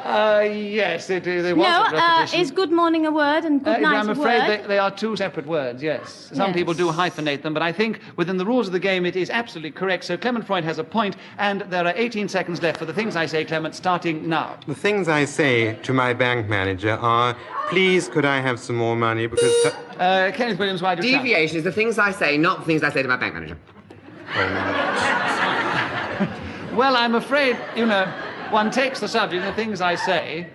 Yes, it was a repetition. Is good morning a word and good night I'm a word? afraid they are 2 separate words, yes. Some Yes. people do hyphenate them, but I think within the rules of the game it is absolutely correct. So Clement Freud has a point, and there are 18 seconds left for the things I say, Clement, starting now. The things I say to my bank manager are, please, could I have some more money? Because... Kenneth Williams, why do you Deviation is the things I say, not the things I say to my bank manager. Well, I'm afraid, you know, one takes the subject, the things I say,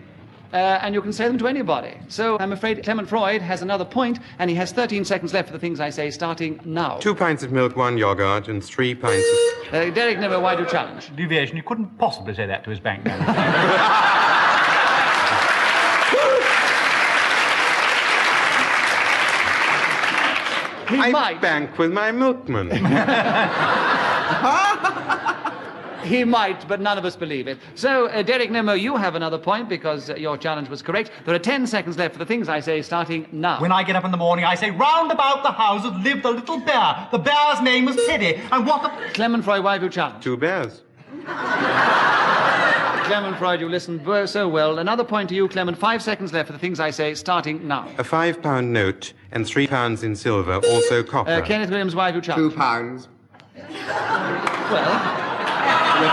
and you can say them to anybody. So I'm afraid Clement Freud has another point, and he has 13 seconds left for the things I say, starting now. 2 pints of milk, 1 yogurt, and 3 pints of... Derek Nimmo, why do you challenge? Deviation, you couldn't possibly say that to his bank manager. I bank with my milkman. He might, but none of us believe it. So, Derek Nimmo, you have another point because your challenge was correct. There are 10 seconds left for the things I say, starting now. When I get up in the morning, I say, round about the houses lived a little bear. The bear's name was Teddy. And what the... Clement Freud, why have you challenged? 2 bears. Clement Freud, you listened so well. Another point to you, Clement. 5 seconds left for the things I say, starting now. A £5 note and £3 in silver, also copper. Kenneth Williams, why have you challenged? £2. Well... £1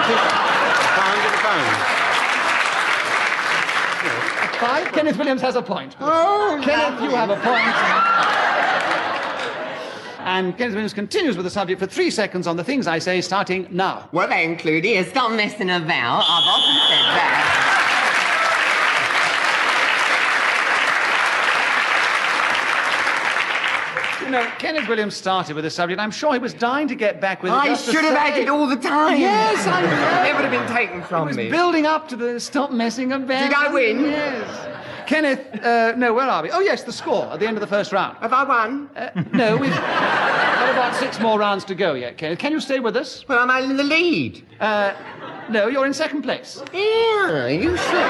5? Kenneth Williams has a point. Oh, Kenneth, you have a point. And Kenneth Williams continues with the subject for 3 seconds on the things I say, starting now. Well then, Cludy, stop messing about. I've often said that. You know, Kenneth Williams started with the subject. I'm sure he was dying to get back with it. I just to should have say- had it all the time. Yes, I know. It would have been taken It from was me. building up to the stop messing about. Did I win? Yes. Kenneth, no, where are we? Oh, yes, the score at the end of the first round. Have I won? No, we've got about 6 more rounds to go yet, Kenneth. Can you stay with us? Well, I'm in the lead. No, you're in second place. Yeah, you should.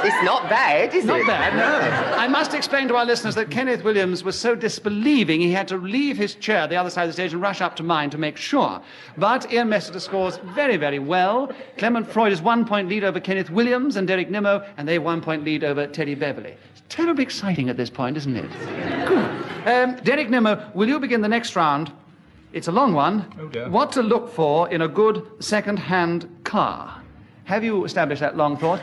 It's not bad, is it? Not bad, no. I must explain to our listeners that Kenneth Williams was so disbelieving he had to leave his chair the other side of the stage and rush up to mine to make sure. But Ian Messiter scores very, very well. Clement Freud is 1 point lead over Kenneth Williams and Derek Nimmo, and they 1 point lead over Teddy Beverly. It's terribly exciting at this point, isn't it? Good. Derek Nimmo, will you begin the next round? It's a long one. Oh, dear. What to look for in a good second-hand car. Have you established that long thought?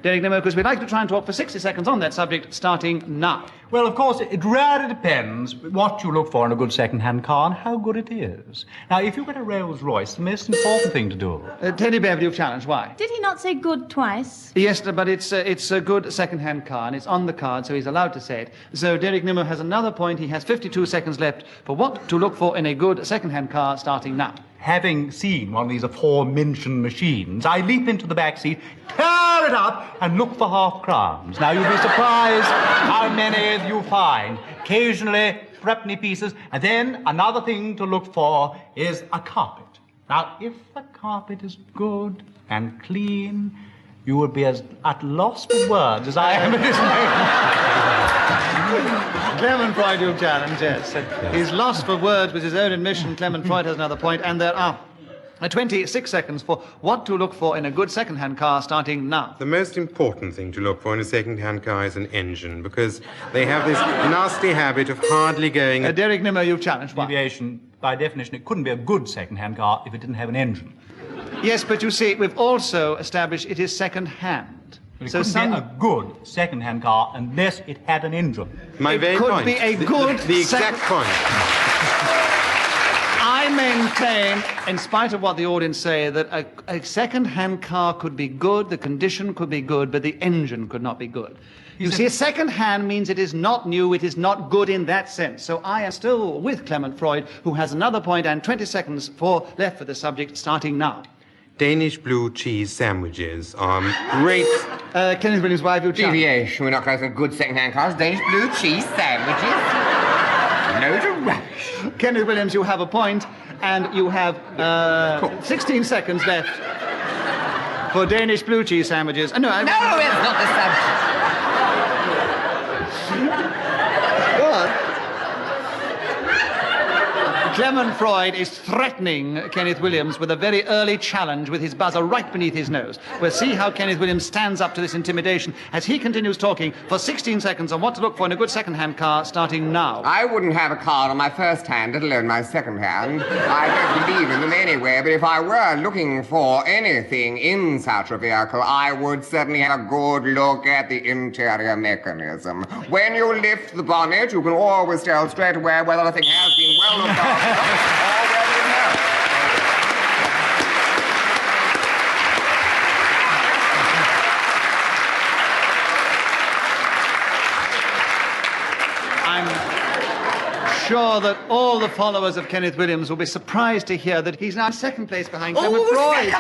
Derek Nimmo, because we'd like to try and talk for 60 seconds on that subject, starting now. Well, of course, it rather depends what you look for in a good second-hand car and how good it is. Now, if you get a Rolls Royce, the most important thing to do... Teddy Beverly, you've challenged. Why? Did he not say good twice? Yes, but it's a good second-hand car, and it's on the card, so he's allowed to say it. So Derek Nimmo has another point. He has 52 seconds left for what to look for in a good second-hand car, starting now. Having seen one of these aforementioned machines, I leap into the back seat, tear it up, and look for half-crowns. Now, you'll be surprised how many you find. Occasionally, threepenny pieces. And then another thing to look for is a carpet. Now, if the carpet is good and clean, you will be as at loss for words as I am at this moment. Clement Freud, you've challenged, yes. He's lost for words with his own admission. Clement Freud has another point, and there are 26 seconds for what to look for in a good second-hand car starting now. The most important thing to look for in a second-hand car is an engine, because they have this nasty habit of hardly going... Derek Nimmo, you've challenged. Deviation, by definition, it couldn't be a good second-hand car if it didn't have an engine. Yes, but you see, we've also established it is second-hand. But it couldn't be a good second-hand car unless it had an engine. My very could point. be a good The exact point. I maintain, in spite of what the audience say, that a second-hand car could be good, the condition could be good, but the engine could not be good. You see, a second-hand means it is not new, it is not good in that sense. So I am still with Clement Freud, who has another point and 20 seconds left for the subject, starting now. Danish blue cheese sandwiches are great. Kenneth Williams, why have you challenged? Deviation. We're not going to good second-hand cars. Danish blue cheese sandwiches. Loads of rubbish. Kenneth Williams, you have a point, and you have 16 seconds left for Danish blue cheese sandwiches. No, it's not the subject. What? Clement Freud is threatening Kenneth Williams with a very early challenge with his buzzer right beneath his nose. We'll see how Kenneth Williams stands up to this intimidation as he continues talking for 16 seconds on what to look for in a good second-hand car, starting now. I wouldn't have a car on my first hand, let alone my second hand. I don't believe in them anyway, but if I were looking for anything in such a vehicle, I would certainly have a good look at the interior mechanism. When you lift the bonnet, you can always tell straight away whether the thing has been well looked after. I'm sure that all the followers of Kenneth Williams will be surprised to hear that he's now in second place behind Clement Freud.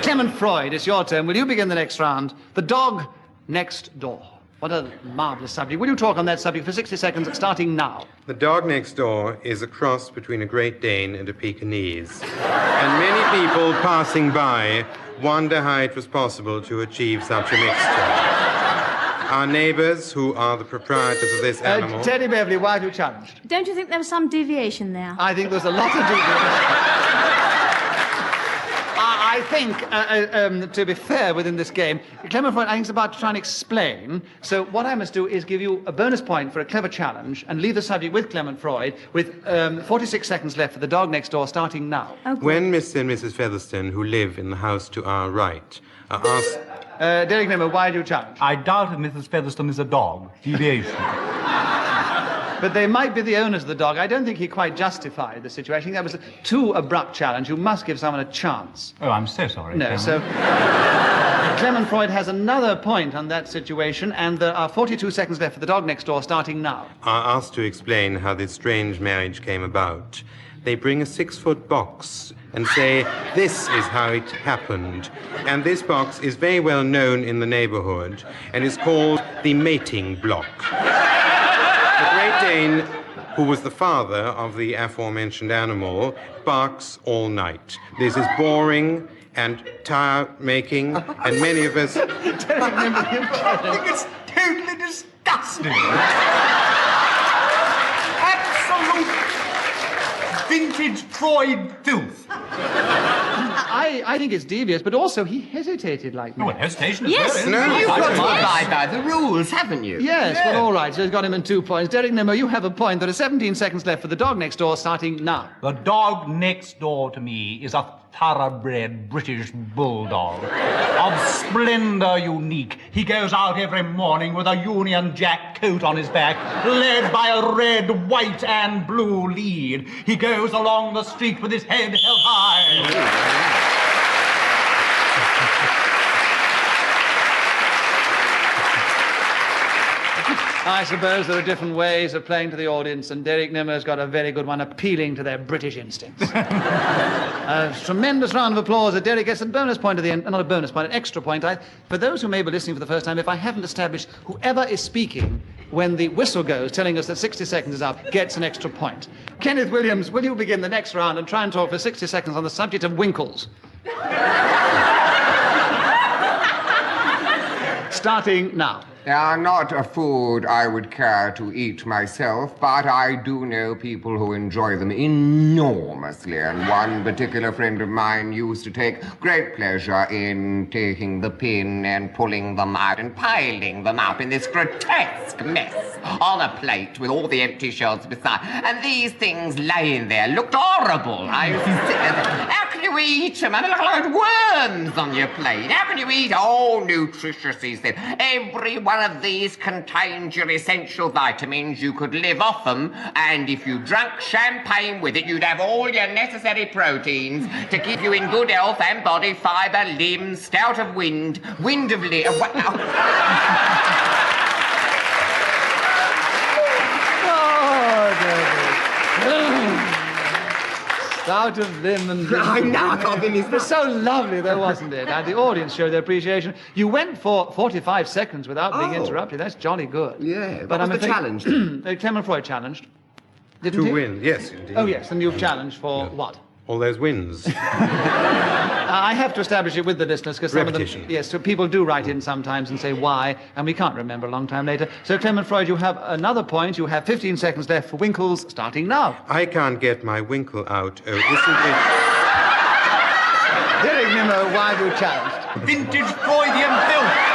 Clement Freud, it's your turn. Will you begin the next round? The dog next door. What a marvellous subject. Will you talk on that subject for 60 seconds, starting now? The dog next door is a cross between a Great Dane and a Pekingese. And many people passing by wonder how it was possible to achieve such a mixture. Our neighbours, who are the proprietors of this animal... Teddy Beverley, why have you challenged? Don't you think there was some deviation there? I think there's a lot of deviation. I think, to be fair within this game, Clement Freud, I think, is about to try and explain. So what I must do is give you a bonus point for a clever challenge and leave the subject with Clement Freud with 46 seconds left for the dog next door, starting now. Okay. When Mr. and Mrs. Featherstone, who live in the house to our right, are asked... Derek Nimmo, why do you challenge? I doubt if Mrs. Featherstone is a dog. Deviation. But they might be the owners of the dog. I don't think he quite justified the situation. That was a too abrupt challenge. You must give someone a chance. Oh, I'm so sorry. No, so... Clement Freud has another point on that situation, and there are 42 seconds left for the dog next door, starting now. Are asked to explain how this strange marriage came about. They bring a 6-foot box and say, this is how it happened. And this box is very well known in the neighborhood and is called the mating block. The Great Dane, who was the father of the aforementioned animal, barks all night. This is boring and tire-making, and many of us... I think it's totally disgusting. Absolute vintage Freud filth. I think it's devious, but also he hesitated like me. Oh, well, hesitation is Yes. very... No, you've got to Yes. abide by the rules, haven't you? Yes, well, all right, so he's got him in 2 points. Derek Nimmo, you have a point. There are 17 seconds left for the dog next door, starting now. The dog next door to me is a thoroughbred British bulldog of splendor unique. He goes out every morning with a Union Jack coat on his back, led by a red, white, and blue lead. He goes along the street with his head held high. I suppose there are different ways of playing to the audience, and Derek Nimmo's got a very good one, appealing to their British instincts. A tremendous round of applause. Derek gets a bonus point at the end. Not a bonus point, an extra point. For those who may be listening for the first time, if I haven't established, whoever is speaking when the whistle goes, telling us that 60 seconds is up, gets an extra point. Kenneth Williams, will you begin the next round and try and talk for 60 seconds on the subject of winkles? Starting now. They are not a food I would care to eat myself, but I do know people who enjoy them enormously, and one particular friend of mine used to take great pleasure in taking the pin and pulling them out and piling them up in this grotesque mess on a plate with all the empty shells beside. And these things laying there looked horrible. I used to sit there and say, how can you eat them? And they look like worms on your plate. How can you eat? Oh, nutritious, he said. Every one of these contains your essential vitamins. You could live off them, and if you drank champagne with it, you'd have all your necessary proteins to keep you in good health and body fibre, limbs, stout of wind of Stout of limb and... I can't finish. It was so lovely, though, wasn't it? And the audience showed their appreciation. You went for 45 seconds without being interrupted. That's jolly good. Yeah, but was the challenge? Clement Freud challenged, didn't he? To win, yes, indeed. Oh, yes, and you've challenged for what? All those wins. I have to establish it with the listeners because some of them... Repetition. Yes, so people do write in sometimes and say why, and we can't remember a long time later. So, Clement Freud, you have another point. You have 15 seconds left for Winkles, starting now. I can't get my Winkle out. Oh, isn't it? Derek Nimmo, why have you challenged? Vintage Freudian filth.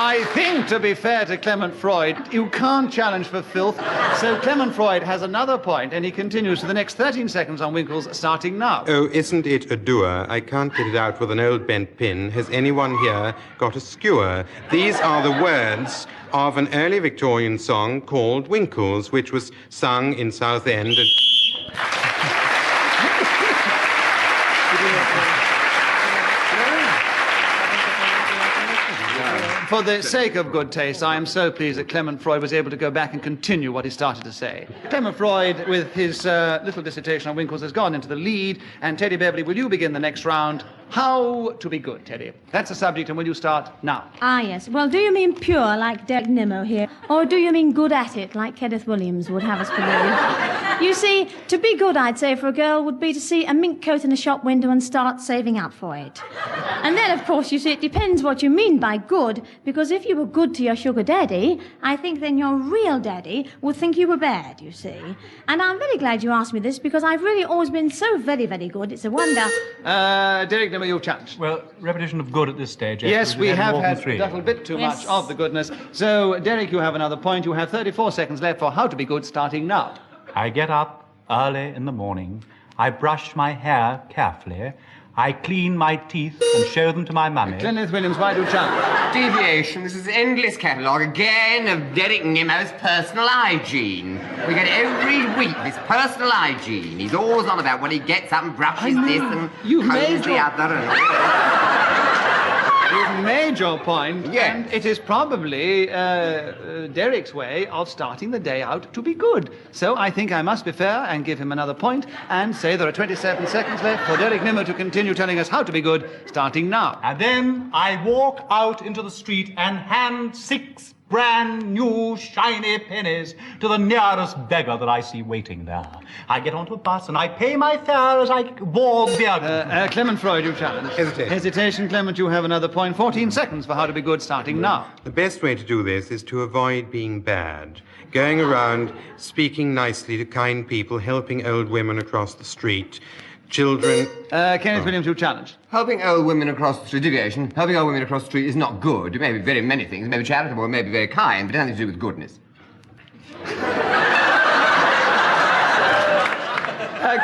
I think, to be fair to Clement Freud, you can't challenge for filth. So Clement Freud has another point, and he continues for the next 13 seconds on Winkles, starting now. Oh, isn't it a doer? I can't get it out with an old bent pin. Has anyone here got a skewer? These are the words of an early Victorian song called Winkles, which was sung in Southend. For the sake of good taste, I am so pleased that Clement Freud was able to go back and continue what he started to say. Clement Freud, with his little dissertation on Winkles, has gone into the lead. And Teddy Beverley, will you begin the next round? How to be good, Teddy? That's the subject, and will you start now? Ah, yes. Well, do you mean pure, like Derek Nimmo here? Or do you mean good at it, like Kenneth Williams would have us believe? You see, to be good, I'd say, for a girl would be to see a mink coat in a shop window and start saving up for it. And then, of course, you see, it depends what you mean by good, because if you were good to your sugar daddy, I think then your real daddy would think you were bad, you see. And I'm very glad you asked me this, because I've really always been so very, very good. It's a wonder. Derek Nimmo, you've challenged. Well, repetition of good at this stage. Yes, we have had three. a little bit too Yes. much of the goodness. So, Derek, you have another point. You have 34 seconds left for How to Be Good, starting now. I get up early in the morning. I brush my hair carefully. I clean my teeth and show them to my mummy. Kenneth Williams, why do you challenge? Deviation. This is endless catalogue again of Derek Nimmo's personal hygiene. We get it every week, this personal hygiene. He's always on about when he gets up and brushes this and combs the other and all. You've made your point, Yes. and it is probably Derek's way of starting the day out to be good. So I think I must be fair and give him another point and say there are 27 seconds left for Derek Nimmo to continue telling us how to be good, starting now. And then I walk out into the street and hand 6 brand new shiny pennies to the nearest beggar that I see waiting there. I get onto a bus and I pay my fare as I board the Clement Freud, you challenge. Hesitation, Clement, you have another point. 14 seconds for how to be good, starting now. The best way to do this is to avoid being bad. Going around, speaking nicely to kind people, helping old women across the street, children... Kenneth Williams, you challenge. Helping old women across the street, deviation. Helping old women across the street is not good. It may be very many things. It may be charitable, it may be very kind, but it has nothing to do with goodness.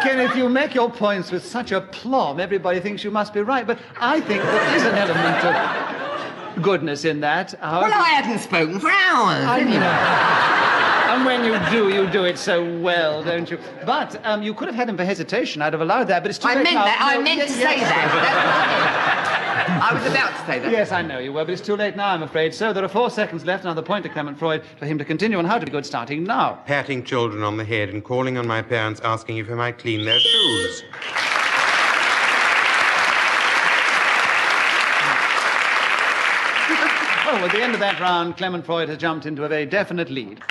Kenneth, you make your points with such aplomb, everybody thinks you must be right, but I think there is an element of goodness in that. Well, I hadn't spoken for hours. I know. And when you do it so well, don't you? But you could have had him for hesitation. I'd have allowed that, but it's too late now. I meant to say that. I was about to say that. Yes, I know you were, but it's too late now, I'm afraid. So there are 4 seconds left, another point to Clement Freud, for him to continue on how to be good, starting now. Patting children on the head and calling on my parents asking if I might clean their shoes. Well, at the end of that round, Clement Freud has jumped into a very definite lead.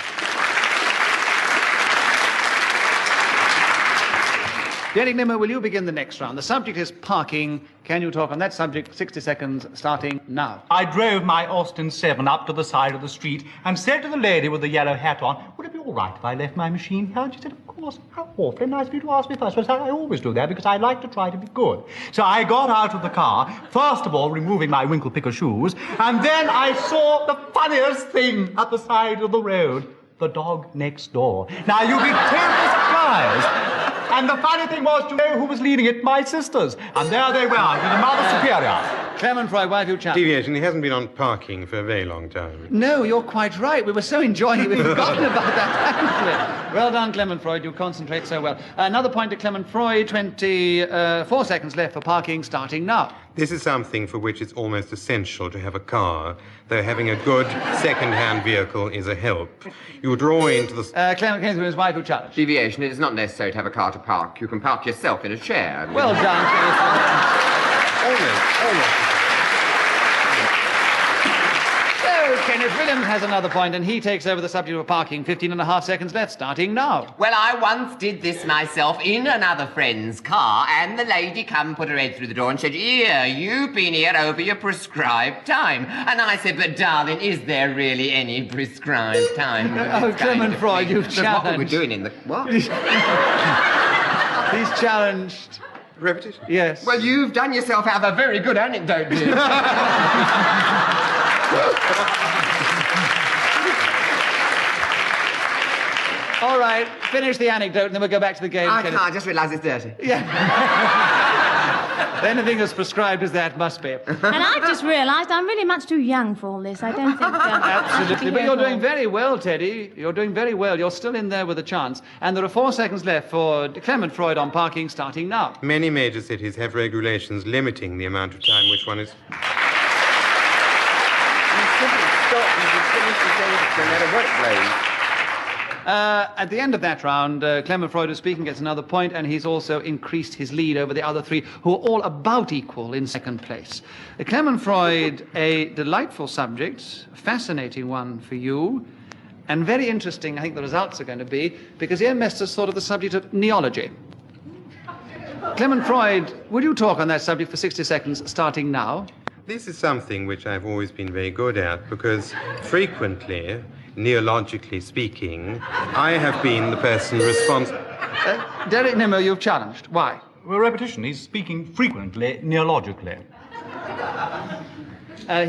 Derek Nimmo, will you begin the next round? The subject is parking. Can you talk on that subject? 60 seconds starting now. I drove my Austin 7 up to the side of the street and said to the lady with the yellow hat on, would it be all right if I left my machine here? And she said, of course. How awfully nice of you to ask me first. Well, I always do that because I like to try to be good. So I got out of the car, first of all removing my winkle picker shoes, and then I saw the funniest thing at the side of the road. The dog next door. Now, you'll be terribly surprised. And the funny thing was, to know who was leading it? My sisters. And there they were, with a Mother Superior. Clement Freud, why have you challenged? Deviation, he hasn't been on parking for a very long time. No, you're quite right. We were so enjoying it, we've forgotten about that, haven't we? Well done, Clement Freud. You concentrate so well. Another point to Clement Freud. 24 seconds left for parking, starting now. This is something for which it's almost essential to have a car, though having a good second-hand vehicle is a help. You draw into the... Clement Kenneth Williams, why have you challenged? Deviation, it is not necessary to have a car to park. You can park yourself in a chair. Well done, Kenneth Williams. Almost. So, Kenneth Williams has another point, and he takes over the subject of parking. 15.5 seconds left, starting now. Well, I once did this myself in another friend's car, and the lady come put her head through the door and said, "Here, you've been here over your prescribed time." And I said, "But darling, is there really any prescribed time?" Oh, Clement Freud, you've challenged. What we were doing in the... What? He's challenged. Repetition? Yes. Well, you've done yourself out of a very good anecdote, dear. All right, finish the anecdote and then we'll go back to the game. I can't, I just realised it's dirty. Yeah. Anything as prescribed as that must be. And I've just realised I'm really much too young for all this. I don't think... Absolutely. But you're doing very well, Teddy. You're doing very well. You're still in there with a chance. And there are 4 seconds left for Clement Freud on parking, starting now. Many major cities have regulations limiting the amount of time which one is... At the end of that round, Clement Freud, who's speaking, gets another point, and he's also increased his lead over the other 3, who are all about equal in second place. Clement Freud, a delightful subject, fascinating one for you, and very interesting, I think the results are going to be, because Ian Mester's thought of the subject of neology. Clement Freud, would you talk on that subject for 60 seconds, starting now? This is something which I've always been very good at, because frequently, neologically speaking, I have been the person responsible... Derek Nimmo, you've challenged. Why? Well, repetition. He's speaking frequently, neologically.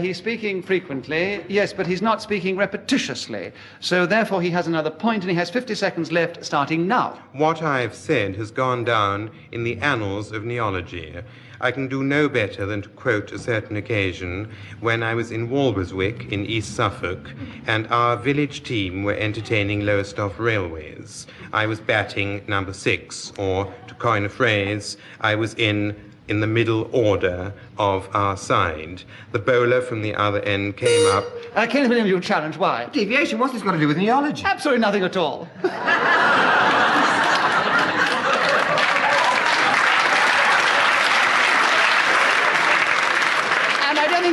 He's speaking frequently, yes, but he's not speaking repetitiously. So therefore he has another point, and he has 50 seconds left, starting now. What I've said has gone down in the annals of neology. I can do no better than to quote a certain occasion when I was in Walberswick in East Suffolk, and our village team were entertaining Lowestoft Railways. I was batting number 6, or to coin a phrase, I was in the middle order of our side. The bowler from the other end came up... Kenneth Williams, you challenge. Why? Deviation, what's this got to do with neology? Absolutely nothing at all.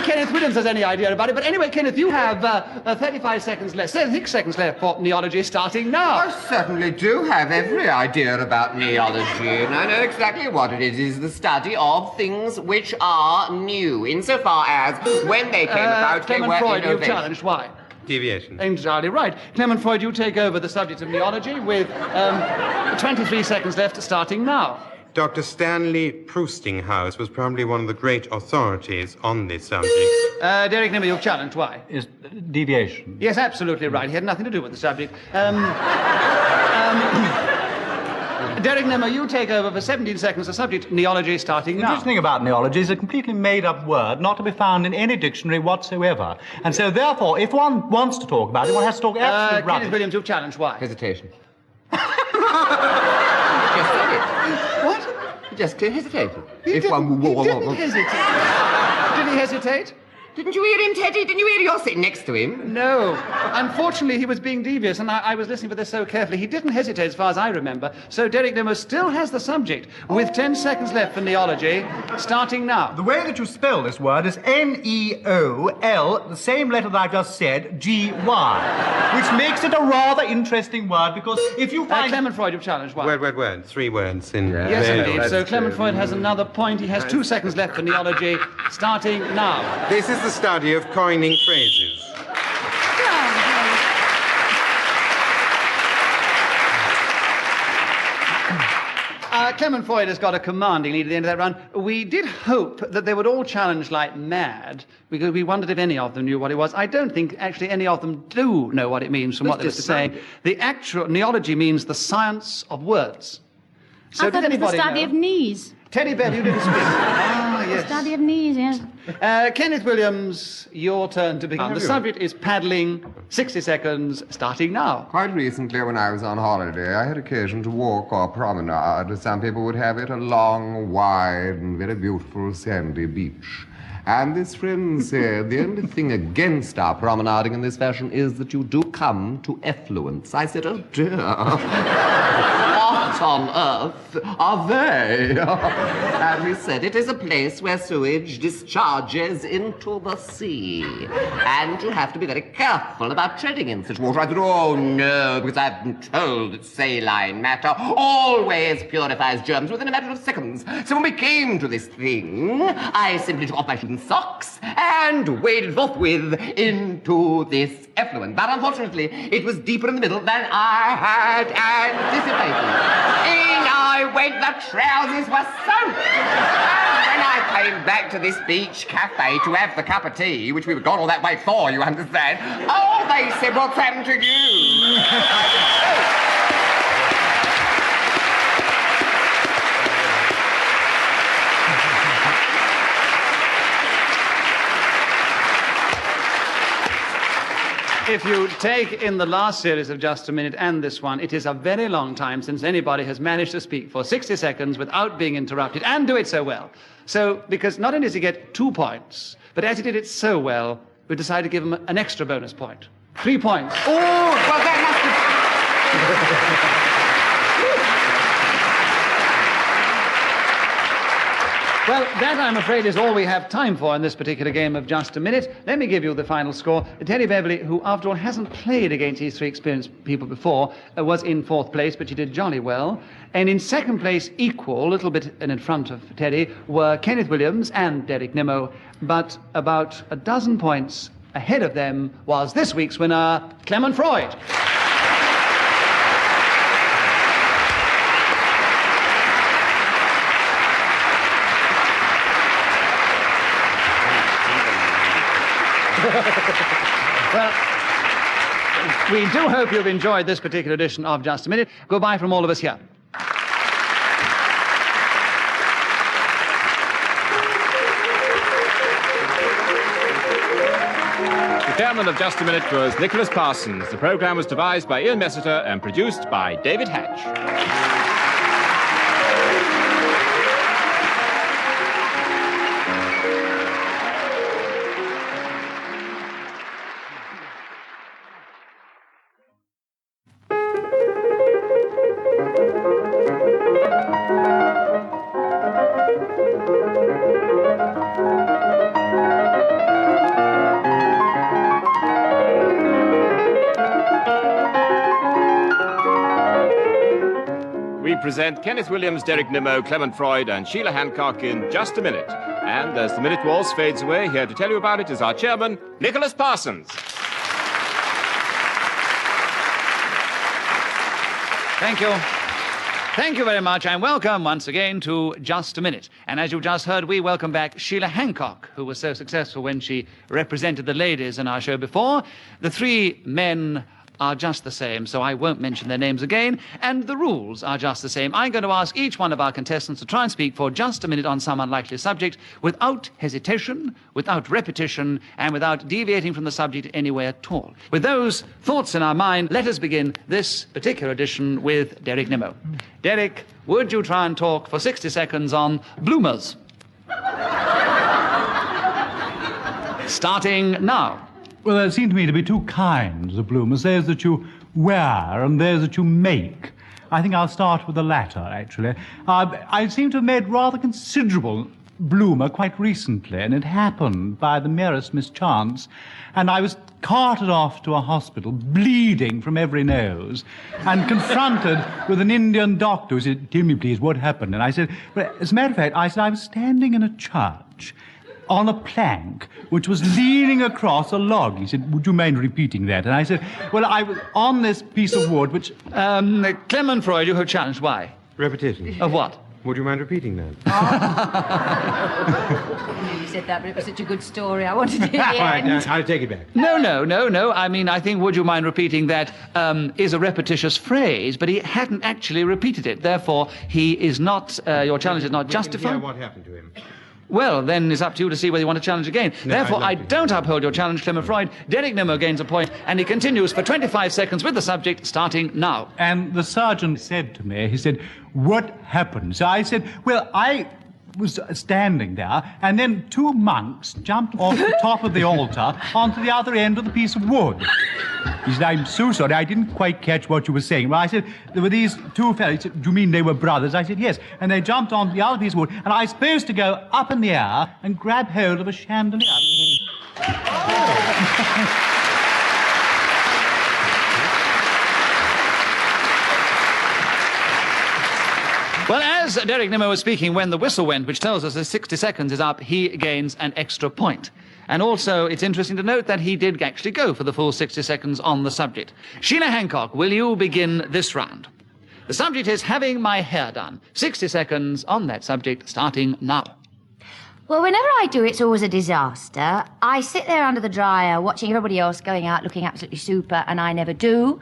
Kenneth Williams has any idea about it, but anyway, Kenneth, you have 35 seconds left, 6 seconds left for neology, starting now. I certainly do have every idea about neology, and I know exactly what it is the study of things which are new, insofar as when they came about, they Clement were Freud, you've innovative. challenged. Why? Deviation. Entirely right. Clement Freud, you take over the subject of neology with 23 seconds left, starting now. Dr. Stanley Proustinghouse was probably one of the great authorities on this subject. Derek Nimmo, you've challenged. Why? Is deviation. Yes, absolutely right. He had nothing to do with the subject. Derek Nimmo, you take over for 17 seconds. The subject, neology, starting now. The interesting thing about neology is a completely made-up word, not to be found in any dictionary whatsoever. And so, therefore, if one wants to talk about it, one has to talk absolute rubbish. Kenneth Williams, you've challenged. Why? Hesitation. Just said it. What? He just hesitated. He didn't hesitate. Did he hesitate? Didn't you hear him, Teddy? Didn't you hear? You're sitting next to him. No. Unfortunately, he was being devious, and I was listening for this so carefully. He didn't hesitate, as far as I remember. So Derek Nimmo still has the subject, with 10 seconds left for neology, starting now. The way that you spell this word is N-E-O-L, the same letter that I just said, G-Y, which makes it a rather interesting word, because if you find... Clement Freud, you've challenged one. Word. 3 words in... Yes, indeed. So Clement Freud has another point. He has 2 seconds left for neology, starting now. This is the study of coining phrases. Clement Freud has got a commanding lead at the end of that run. We did hope that they would all challenge like mad, because we wondered if any of them knew what it was. I don't think actually any of them do know what it means from what they were saying. The actual neology means the science of words. So I thought it was the study of knees. Teddy Bear, you didn't speak. Ah, yes. The study of knees, yes. Kenneth Williams, your turn to begin. The subject is paddling. 60 seconds, starting now. Quite recently, when I was on holiday, I had occasion to walk or promenade, as some people would have it, a long, wide, and very beautiful sandy beach. And this friend said, the only thing against our promenading in this fashion is that you do come to effluence. I said, oh dear. What on earth are they? And he said, it is a place where sewage discharges into the sea. And you have to be very careful about treading in such water. I said, oh no, because I've been told that saline matter always purifies germs within a matter of seconds. So when we came to this thing, I simply took off my shoes and socks and waded forthwith into this effluent. But unfortunately, it was deeper in the middle than I had anticipated. In I went, the trousers were soaked. And when I came back to this beach cafe to have the cup of tea, which we were gone all that way for, you understand, oh, they said, what's happened to you? If you take in the last series of Just a Minute and this one, it is a very long time since anybody has managed to speak for 60 seconds without being interrupted and do it so well. So, because not only does he get 2 points, but as he did it so well, we decided to give him an extra bonus point. 3 points. Oh, well, that must have... Well, that, I'm afraid, is all we have time for in this particular game of Just a Minute. Let me give you the final score. Teddy Beverley, who, after all, hasn't played against these 3 experienced people before, was in 4th place, but she did jolly well. And in 2nd place, equal, a little bit in front of Teddy, were Kenneth Williams and Derek Nimmo. But about a dozen points ahead of them was this week's winner, Clement Freud. Well, we do hope you've enjoyed this particular edition of Just a Minute. Goodbye from all of us here. The chairman of Just a Minute was Nicholas Parsons. The programme was devised by Ian Messiter and produced by David Hatch. We present Kenneth Williams, Derek Nimmo, Clement Freud, and Sheila Hancock in Just a Minute. And as the minute waltz fades away, here to tell you about it is our chairman, Nicholas Parsons. Thank you. Thank you very much, and welcome once again to Just a Minute. And as you just heard, we welcome back Sheila Hancock, who was so successful when she represented the ladies in our show before. The 3 men are just the same, so I won't mention their names again, and the rules are just the same. I'm going to ask each one of our contestants to try and speak for just a minute on some unlikely subject without hesitation, without repetition, and without deviating from the subject anywhere at all. With those thoughts in our mind, let us begin this particular edition with Derek Nimmo. Derek, would you try and talk for 60 seconds on bloomers? starting now. Well, there seem to me to be two kinds of bloomers. Those that you wear and those that you make. I think I'll start with the latter, actually. I seem to have made rather considerable bloomer quite recently, and it happened by the merest mischance. And I was carted off to a hospital, bleeding from every nose, and confronted with an Indian doctor who said, "Tell me, please, what happened?" And I said, well, as a matter of fact, I said, I was standing in a church on a plank which was leaning across a log. He said, "Would you mind repeating that?" And I said, well, I was on this piece of wood which... Clement Freud, you have challenged. Why? Repetition. Of what? Would you mind repeating that? You said that, but it was such a good story. I wanted to hear the All right, end. I'll take it back. No. I mean, I think, would you mind repeating that is a repetitious phrase, but he hadn't actually repeated it. Therefore, he is not, your challenge is not justified. Yeah, what happened to him? Well, then it's up to you to see whether you want to challenge again. No, Therefore, I'd like I to. don't uphold your challenge, Clement Freud. Derek Nimmo gains a point, and he continues for 25 seconds with the subject starting now. And the sergeant said to me, he said, "What happened?" So I said, well, I was standing there, and then two monks jumped off the top of the altar onto the other end of the piece of wood. He said, "I'm so sorry, I didn't quite catch what you were saying." Well, I said, there were these two fellows. He said, "Do you mean they were brothers?" I said, "Yes." And they jumped on the other piece of wood, and I was supposed to go up in the air and grab hold of a chandelier. Well, as Derek Nimmo was speaking, when the whistle went, which tells us that 60 seconds is up, he gains an extra point. And also, it's interesting to note that he did actually go for the full 60 seconds on the subject. Sheila Hancock, will you begin this round? The subject is having my hair done. 60 seconds on that subject, starting now. Well, whenever I do, it's always a disaster. I sit there under the dryer watching everybody else going out looking absolutely super, and I never do.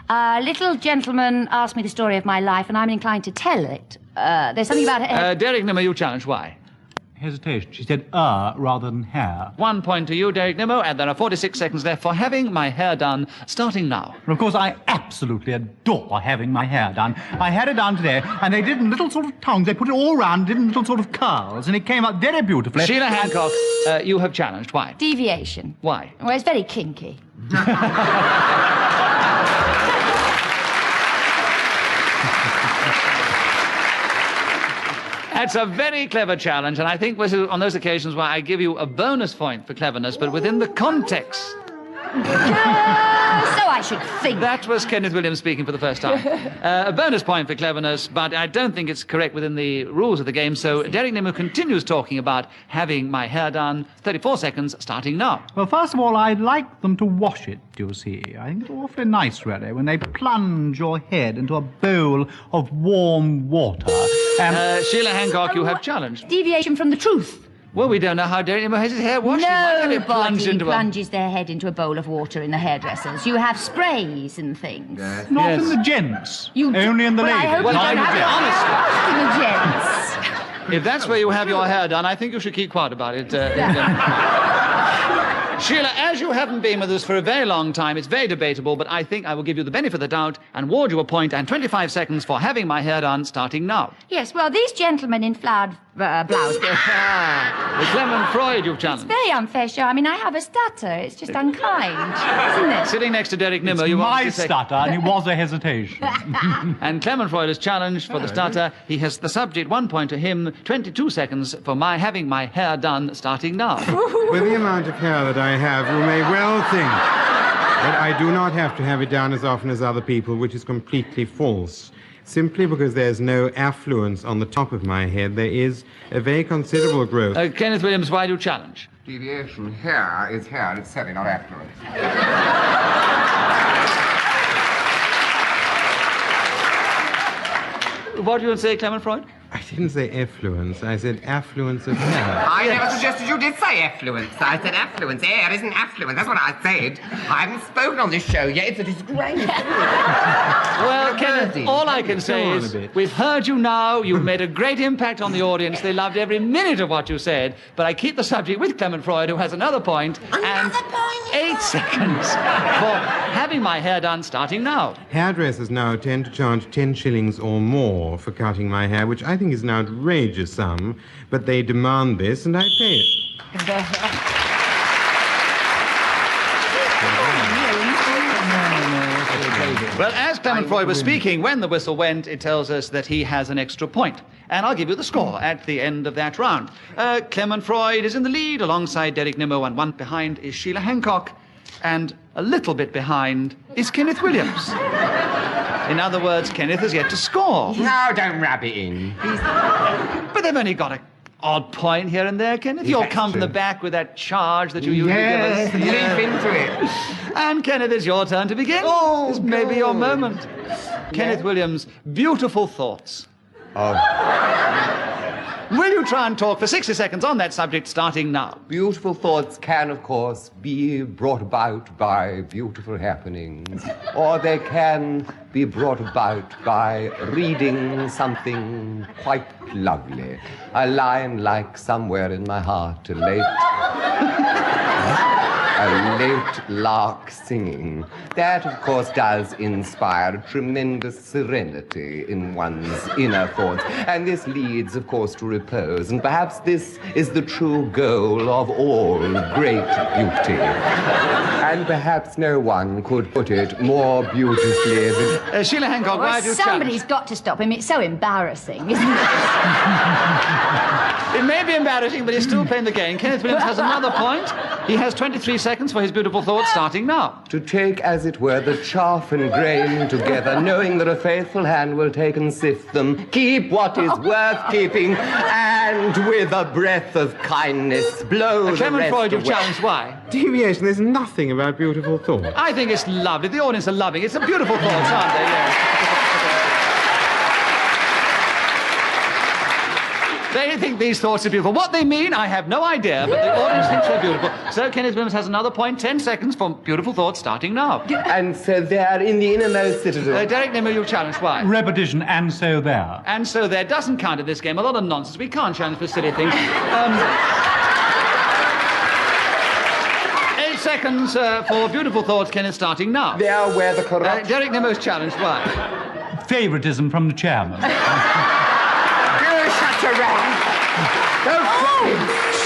Little gentleman asked me the story of my life, and I'm inclined to tell it. There's something about it. Derek Nimmo, you challenge. Why? Hesitation. She said, rather than hair. 1 point to you, Derek Nimmo, and there are 46 seconds left for having my hair done, starting now. And of course, I absolutely adore having my hair done. I had it done today, and they did in little sort of tongues. They put it all round, did in little sort of curls, and it came out very beautifully. Sheila Hancock, you have challenged. Why? Deviation. Why? Well, it's very kinky. That's a very clever challenge, and I think this is on those occasions where I give you a bonus point for cleverness, but within the context. So I should think. That was Kenneth Williams speaking for the first time. A bonus point for cleverness, but I don't think it's correct within the rules of the game, so Derek Nimmo continues talking about having my hair done. 34 seconds, starting now. Well, first of all, I'd like them to wash it, you see. I think it's awfully nice, really, when they plunge your head into a bowl of warm water. And Sheila Hancock, you have challenged. Deviation from the truth. Well, we don't know how Derek Nimmo has his hair washed. Why can't it plunge Nobody into plunges their head into a bowl of water in the hairdressers. You have sprays and things. not Yes. in the gents. You do- Only in the well, I ladies. hope Well, you I don't have would your honestly. hair washed in the gents. If that's where you have your hair done, I think you should keep quiet about it. Sheila, as you haven't been with us for a very long time, it's very debatable, but I think I will give you the benefit of the doubt and award you a point and 25 seconds for having my hair done, starting now. Yes, well, these gentlemen in flowered blouses. The Clement Freud you've challenged. Very unfair show. I mean, I have a stutter. It's just unkind, isn't it? Sitting next to Derek Nimmo, you've My obviously stutter, and it was a hesitation. And Clement Freud is challenged for the stutter. He has the subject, 1 point to him, 22 seconds for my having my hair done, starting now. With the amount of hair that I have, you may well think that I do not have to have it done as often as other people, which is completely false. Simply because there's no affluence on the top of my head, there is a very considerable growth. Kenneth Williams, why do you challenge? Deviation. Hair is hair. It's certainly not affluent. What do you say, Clement Freud? I didn't say effluence. I said affluence of hair. I never suggested you did say affluence. I said affluence. Air isn't affluent. That's what I said. I haven't spoken on this show yet. It's a disgrace. Well, Kenneth, all I can say Go on is a bit. we've heard you now. You've made a great impact on the audience. They loved every minute of what you said. But I keep the subject with Clement Freud, who has another point and 8 seconds for having my hair done, starting now. Hairdressers now tend to charge 10 shillings or more for cutting my hair, which I think is an outrageous sum, but they demand this, and I pay it. Well, as Clement Freud was speaking, when the whistle went, it tells us that he has an extra point. And I'll give you the score at the end of that round. Clement Freud is in the lead alongside Derek Nimmo, and one behind is Sheila Hancock. And a little bit behind is Kenneth Williams. In other words, Kenneth has yet to score. No, don't rub it in. But they've only got an odd point here and there, Kenneth. You'll come from the back with that charge that you usually give us. Leap into it. And Kenneth, it's your turn to begin. Oh, this may be your moment. Kenneth Williams, beautiful thoughts. Oh. Will you try and talk for 60 seconds on that subject starting now? Beautiful thoughts can, of course, be brought about by beautiful happenings, or they can be brought about by reading something quite lovely. A line like somewhere in my heart, a late lark singing. That, of course, does inspire tremendous serenity in one's inner thoughts. And this leads, of course, to repose. And perhaps this is the true goal of all great beauty. And perhaps no one could put it more beautifully than... Sheila Hancock, why have you somebody's got to stop him. It's so embarrassing, isn't it? It may be embarrassing, but he's still playing the game. Kenneth Williams has another point. He has 23 seconds for his beautiful thoughts starting now. To take, as it were, the chaff and grain together, knowing that a faithful hand will take and sift them, keep what is worth keeping, and with a breath of kindness blow the Clement rest Freud, you've away. challenged why? Deviation, there's nothing about beautiful thoughts. I think it's lovely. The audience are loving it. It's a beautiful thoughts, aren't they? Yes. They think these thoughts are beautiful. What they mean, I have no idea, but the audience thinks they're beautiful. So Kenneth Williams has another point, 10 seconds for beautiful thoughts starting now. And so there, in the innermost citadel... Derek Nimmo, you've challenged why? Repetition, and so there. And so there doesn't count in this game. A lot of nonsense. We can't challenge for silly things. 8 seconds for beautiful thoughts, Kenneth, starting now. There where the corrupt... Derek Nimmo's challenged why? Favoritism from the chairman.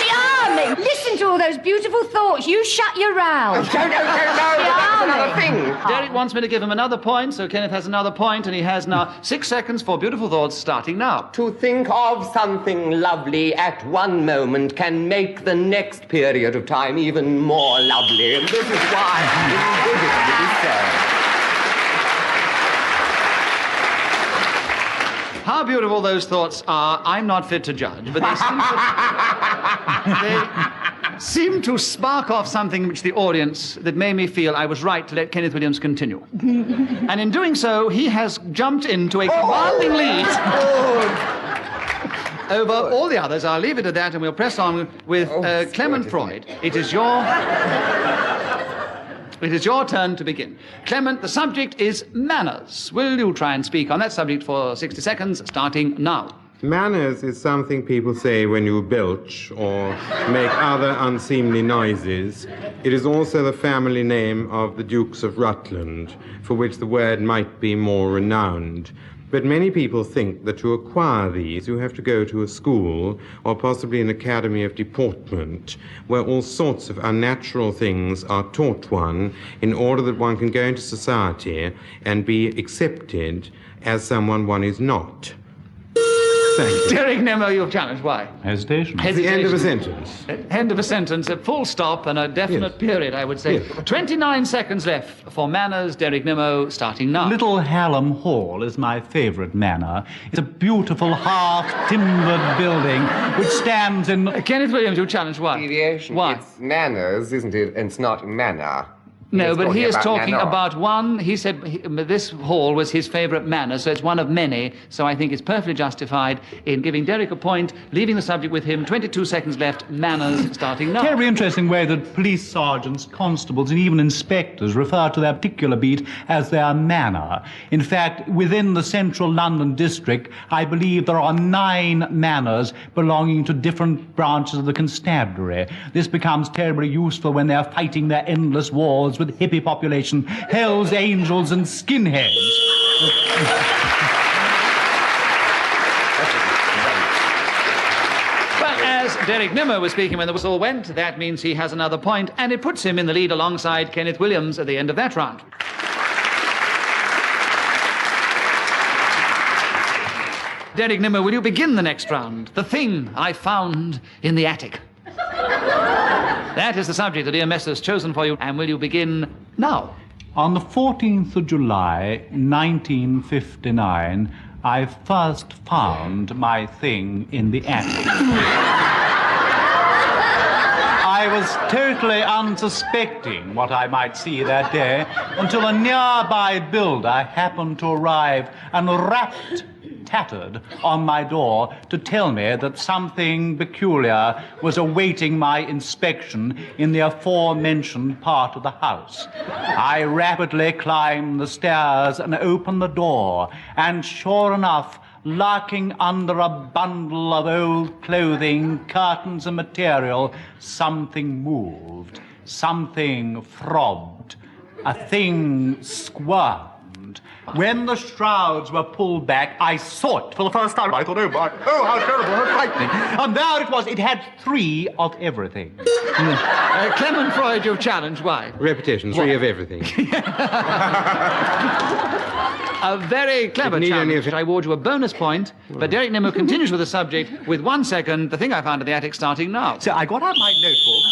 Charming! Listen to all those beautiful thoughts. You shut your round. No, that's another thing. Derek wants me to give him another point, so Kenneth has another point, and he has now 6 seconds for beautiful thoughts starting now. To think of something lovely at one moment can make the next period of time even more lovely, and this is why it is so. How beautiful those thoughts are, I'm not fit to judge, but they seem to spark off something which the audience that made me feel I was right to let Kenneth Williams continue. And in doing so, he has jumped into a commanding lead over all the others. I'll leave it at that, and we'll press on with Clement Freud. It is your turn to begin. Clement, the subject is manners. Will you try and speak on that subject for 60 seconds, starting now? Manners is something people say when you belch or make other unseemly noises. It is also the family name of the Dukes of Rutland, for which the word might be more renowned. But many people think that to acquire these, you have to go to a school or possibly an academy of deportment where all sorts of unnatural things are taught one in order that one can go into society and be accepted as someone one is not. Thank you. Derek Nimmo, you've challenged. Why? Hesitation. It's the end of a sentence. End of a sentence, a full stop and a definite period, I would say. Yes. 29 seconds left for manners. Derek Nimmo, starting now. Little Hallam Hall is my favourite manor. It's a beautiful, half-timbered building which stands in... Kenneth Williams, you challenged. Why? Deviation. Why? It's manners, isn't it? And it's not manner. No, but he is talking manor. about one. He said this hall was his favourite manor, so it's one of many. So I think it's perfectly justified in giving Derek a point, leaving the subject with him. 22 seconds left. Manners, starting now. Very interesting way that police sergeants, constables, and even inspectors refer to their particular beat as their manor. In fact, within the central London district, I believe there are 9 manors belonging to different branches of the constabulary. This becomes terribly useful when they're fighting their endless wars with hippie population, Hells Angels, and skinheads. Well, as Derek Nimmo was speaking when the whistle went, that means he has another point, and it puts him in the lead alongside Kenneth Williams at the end of that round. Derek Nimmo, will you begin the next round? The thing I found in the attic. That is the subject the dear Messer has chosen for you, and will you begin now? On the 14th of July, 1959, I first found my thing in the attic. I was totally unsuspecting what I might see that day until a nearby builder happened to arrive and rapped, tattered, on my door to tell me that something peculiar was awaiting my inspection in the aforementioned part of the house. I rapidly climbed the stairs and opened the door, and sure enough, lurking under a bundle of old clothing, curtains and material, something moved, something throbbed, a thing squirmed. When the shrouds were pulled back, I saw it for the first time. I thought, oh my, oh, how terrible, how frightening. And there it was. It had 3 of everything. Clement Freud, you've challenged. Why? Repetition, 3 of everything. A very clever challenge. I award you a bonus point, but Derek Nimmo continues with the subject with 1 second. The thing I found in the attic starting now. So I got out my notebook.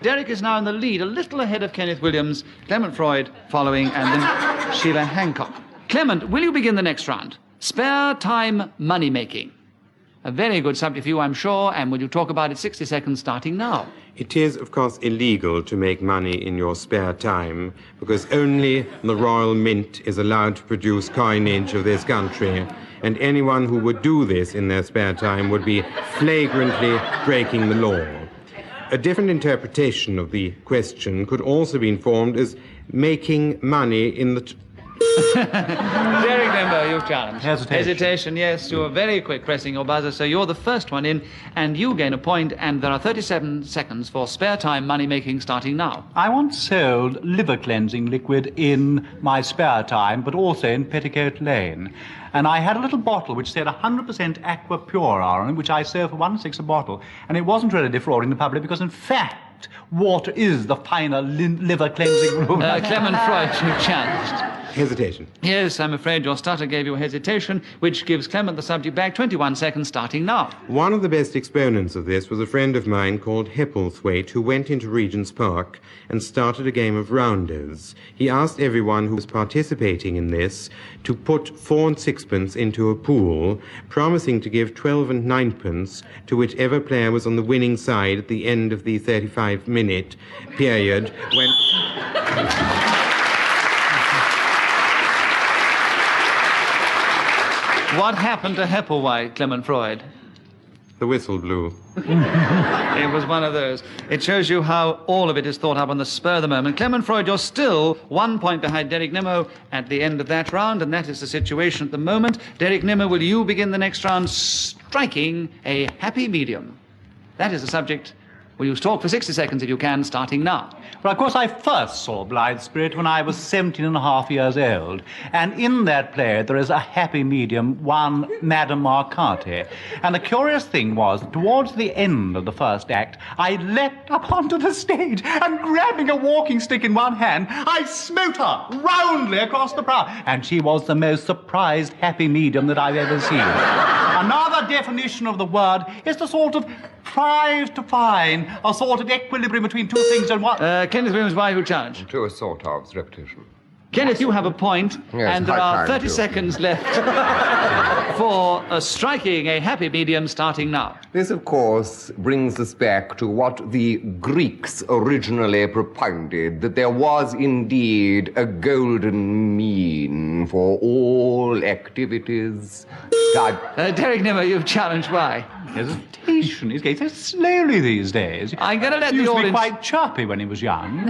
Derek is now in the lead, a little ahead of Kenneth Williams, Clement Freud following, and then Sheila Hancock. Clement, will you begin the next round? Spare time money-making. A very good subject for you, I'm sure, and will you talk about it 60 seconds starting now? It is, of course, illegal to make money in your spare time, because only the Royal Mint is allowed to produce coinage of this country, and anyone who would do this in their spare time would be flagrantly breaking the law. A different interpretation of the question could also be informed as making money in the... Derek Nimmo, you've challenged. Hesitation, yes. You're very quick pressing your buzzer, so you're the first one in, and you gain a point, and there are 37 seconds for spare time money-making starting now. I once sold liver cleansing liquid in my spare time, but also in Petticoat Lane. And I had a little bottle which said 100% aqua pura on it, which I sold for 1/6 a bottle. And it wasn't really defrauding the public because, in fact, water is the final liver cleansing room. Clement Freud, you've challenged. Hesitation. Yes, I'm afraid your stutter gave you a hesitation, which gives Clement the subject back 21 seconds starting now. One of the best exponents of this was a friend of mine called Hepplethwaite, who went into Regent's Park and started a game of rounders. He asked everyone who was participating in this to put 4 and 6pence into a pool, promising to give 12 and 9pence to whichever player was on the winning side at the end of the 35-minute period when... What happened to Hepplethwaite, Clement Freud? The whistle blew. It was one of those. It shows you how all of it is thought up on the spur of the moment. Clement Freud, you're still 1 point behind Derek Nimmo at the end of that round, and that is the situation at the moment. Derek Nimmo, will you begin the next round striking a happy medium? That is the subject. Will you talk for 60 seconds if you can, starting now? Well, of course, I first saw Blithe Spirit when I was 17.5 years old. And in that play, there is a happy medium, one Madame Marcati. And the curious thing was, towards the end of the first act, I leapt up onto the stage and, grabbing a walking stick in one hand, I smote her roundly across the brow. And she was the most surprised happy medium that I've ever seen. Another definition of the word is to sort of try to find a sort of equilibrium between two things and one... Kenneth Williams, why you challenge? To a sort of repetition. Kenneth, you have a point, Yes, and there are 30 too. seconds left for striking a happy medium starting now. This, of course, brings us back to what the Greeks originally propounded, that there was indeed a golden mean for all activities. Derek Nimmo, you've challenged. Why? Hesitation. He's going so slowly these days. I'm going to let He the used to be audience... quite chirpy when he was young.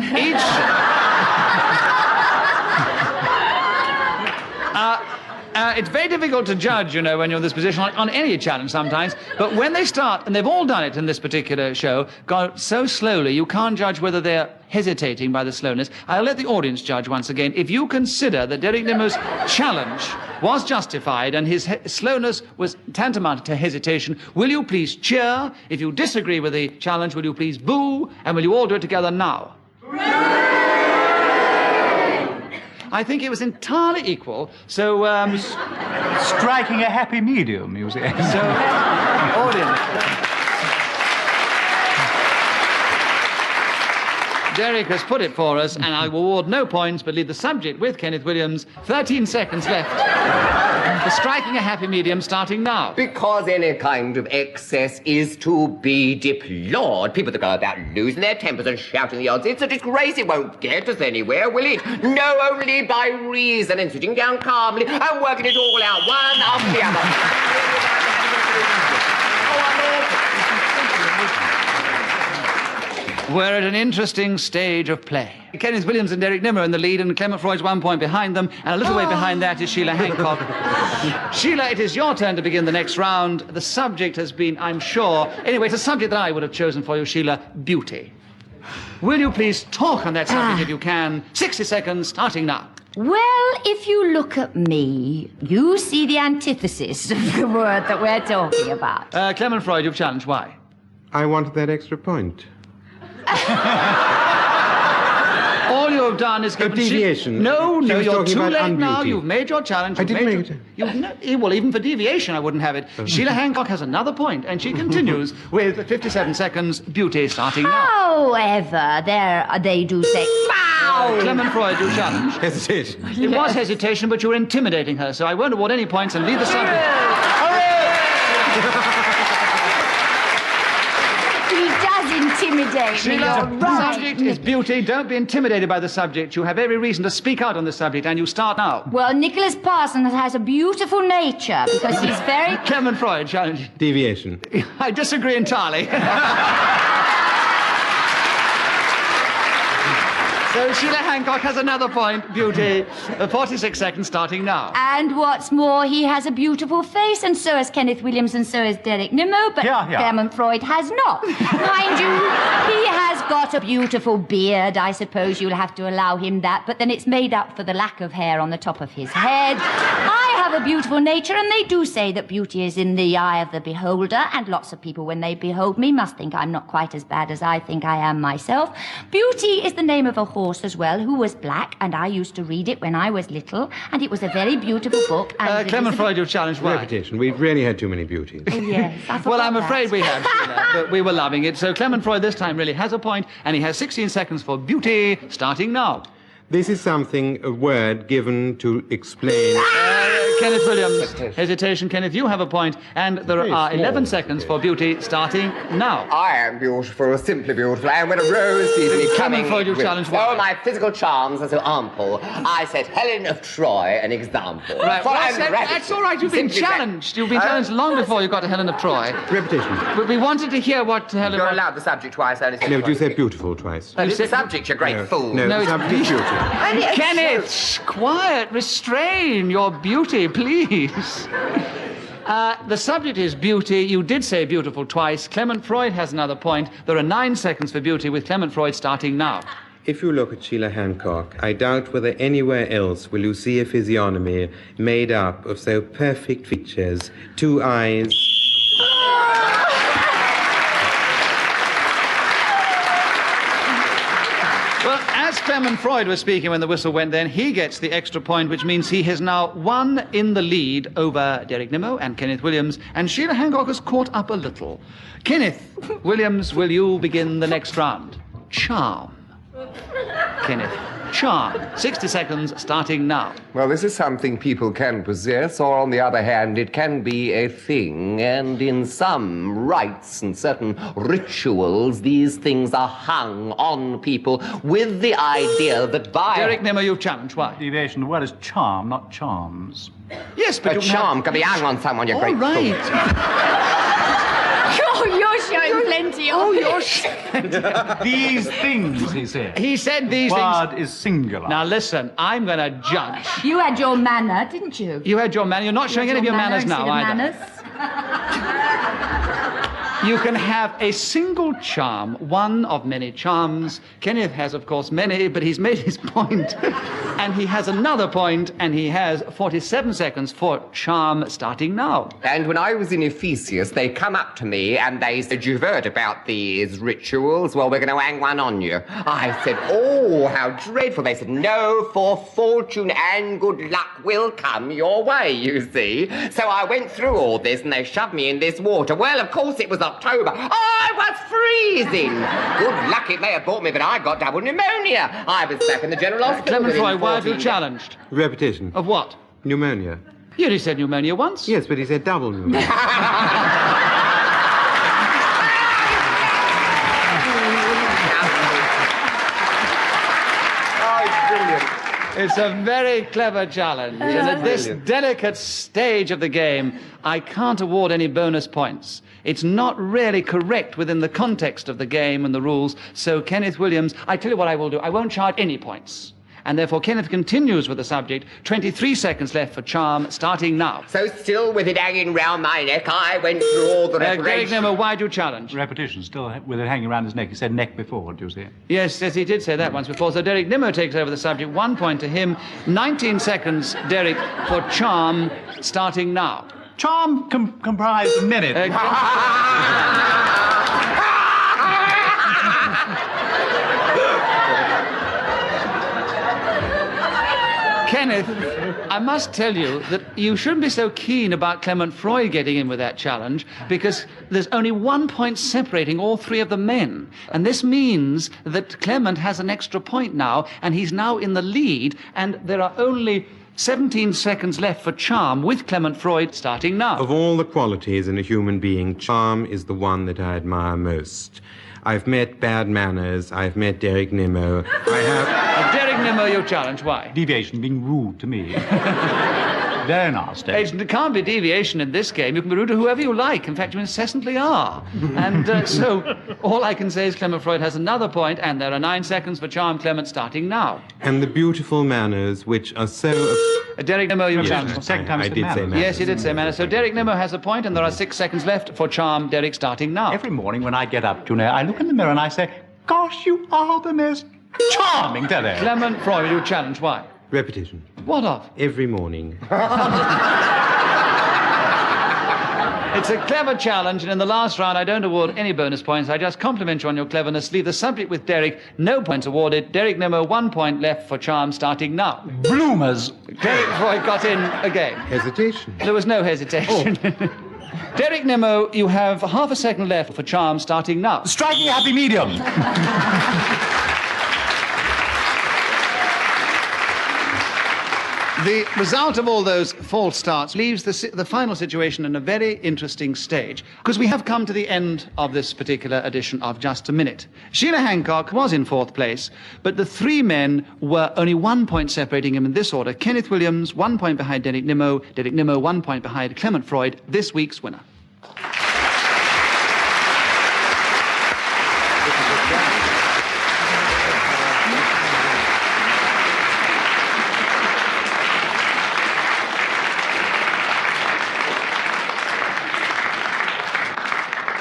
It's very difficult to judge, you know, when you're in this position, on any challenge sometimes. But when they start, and they've all done it in this particular show, go so slowly, you can't judge whether they're hesitating by the slowness. I'll let the audience judge once again. If you consider that Derek Nimmo's challenge was justified and his slowness was tantamount to hesitation, will you please cheer? If you disagree with the challenge, will you please boo? And will you all do it together now? I think it was entirely equal, so, Striking a happy medium, you see. So, audience. Derek has put it for us, and I will award no points, but leave the subject with Kenneth Williams. 13 seconds left. For striking a happy medium starting now. Because any kind of excess is to be deplored. People that go about losing their tempers and shouting the odds, it's a disgrace. It won't get us anywhere, will it? No, only by reason and sitting down calmly and working it all out, one after the other. We're at an interesting stage of play. Kenneth Williams and Derek Nimmo in the lead, and Clement Freud's 1 point behind them, and a little way behind that is Sheila Hancock. Sheila, it is your turn to begin the next round. The subject has been, I'm sure... Anyway, it's a subject that I would have chosen for you, Sheila, beauty. Will you please talk on that subject if you can? 60 seconds, starting now. Well, if you look at me, you see the antithesis of the word that we're talking about. Clement Freud, you've challenged. Why? I wanted that extra point. All you have done is A deviation. No, She was you're talking too about late now. unbeauty. You've made your challenge. I You've didn't made make your- it. Well, even for deviation, I wouldn't have it. Sheila Hancock has another point, and she continues with 57 seconds, beauty starting now. However, they do say, "Bow!" Clement Freud, you challenge. Hesitation. It was hesitation, but you were intimidating her, so I won't award any points and leave the subject. He does intimidate me, Sheila, you're the right. subject is beauty. Don't be intimidated by the subject. You have every reason to speak out on the subject, and you start now. Well, Nicholas Parsons has a beautiful nature because he's very... Clement Freud, challenge. Deviation. I disagree entirely. So Sheila Hancock has another point, beauty. 46 seconds starting now. And what's more, he has a beautiful face, and so has Kenneth Williams, and so has Derek Nimmo, but Clement Freud has not. Mind you, he has got a beautiful beard. I suppose you'll have to allow him that, but then it's made up for the lack of hair on the top of his head. I have a beautiful nature, and they do say that beauty is in the eye of the beholder, and lots of people, when they behold me, must think I'm not quite as bad as I think I am myself. Beauty is the name of a horse as well, who was black, and I used to read it when I was little, and it was a very beautiful book. And Clement Freud, you've challenged. Why? Repetition. We've really had too many beauties. Oh, yes. Well, I'm afraid we have, Sheila, but we were loving it. So Clement Freud this time really has a point, and he has 16 seconds for beauty, starting now. This is something, a word given to explain. Kenneth Williams, hesitation. Kenneth, you have a point, and there are 11 seconds for beauty, starting now. I am beautiful, simply beautiful. I am when a rose season is coming. Clement Freud, you challenge. Why? Oh, my physical charms are so ample. I set Helen of Troy an example. Right, For well, I'm that's all right. You've been Simply challenged. You've been challenged long before you got to Helen of Troy. Repetition. But we wanted to hear what Helen... You're allowed the subject twice, only No, but you said beautiful twice. You said the subject, you great fool. No, No, the it's subject is beauty. Kenneth, quiet, restrain your beauty, please. The subject is beauty. You did say beautiful twice. Clement Freud has another point. There are 9 seconds for beauty with Clement Freud starting now. If you look at Sheila Hancock, I doubt whether anywhere else will you see a physiognomy made up of so perfect features, 2 eyes... Well, as Clement Freud was speaking when the whistle went then, he gets the extra point, which means he has now won in the lead over Derek Nimmo and Kenneth Williams, and Sheila Hancock has caught up a little. Kenneth Williams, will you begin the next round? Charm. Kenneth, charm. 60 seconds starting now. Well, this is something people can possess, or on the other hand, it can be a thing, and in some rites and certain rituals, these things are hung on people with the idea that by... Derek Nimmo, you've challenged. Why? Deviation. The word is charm, not charms. Yes, but a charm can be hung on someone, you All great right. You're showing plenty of These things, he said. He said these Word things. is singular. Now listen, I'm going to judge. You had your manner, didn't you? You had your manner. You're not showing any of your manners now either. You can have a single charm, one of many charms. Kenneth has, of course, many, but he's made his point. And he has another point, and he has 47 seconds for charm starting now. And when I was in Ephesus, they come up to me and they said, "You've heard about these rituals? Well, we're going to hang one on you." I said, "Oh, how dreadful." They said, "No, for fortune and good luck will come your way, you see." So I went through all this and they shoved me in this water. Well, of course it was October. I was freezing. Good luck it may have bought me, but I got double pneumonia. I was back in the general hospital. Clement within Freud, why have you 14 challenged? Repetition. Of what? Pneumonia. You only said pneumonia once. Yes, but he said double pneumonia. It's a very clever challenge. And at this delicate stage of the game, I can't award any bonus points. It's not really correct within the context of the game and the rules. So, Kenneth Williams, I tell you what I will do. I won't charge any points. And therefore, Kenneth continues with the subject. 23 seconds left for charm, starting now. So still with it hanging round my neck, I went through all the Derek reparations. Nimmo, why do you challenge? Repetition, still with it hanging around his neck. He said neck before, do you see? Yes, he did say that once before. So Derek Nimmo takes over the subject. 1 point to him. 19 seconds, Derek, for charm, starting now. Charm comprised a minute. Kenneth, I must tell you that you shouldn't be so keen about Clement Freud getting in with that challenge, because there's only 1 point separating all three of the men. And this means that Clement has an extra point now, and he's now in the lead, and there are only 17 seconds left for charm with Clement Freud starting now. Of all the qualities in a human being, charm is the one that I admire most. I've met bad manners. I've met Derek Nimmo. I have... Derek Nimmo, your challenge. Why? Deviation, being rude to me. Very nasty. There can't be deviation in this game. You can be rude to whoever you like. In fact, you incessantly are. And so all I can say is Clement Freud has another point, and there are 9 seconds for charm, Clement, starting now. And the beautiful manners which are so... Derek Nimmo, your Yes, challenge. Second time I it's did been say manners. manners. Yes, you did say manners. So Derek Nimmo has a point, and there are 6 seconds left for charm, Derek, starting now. Every morning when I get up, you know, I look in the mirror and I say, "Gosh, you are the most charming fellow." Clement Freud, your challenge. Why? Repetition. What of? Every morning. It's a clever challenge, and in the last round, I don't award any bonus points. I just compliment you on your cleverness. Leave the subject with Derek. No points awarded. Derek Nimmo, 1 point left for charm, starting now. Bloomers. Derek Freud got in again. Hesitation. There was no hesitation. Derek Nimmo, you have half a second left for charm, starting now. Striking a happy medium. The result of all those false starts leaves the final situation in a very interesting stage, because we have come to the end of this particular edition of Just a Minute. Sheila Hancock was in 4th place, but the 3 men were only 1 point separating him in this order. Kenneth Williams, 1 point behind Derek Nimmo, 1 point behind Clement Freud, this week's winner.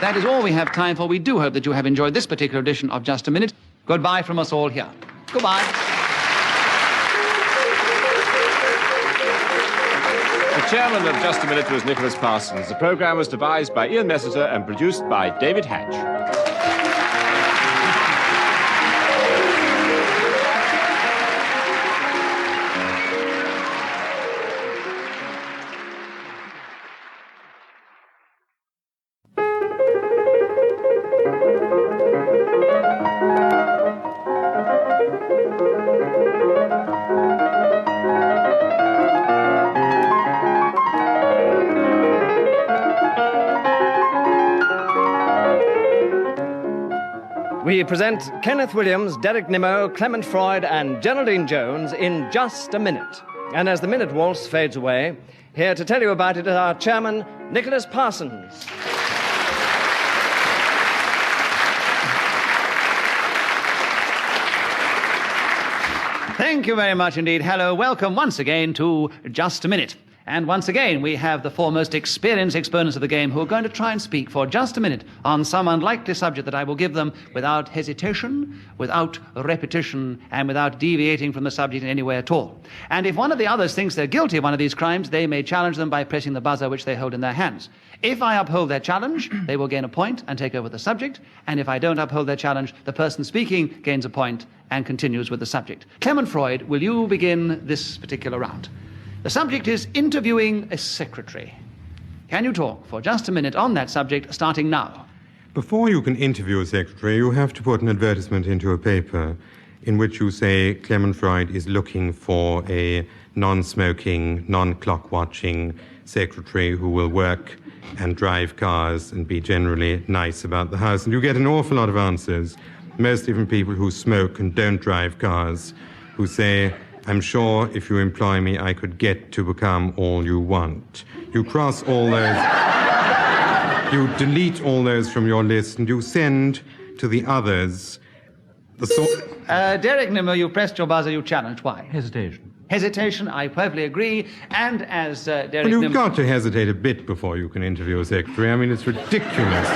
That is all we have time for. We do hope that you have enjoyed this particular edition of Just a Minute. Goodbye from us all here. Goodbye. The chairman of Just a Minute was Nicholas Parsons. The programme was devised by Ian Messiter and produced by David Hatch. We present Kenneth Williams, Derek Nimmo, Clement Freud, and Geraldine Jones in Just a Minute. And as the minute waltz fades away, here to tell you about it is our chairman, Nicholas Parsons. Thank you very much indeed. Hello, welcome once again to Just a Minute. And once again, we have the four most experienced exponents of the game who are going to try and speak for just a minute on some unlikely subject that I will give them without hesitation, without repetition, and without deviating from the subject in any way at all. And if one of the others thinks they're guilty of one of these crimes, they may challenge them by pressing the buzzer which they hold in their hands. If I uphold their challenge, they will gain a point and take over the subject. And if I don't uphold their challenge, the person speaking gains a point and continues with the subject. Clement Freud, will you begin this particular round? The subject is interviewing a secretary. Can you talk for just a minute on that subject, starting now? Before you can interview a secretary, you have to put an advertisement into a paper in which you say Clement Freud is looking for a non-smoking, non-clock-watching secretary who will work and drive cars and be generally nice about the house. And you get an awful lot of answers, mostly from people who smoke and don't drive cars, who say, I'm sure if you employ me, I could get to become all you want. You cross all those, you delete all those from your list, and you send to the others the sort... Derek Nimmo, you pressed your buzzer, you challenged. Why? Hesitation. Hesitation, I perfectly agree. And as Derek Well, you've Nimmo... got to hesitate a bit before you can interview a secretary. I mean, it's ridiculous.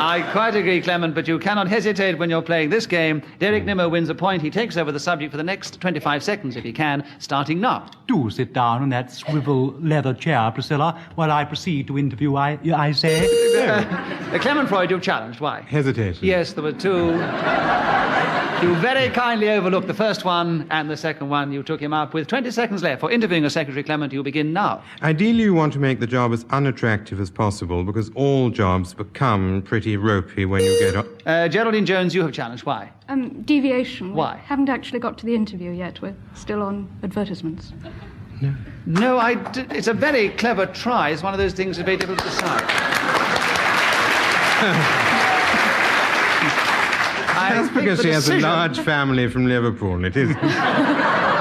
I quite agree, Clement, but you cannot hesitate when you're playing this game. Derek Nimmo wins a point. He takes over the subject for the next 25 seconds, if he can, starting now. Do sit down in that swivel leather chair, Priscilla, while I proceed to interview, I say. Clement Freud, you've challenged. Why? Hesitation. Yes, there were two. You very kindly overlooked the first one, and the second one you took him up with 20 seconds left. For interviewing a secretary, Clement, you begin now. Ideally, you want to make the job as unattractive as possible, because all jobs become pretty ropey when you get on. Geraldine Jones, you have challenged. Why? Deviation. Why? We haven't actually got to the interview yet. We're still on advertisements. No, it's a very clever try. It's one of those things that's very difficult to decide. That's because she has a large family from Liverpool, it is.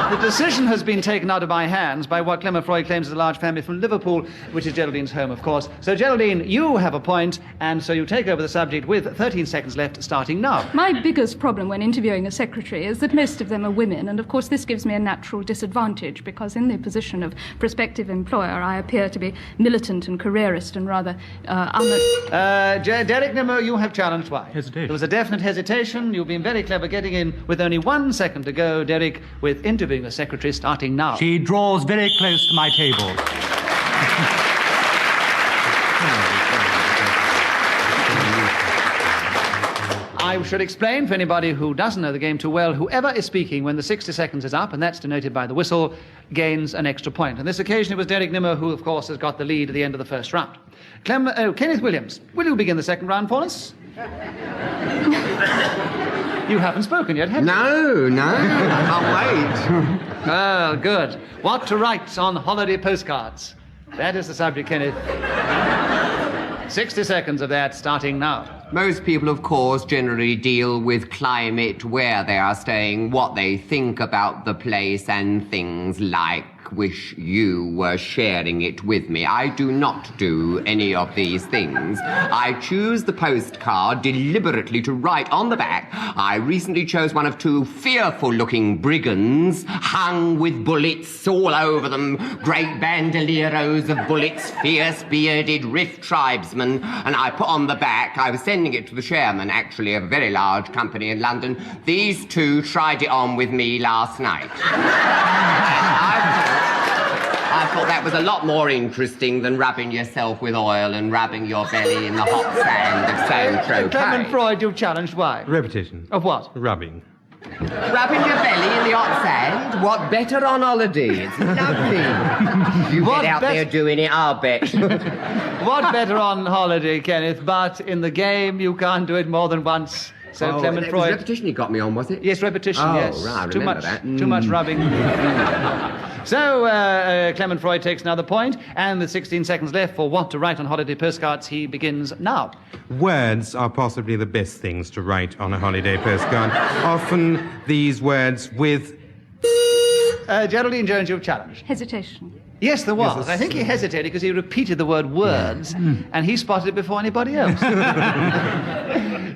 The decision has been taken out of my hands by what Clement Freud claims is a large family from Liverpool, which is Geraldine's home, of course. So, Geraldine, you have a point, and so you take over the subject with 13 seconds left, starting now. My biggest problem when interviewing a secretary is that most of them are women, and of course this gives me a natural disadvantage, because in the position of prospective employer, I appear to be militant and careerist and rather Derek Nimmo, you have challenged. Why? Hesitation. There was a definite hesitation. You've been very clever getting in with only 1 second to go, Derek, with interviewing the secretary starting now. She draws very close to my table. I should explain for anybody who doesn't know the game too well, whoever is speaking when the 60 seconds is up, and that's denoted by the whistle, gains an extra point. On this occasion, it was Derek Nimmo who, of course, has got the lead at the end of the first round. Kenneth Williams, will you begin the second round for us? You haven't spoken yet, have you? No, I can't wait. Oh, good. What to write on holiday postcards? That is the subject, Kenneth. 60 seconds of that starting now. Most people, of course, generally deal with climate, where they are staying, what they think about the place, and things like wish you were sharing it with me. I do not do any of these things. I choose the postcard deliberately to write on the back. I recently chose one of 2 fearful-looking brigands, hung with bullets all over them, great bandolieros of bullets, fierce, bearded, riff tribesmen, and I put on the back, I was sending it to the chairman, actually, of a very large company in London. These 2 tried it on with me last night. I thought that was a lot more interesting than rubbing yourself with oil and rubbing your belly in the hot sand of Saint-Tropez. Clement Freud, you've challenged. Why? Repetition. Of what? Rubbing. Rubbing your belly in the hot sand? What better on holiday? It's lovely. You get out there doing it, I'll bet. What better on holiday, Kenneth? But in the game, you can't do it more than once. So Clement it Freud... was repetition you got me on, was it? Yes, repetition, yes. Right, I remember that. Too much rubbing. So, Clement Freud takes another point, and with 16 seconds left for what to write on holiday postcards, he begins now. Words are possibly the best things to write on a holiday postcard. Often these words with... Geraldine Jones, you've challenged. hesitation. Yes, there was. I think he hesitated because he repeated the word words, and he spotted it before anybody else.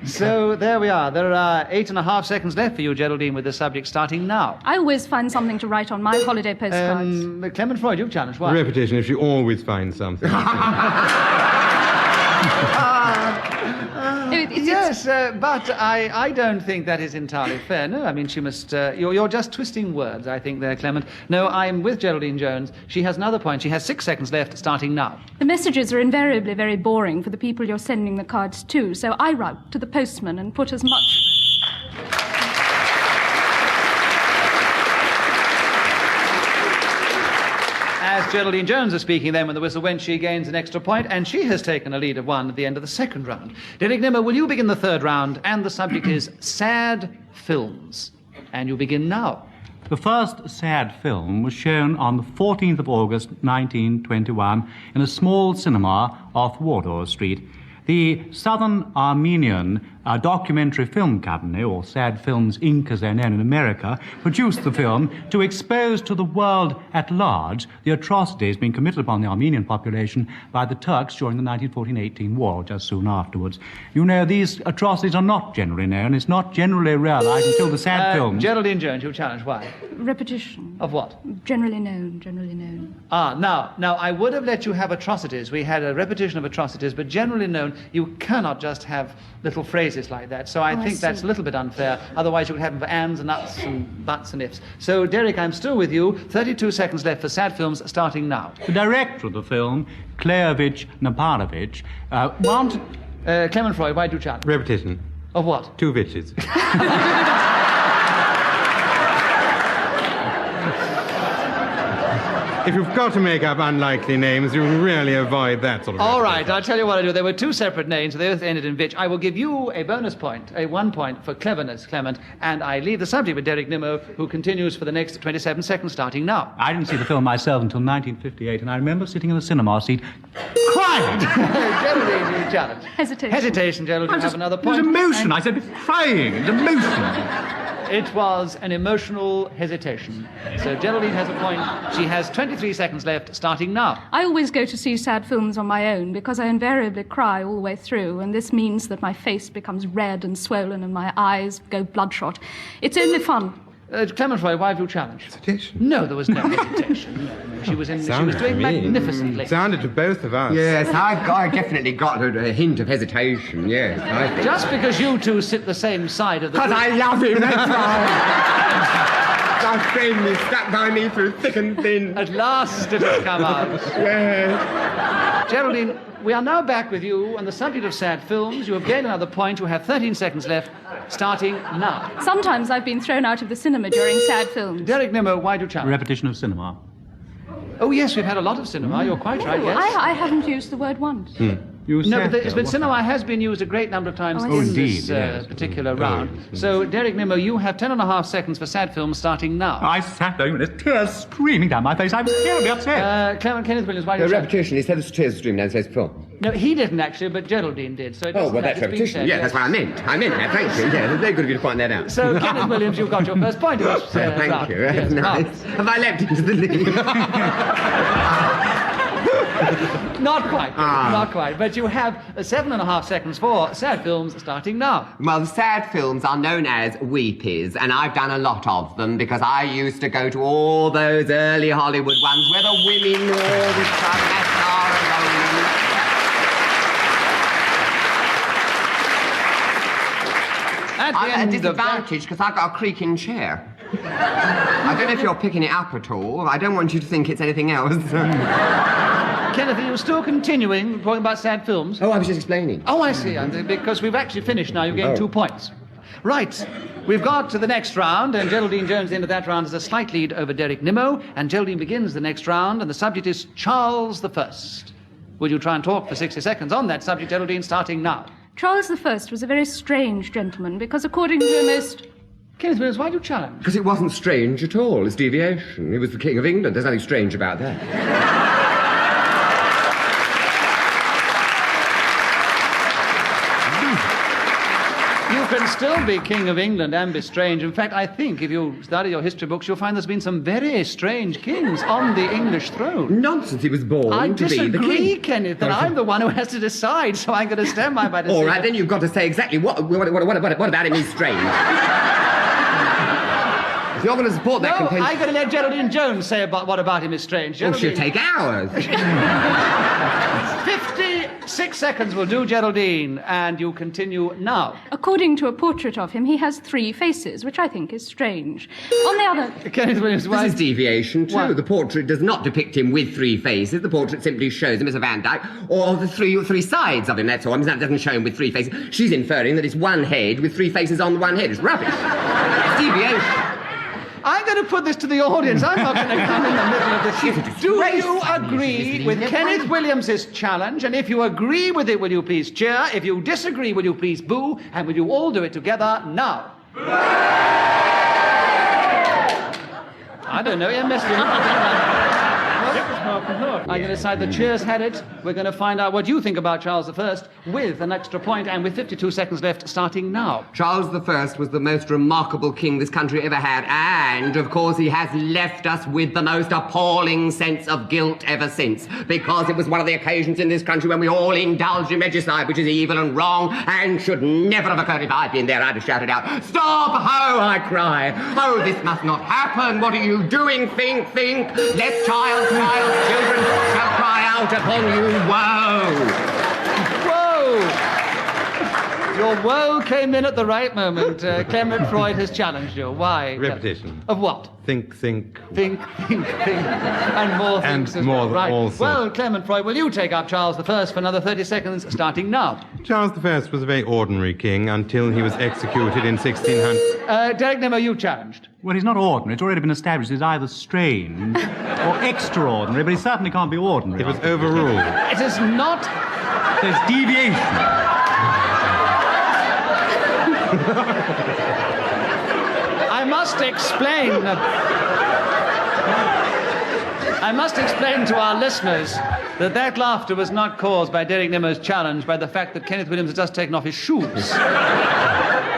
So there we are. There are 8.5 seconds left for you, Geraldine, with the subject starting now. I always find something to write on my holiday postcards. Clement Freud, you've challenged. Why? Repetition, if you always find something. Yes, but I don't think that is entirely fair. No, I mean, she must... You're just twisting words, I think, there, Clement. No, I'm with Geraldine Jones. She has another point. She has 6 seconds left, starting now. The messages are invariably very boring for the people you're sending the cards to, so I write to the postman and put as much... As Geraldine Jones is speaking then when the whistle went, she gains an extra point, and she has taken a lead of 1 at the end of the second round. Derek Nimmo, will you begin the third round? And the subject is sad films. And you begin now. The first sad film was shown on the 14th of August 1921 in a small cinema off Wardour Street. The Southern Armenian documentary film company, or Sad Films Inc. as they're known in America, produced the film to expose to the world at large the atrocities being committed upon the Armenian population by the Turks during the 1914-18 war, just soon afterwards. You know, these atrocities are not generally known. It's not generally realized until the sad films... Geraldine Jones, you challenge. Why? Repetition. Of what? Generally known, generally known. Now, I would have let you have atrocities. We had a repetition of atrocities, but generally known, you cannot just have little phrases like that. So I think that's a little bit unfair. Otherwise, you would have them for ands and uts and buts and ifs. So, Derek, I'm still with you. 32 seconds left for sad films, starting now. The director of the film, Kleyevich Naparovich, wanted... Clement Freud, why do you challenge? Repetition. Of what? 2 bitches. If you've got to make up unlikely names, you really avoid that sort of... All right, I'll tell you what I do. There were 2 separate names, they both ended in Vitch. I will give you a bonus point, a 1 point for cleverness, Clement, and I leave the subject with Derek Nimmo, who continues for the next 27 seconds, starting now. I didn't see the film myself until 1958, and I remember sitting in the cinema seat crying. Geraldine, you challenge. Hesitation, Geraldine, you have another point. It was emotion. I said crying. It was emotion. It was an emotional hesitation. So Geraldine has a point. She has 23 seconds left, starting now. I always go to see sad films on my own because I invariably cry all the way through, and this means that my face becomes red and swollen and my eyes go bloodshot. It's only fun. Clement Freud, why have you challenged? Hesitation? No, there was no hesitation. No. She was doing magnificently. Sounded to both of us. Yes, I definitely got a hint of hesitation, yes. I think. Just because you two sit the same side of the... Because I love him, that's right. My friend is stuck by me through thick and thin. At last it has come out. Yes. Geraldine, we are now back with you on the subject of sad films. You have gained another point. You have 13 seconds left, starting now. Sometimes I've been thrown out of the cinema during sad films. Derek Nimmo, why do you challenge? Repetition of cinema. Oh, yes, we've had a lot of cinema. You're quite right, yes. I haven't used the word once. But cinema has been used a great number of times in this particular round. So, Derek Nimmo, you have 10.5 seconds for sad films, starting now. I sat there with tears streaming down my face. I was terribly upset. Kenneth Williams, why do you challenge? Repetition. He said the tears streaming down his face before. No, he didn't actually, but Geraldine did. So that's repetition. Yeah, that's what I meant. I meant that. Thank you. Yeah, very good of you to point that out. So, Kenneth Williams, you've got your first point. Thank you. Yes, nice. Have I leapt into the lead? Not quite. But you have 7.5 seconds for sad films, starting now. Well, the sad films are known as weepies, and I've done a lot of them because I used to go to all those early Hollywood ones where the women wore this I'm at a disadvantage because I've got a creaking chair. I don't know if you're picking it up at all. I don't want you to think it's anything else. Kenneth, are you still continuing talking about sad films? Oh, I was just explaining. Oh, I see. Because we've actually finished now. You've gained 2 points. Right. We've got to the next round, and Geraldine Jones, at the end of that round, has a slight lead over Derek Nimmo, and Geraldine begins the next round, and the subject is Charles I. Would you try and talk for 60 seconds on that subject, Geraldine, starting now? Charles I was a very strange gentleman because, according to a most... Kenneth Williams, why do you challenge? Because it wasn't strange at all. It's deviation. He was the King of England. There's nothing strange about that. You can still be King of England and be strange. In fact, I think if you study your history books, you'll find there's been some very strange kings on the English throne. Nonsense, he was born I to be the disagree, king. Kenneth, that I'm the one who has to decide, so I'm going to stand by my decision. All right, then you've got to say exactly what about him is strange. If you're going to support that contention... I'm going to let Geraldine Jones say what about him is strange. Well, she'll take hours. 56 seconds will do, Geraldine, and you continue now. According to a portrait of him, he has 3 faces, which I think is strange. On the other... Kenneth Williams, this is deviation, too. Why? The portrait does not depict him with 3 faces. The portrait simply shows him as a Van Dyke, or the three sides of him, that's all. It doesn't show him with 3 faces. She's inferring that it's one head with 3 faces on the one head. It's rubbish. It's deviation. I'm going to put this to the audience. I'm not going to come in the middle of this. Do you agree with Kenneth Williams' challenge? And if you agree with it, will you please cheer? If you disagree, will you please boo? And will you all do it together now? I don't know. You messed me up. I'm going to decide the cheers had it. We're going to find out what you think about Charles I with an extra point and with 52 seconds left starting now. Charles I was the most remarkable king this country ever had, and, of course, he has left us with the most appalling sense of guilt ever since, because it was one of the occasions in this country when we all indulged in regicide, which is evil and wrong, and should never have occurred. If I'd been there, I'd have shouted out, "Stop! Ho!" I cry. "Oh, this must not happen. What are you doing? Think. Let child's children shall cry out upon you. Whoa! Your woe came in at the right moment. Clement Freud has challenged you. Why? Repetition. Of what? Think. Think. And more things as more well. Right. also. Well, Clement Freud, will you take up Charles I for another 30 seconds, starting now? Charles I was a very ordinary king until he was executed in 1600. Derek Nimmo, you challenged. Well, he's not ordinary. It's already been established he's either strange or extraordinary, but he certainly can't be ordinary. It was overruled. It is not... There's deviation. I must explain to our listeners that laughter was not caused by Derek Nimmo's challenge, by the fact that Kenneth Williams has just taken off his shoes.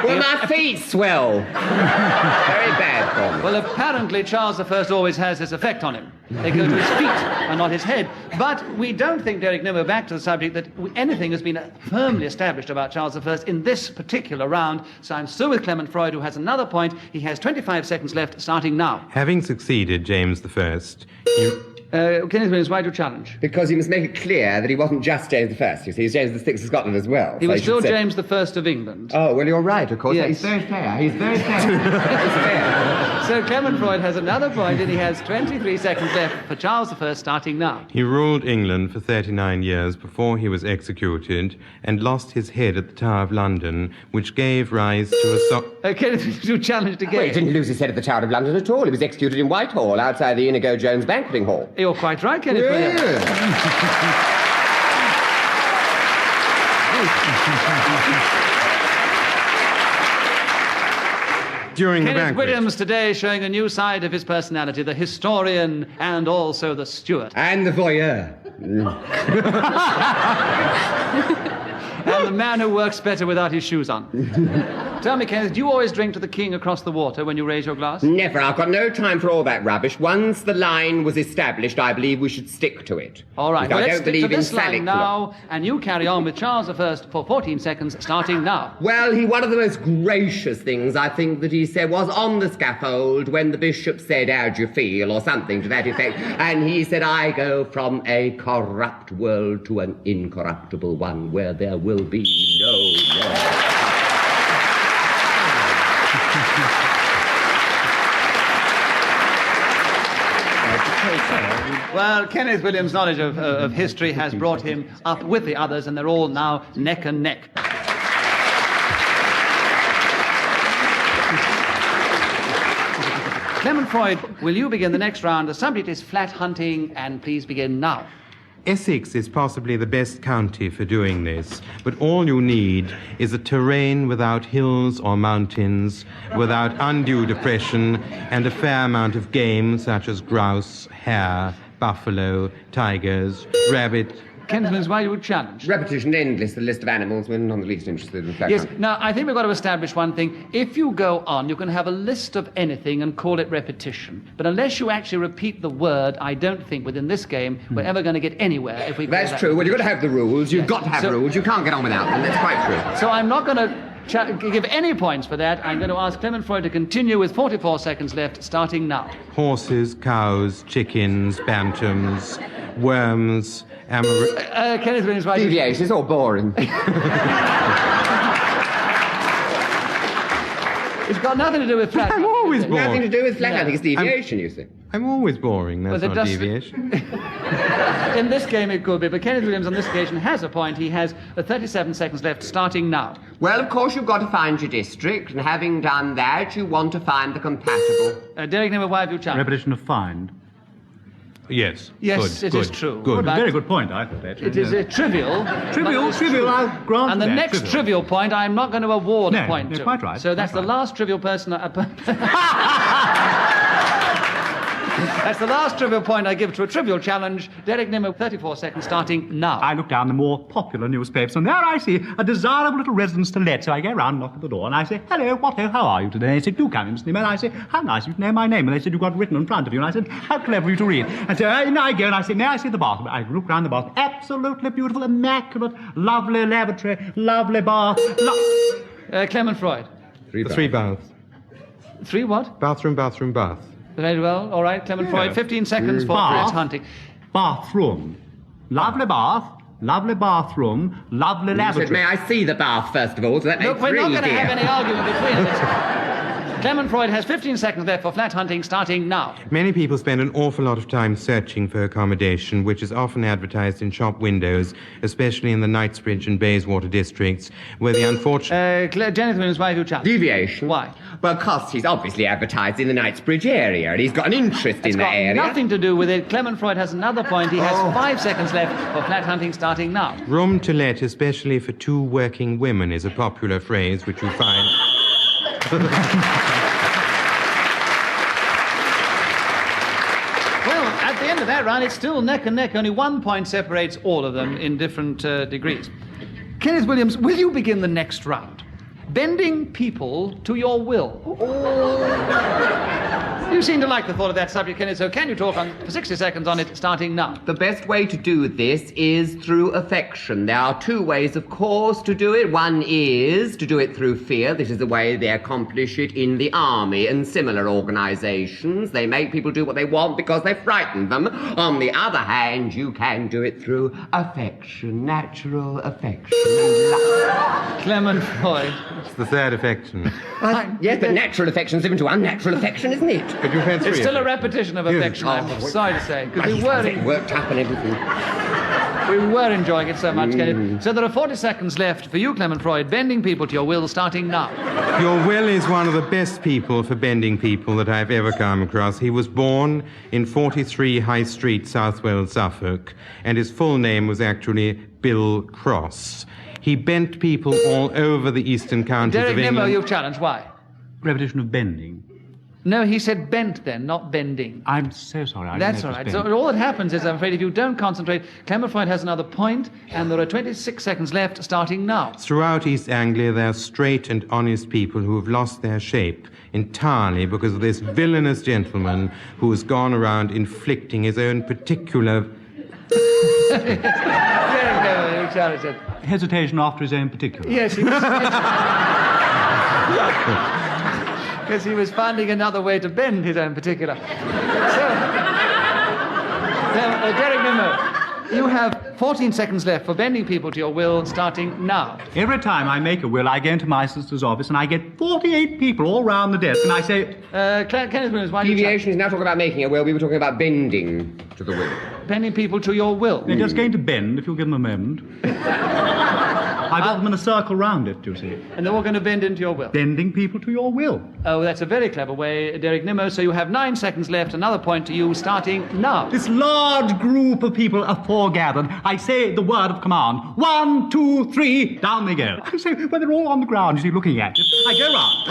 Well, my feet swell. Very bad for me. Well, apparently Charles I always has this effect on him. They go to his feet and not his head. But we don't think, Derek Nimmo, back to the subject, that anything has been firmly established about Charles I in this particular round. So I'm still with Clement Freud, who has another point. He has 25 seconds left, starting now. Having succeeded James I, you... Kenneth Williams, why do you challenge? Because you must make it clear that he wasn't just James I, you see. He's James VI of Scotland as well. He was still James I of England. Oh, well, you're right, of course. Yes. He's very fair. He's fair. So Clement Freud has another point, and he has 23 seconds left for Charles I, starting now. He ruled England for 39 years before he was executed and lost his head at the Tower of London, which gave rise to a... Kenneth, you challenged again. Well, he didn't lose his head at the Tower of London at all. He was executed in Whitehall, outside the Inigo Jones banqueting hall. You're quite right, Kenneth Williams. During Kenneth the banquet. Williams today showing a new side of his personality, the historian and also the steward. And the voyeur. And the man who works better without his shoes on. Tell me, Kenneth, do you always drink to the king across the water when you raise your glass? Never. I've got no time for all that rubbish. Once the line was established, I believe we should stick to it. All right, well, let's I don't stick believe to this in phallic line now, and you carry on with Charles I for 14 seconds, starting now. Well, one of the most gracious things I think that he said was on the scaffold when the bishop said, "How do you feel?" or something to that effect. And he said, "I go from a corrupt world to an incorruptible one where there will be no more." Well, Kenneth Williams' knowledge of history has brought him up with the others, and they're all now neck and neck. Clement Freud, will you begin the next round? The subject is flat hunting, and please begin now. Essex is possibly the best county for doing this, but all you need is a terrain without hills or mountains, without undue depression, and a fair amount of game such as grouse, hare, buffalo, tigers, rabbit. Kenneth Williams, why you would challenge? Repetition endless, the list of animals, we're none the least interested in flat Yes, hunting. now I think we've got to establish one thing. If you go on, you can have a list of anything and call it repetition. But unless you actually repeat the word, I don't think within this game we're ever going to get anywhere if we call That's that true. Well, you've got to repetition. have the rules. You've Yes. got to have So- rules. You can't get on without them. That's quite true. So I'm not going to give any points for that. I'm going to ask Clement Freud to continue with 44 seconds left, starting now. Horses, cows, chickens, bantams, worms, Kenneth Williams, why? Deviation is all boring. It's got nothing to do with flat. I'm always boring. Nothing to do with flat No. hunting. It's deviation, you see. I'm always boring. That's Well, it not does- deviation. In this game it could be, but Kenneth Williams on this occasion has a point. He has 37 seconds left, starting now. Well, of course, you've got to find your district, and having done that, you want to find the compatible. Derek Nimmer, why have you challenged? Repetition of find. Yes. Yes, good, it good, is true. Good. But Very good point, I thought, actually. it is trivial. Trivial, but it's trivial, true. I'll grant And the that, next trivial. trivial point, I'm not going to award No, a point no, to. quite right, So that's quite the right. last trivial person. That's the last trivial point I give to a trivial challenge. Derek Nimmo, 34 seconds, starting now. I look down the more popular newspapers, and there I see a desirable little residence to let. So I go round, knock at the door, and I say, "Hello, Watto, how are you today?" They said, "Do come in, Mr. Nimmo." And I say, "How nice of you to know my name." And they said, "You've got it written in front of you." And I said, "How clever of you to read." And so I go and I say, "May I see the bathroom?" I look round the bathroom. Absolutely beautiful, immaculate, lovely lavatory, lovely bath. Clement Freud. Three baths. Three what? Bathroom, bathroom, bath. Very well. All right, Clement Freud, 15 seconds for Bath. Fritz Hunting. Bathroom. Lovely bath, lovely bathroom, lovely You lavatory. said, may I see the bath, first of all, so that makes Look, we're not three going to here. have any argument between us. Clement Freud has 15 seconds left for flat hunting, starting now. Many people spend an awful lot of time searching for accommodation, which is often advertised in shop windows, especially in the Knightsbridge and Bayswater districts, where the unfortunate... Jennifer Williams, why have you challenged? Deviation. Why? Well, because he's obviously advertised in the Knightsbridge area, and he's got an interest It's in that got area. nothing to do with it. Clement Freud has another point. He has 5 seconds left for flat hunting, starting now. Room to let, especially for two working women, is a popular phrase which you find... Well, at the end of that round, it's still neck and neck. Only 1 point separates all of them in different degrees. Kenneth Williams, will you begin the next round? Bending people to your will. You seem to like the thought of that subject, Kenneth, so can you talk for 60 seconds on it, starting now? The best way to do this is through affection. There are two ways, of course, to do it. One is to do it through fear. This is the way they accomplish it in the army and similar organizations. They make people do what they want because they frighten them. On the other hand, you can do it through affection, natural affection. Clement Freud. It's the third affection. Yes, but natural affection is given to unnatural affection, isn't it? But you've had It's three still a affections. repetition of affection, I'm sorry to say. Because Worked up and everything. we were enjoying it so much, Kenneth. So there are 40 seconds left for you, Clement Freud, bending people to your will, starting now. Your Will is one of the best people for bending people that I've ever come across. He was born in 43 High Street, South Wales, Suffolk, and his full name was actually Bill Cross. He bent people all over the eastern counties Derek of Nimmo, England. you've challenged. Why? Repetition of bending. No, he said bent then, not bending. I'm so sorry. I That's didn't all know it right. was So all that happens is, I'm afraid, if you don't concentrate, Clement Freud has another point, and there are 26 seconds left, starting now. Throughout East Anglia, there are straight and honest people who have lost their shape entirely because of this villainous gentleman who has gone around inflicting his own particular... Derek Nimmo, you challenged it. Hesitation after his own particular. Yes, he was... Because he was finding another way to bend his own particular. So, Derek Nimmo, you have 14 seconds left for bending people to your will, starting now. Every time I make a will, I go into my sister's office and I get 48 people all round the desk, and I say, Kenneth Williams, why do you Deviation is now talking about making a will. We were talking about bending to the will. bending people to your will? they're just going to bend, if you'll give them a moment. I got them in a circle round it, you see. And they're all going to bend into your will. Bending people to your will. Oh, that's a very clever way, Derek Nimmo. So you have 9 seconds left. Another point to you, starting now. This large group of people are foregathered. I say the word of command. 1, 2, 3, down they go. I say, when they're all on the ground, you see, looking at it, I go round.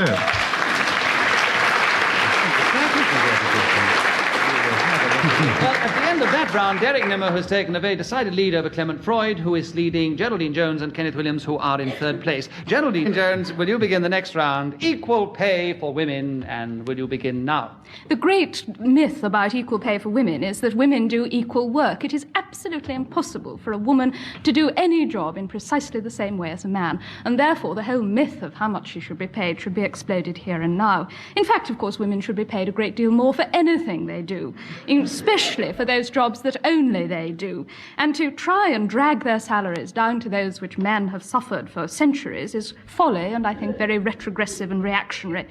Well, at the end of that round, Derek Nimmo has taken a very decided lead over Clement Freud, who is leading Geraldine Jones and Kenneth Williams, who are in third place. Geraldine Jones, will you begin the next round? Equal pay for women, and will you begin now? The great myth about equal pay for women is that women do equal work. It is absolutely impossible for a woman to do any job in precisely the same way as a man, and therefore the whole myth of how much she should be paid should be exploded here and now. In fact, of course, women should be paid a great deal more for anything they do, especially for those jobs that only they do. And to try and drag their salaries down to those which men have suffered for centuries is folly, and I think very retrogressive and reactionary.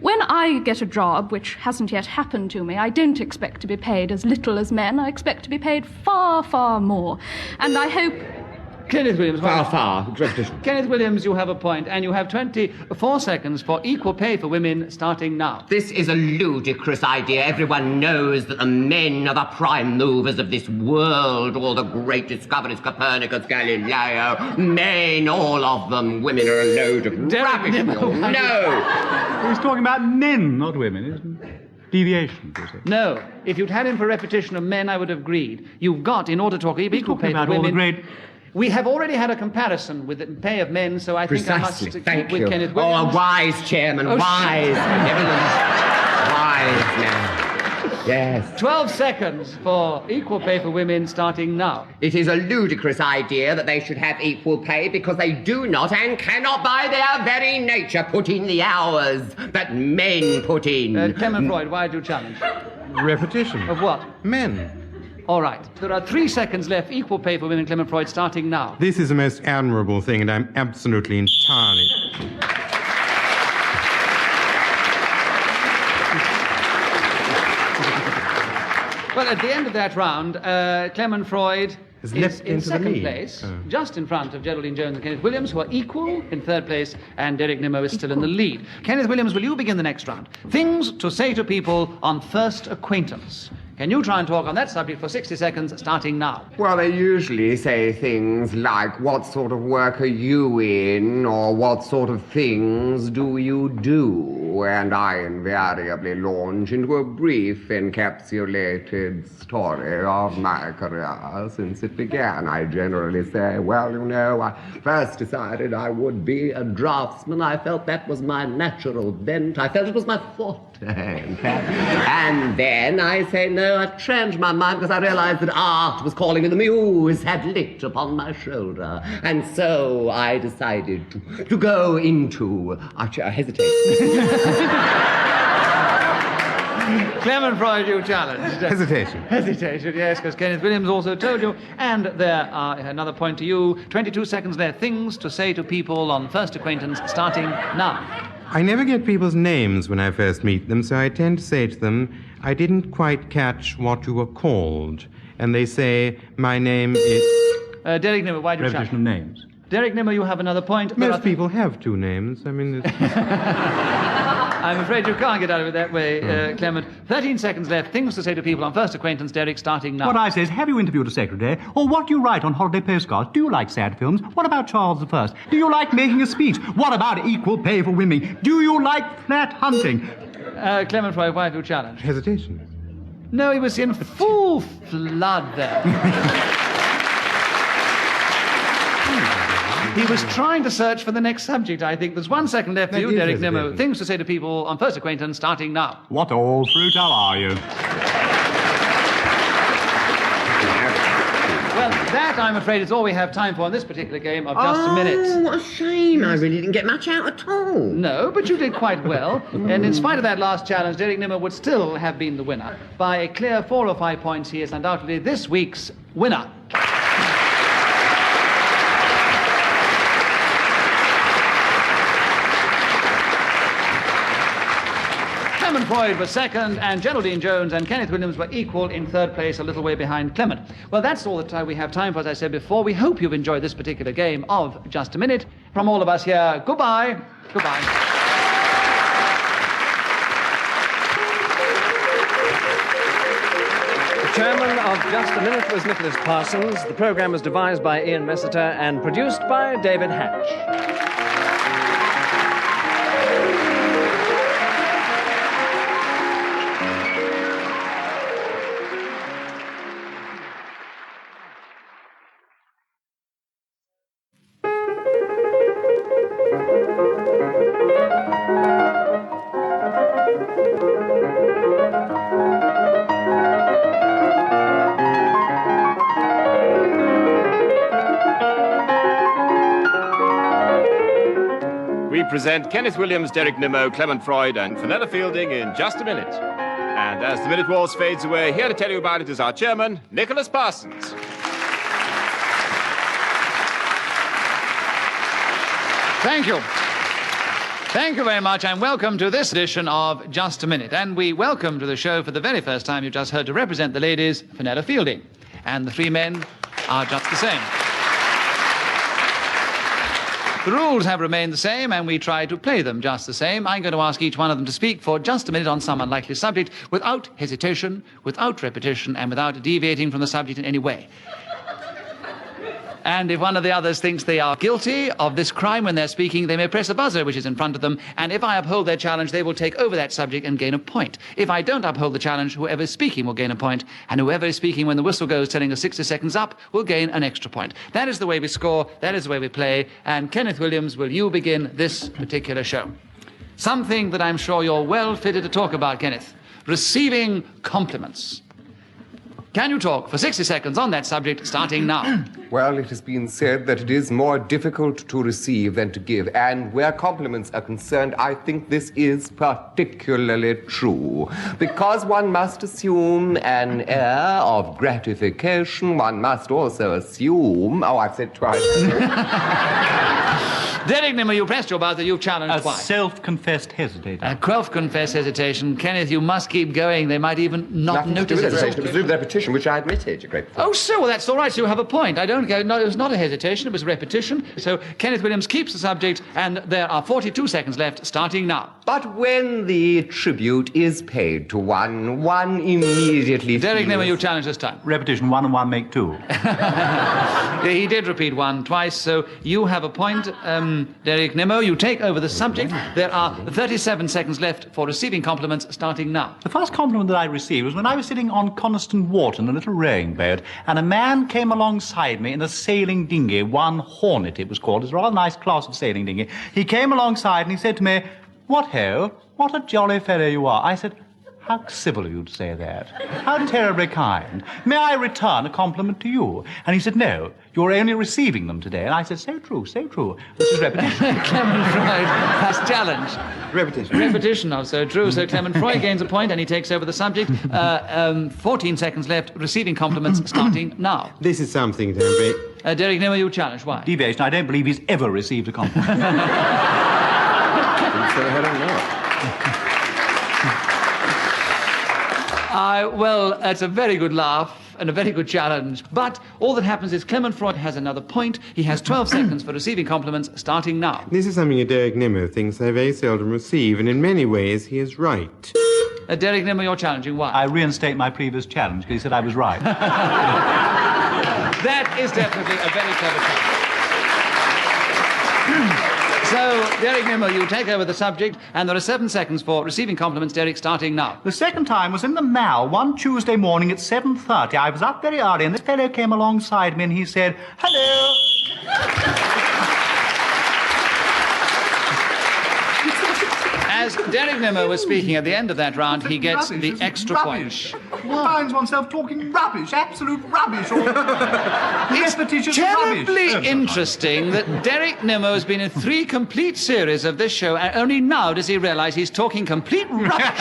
When I get a job which hasn't yet happened to me, I don't expect to be paid as little as men. I expect to be paid far, far more. And I hope... Kenneth Williams. Far. Repetition. Kenneth Williams, you have a point, and you have 24 seconds for equal pay for women starting now. This is a ludicrous idea. Everyone knows that the men are the prime movers of this world. All the great discoveries, Copernicus, Galileo, men, all of them. Women are a load of rubbish. No! He's talking about men, not women, isn't he? Deviation, you say? No. If you'd had him for repetition of men, I would have agreed. You've got, in order to talk equal pay for women... We have already had a comparison with the pay of men, so I think I must keep with Kenneth Williams. Oh, a wise chairman, wise. Wise man. Yes. 12 seconds for equal pay for women starting now. It is a ludicrous idea that they should have equal pay because they do not and cannot by their very nature put in the hours that men put in. Clement Freud, why do you challenge? Repetition. Of what? Men. All right. There are 3 seconds left. Equal pay for women, Clement Freud, starting now. This is the most admirable thing, and I'm absolutely entirely... Well, at the end of that round, Clement Freud is in second place, just in front of Geraldine Jones and Kenneth Williams, who are equal in third place, and Derek Nimmo is still in the lead. Kenneth Williams, will you begin the next round? Things to say to people on first acquaintance. Can you try and talk on that subject for 60 seconds, starting now? Well, they usually say things like, what sort of work are you in, or what sort of things do you do? And I invariably launch into a brief, encapsulated story of my career since it began. I generally say, well, you know, I first decided I would be a draftsman. I felt that was my natural bent. I felt it was my forte, in fact. And then I say, no, I changed my mind because I realized that art was calling me. The muse had lit upon my shoulder. And so I decided to go into... I hesitate. Clement Freud, you challenged. Hesitation, yes, because Kenneth Williams also told you. And there are another point to you. 22 seconds there. Things to say to people on first acquaintance, starting now. I never get people's names when I first meet them, so I tend to say to them, I didn't quite catch what you were called. And they say, my name is... Derek Nimmo, why do you challenge? Repetition of names. Derek Nimmo, you have another point. Most people have 2 names. I mean... I'm afraid you can't get out of it that way, Clement. 13 seconds left. Things to say to people on first acquaintance, Derek, starting now. What I say is, have you interviewed a secretary? Or what do you write on holiday postcards? Do you like sad films? What about Charles I? Do you like making a speech? What about equal pay for women? Do you like flat hunting? Clement Freud, why have you challenged? Hesitation. No, he was in full flood there. He was trying to search for the next subject, I think. There's 1 second left for you, Derek Nimmo. Things to say to people on first acquaintance, starting now. What all fruit are you? Well, that, I'm afraid, is all we have time for in this particular game of Just a Minute. Oh, what a shame. I really didn't get much out at all. No, but you did quite well. And in spite of that last challenge, Derek Nimmo would still have been the winner. By a clear 4 or 5 points, he is undoubtedly this week's winner. Clement Freud was second, and Geraldine Jones and Kenneth Williams were equal in third place, a little way behind Clement. Well, that's all the time we have time for, as I said before. We hope you've enjoyed this particular game of Just a Minute. From all of us here, goodbye. Goodbye. Chairman of Just a Minute was Nicholas Parsons. The program was devised by Ian Messiter and produced by David Hatch. we present Kenneth Williams, Derek Nimmo, Clement Freud, and Fenella Fielding in Just a Minute. And as the minute waltz fades away, here to tell you about it is our chairman, Nicholas Parsons. Thank you. Thank you very much, and welcome to this edition of Just a Minute. And we welcome to the show for the very first time, you just heard to represent the ladies, Fenella Fielding. And the three men are just the same. The rules have remained the same, and we try to play them just the same. I'm going to ask each one of them to speak for just a minute on some unlikely subject, without hesitation, without repetition, and without deviating from the subject in any way. And if one of the others thinks they are guilty of this crime when they're speaking, they may press a buzzer which is in front of them, and if I uphold their challenge, they will take over that subject and gain a point. If I don't uphold the challenge, whoever is speaking will gain a point, and whoever is speaking when the whistle goes telling us 60 seconds up will gain an extra point. That is the way we score, that is the way we play, and Kenneth Williams, will you begin this particular show? Something that I'm sure you're well fitted to talk about, Kenneth. Receiving compliments. Can you talk for 60 seconds on that subject, starting now? Well, it has been said that it is more difficult to receive than to give, and where compliments are concerned, I think this is particularly true. Because one must assume an air of gratification, one must also assume... Oh, I've said twice. Derek Nimmo, you pressed your buzzer, you've challenged twice. A self-confessed hesitator. A self-confessed hesitation. Kenneth, you must keep going. They might even not notice it. It was repetition, which I admitted, you great... Oh, so, well, that's all right. So you have a point. I don't go... No, it was not a hesitation. It was repetition. So Kenneth Williams keeps the subject, and there are 42 seconds left, starting now. But when the tribute is paid to one, one immediately Derek feels... Nimmo, you challenge this time. Repetition, 1 and 1 make 2. He did repeat 1 twice, so you have a point. Derek Nimmo, you take over the subject. There are 37 seconds left for receiving compliments, starting now. The first compliment that I received was when I was sitting on Coniston Wharton, a little rowing boat, and a man came alongside me in a sailing dinghy, one Hornet it was called. It's a rather nice class of sailing dinghy. He came alongside and he said to me, "What ho, what a jolly fellow you are." I said, "How civil of you to say that. How terribly kind. May I return a compliment to you?" And he said, "No, you're only receiving them today." And I said, "So true, so true." This is repetition. Clement Freud has challenged. Repetition. Repetition of so true. So Clement Freud gains a point and he takes over the subject. 14 seconds left, receiving compliments, starting now. This is something, Derek. Derek Nimmo, you challenge. Why? Deviation, I don't believe he's ever received a compliment. Well, it's a very good laugh and a very good challenge. But all that happens is Clement Freud has another point. He has 12 seconds for receiving compliments, starting now. This is something that Derek Nimmo thinks I very seldom receive, and in many ways he is right. Derek Nimmo, you're challenging. Why? I reinstate my previous challenge because he said I was right. That is definitely a very clever challenge. So, Derek Nimmo, you take over the subject, and there are 7 seconds for receiving compliments. Derek, starting now. The second time was in the Mall one Tuesday morning at 7:30. I was up very early, and this fellow came alongside me, and he said, "Hello." As Derek Nimmo was speaking at the end of that round, he gets the extra point. One finds oneself talking rubbish, absolute rubbish. It's terribly interesting that Derek Nimmo has been in 3 complete series of this show, and only now does he realize he's talking complete rubbish.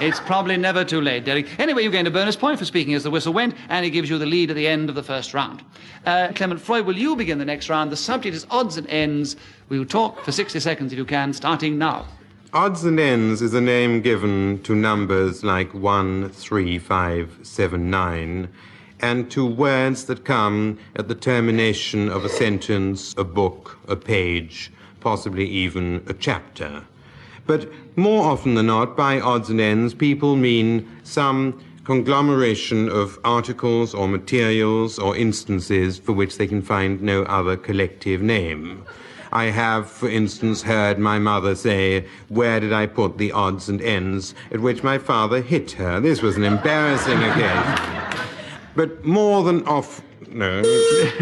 It's probably never too late, Derek. Anyway, you gained a bonus point for speaking as the whistle went, and he gives you the lead at the end of the first round. Clement Freud, will you begin the next round? The subject is odds and ends. We will talk for 60 seconds, if you can, starting now. Odds and ends is a name given to numbers like 1, 3, 5, 7, 9, and to words that come at the termination of a sentence, a book, a page, possibly even a chapter. But more often than not, by odds and ends, people mean some conglomeration of articles or materials or instances for which they can find no other collective name. I have, for instance, heard my mother say, "Where did I put the odds and ends?" at which my father hit her. This was an embarrassing occasion. But more than off... No.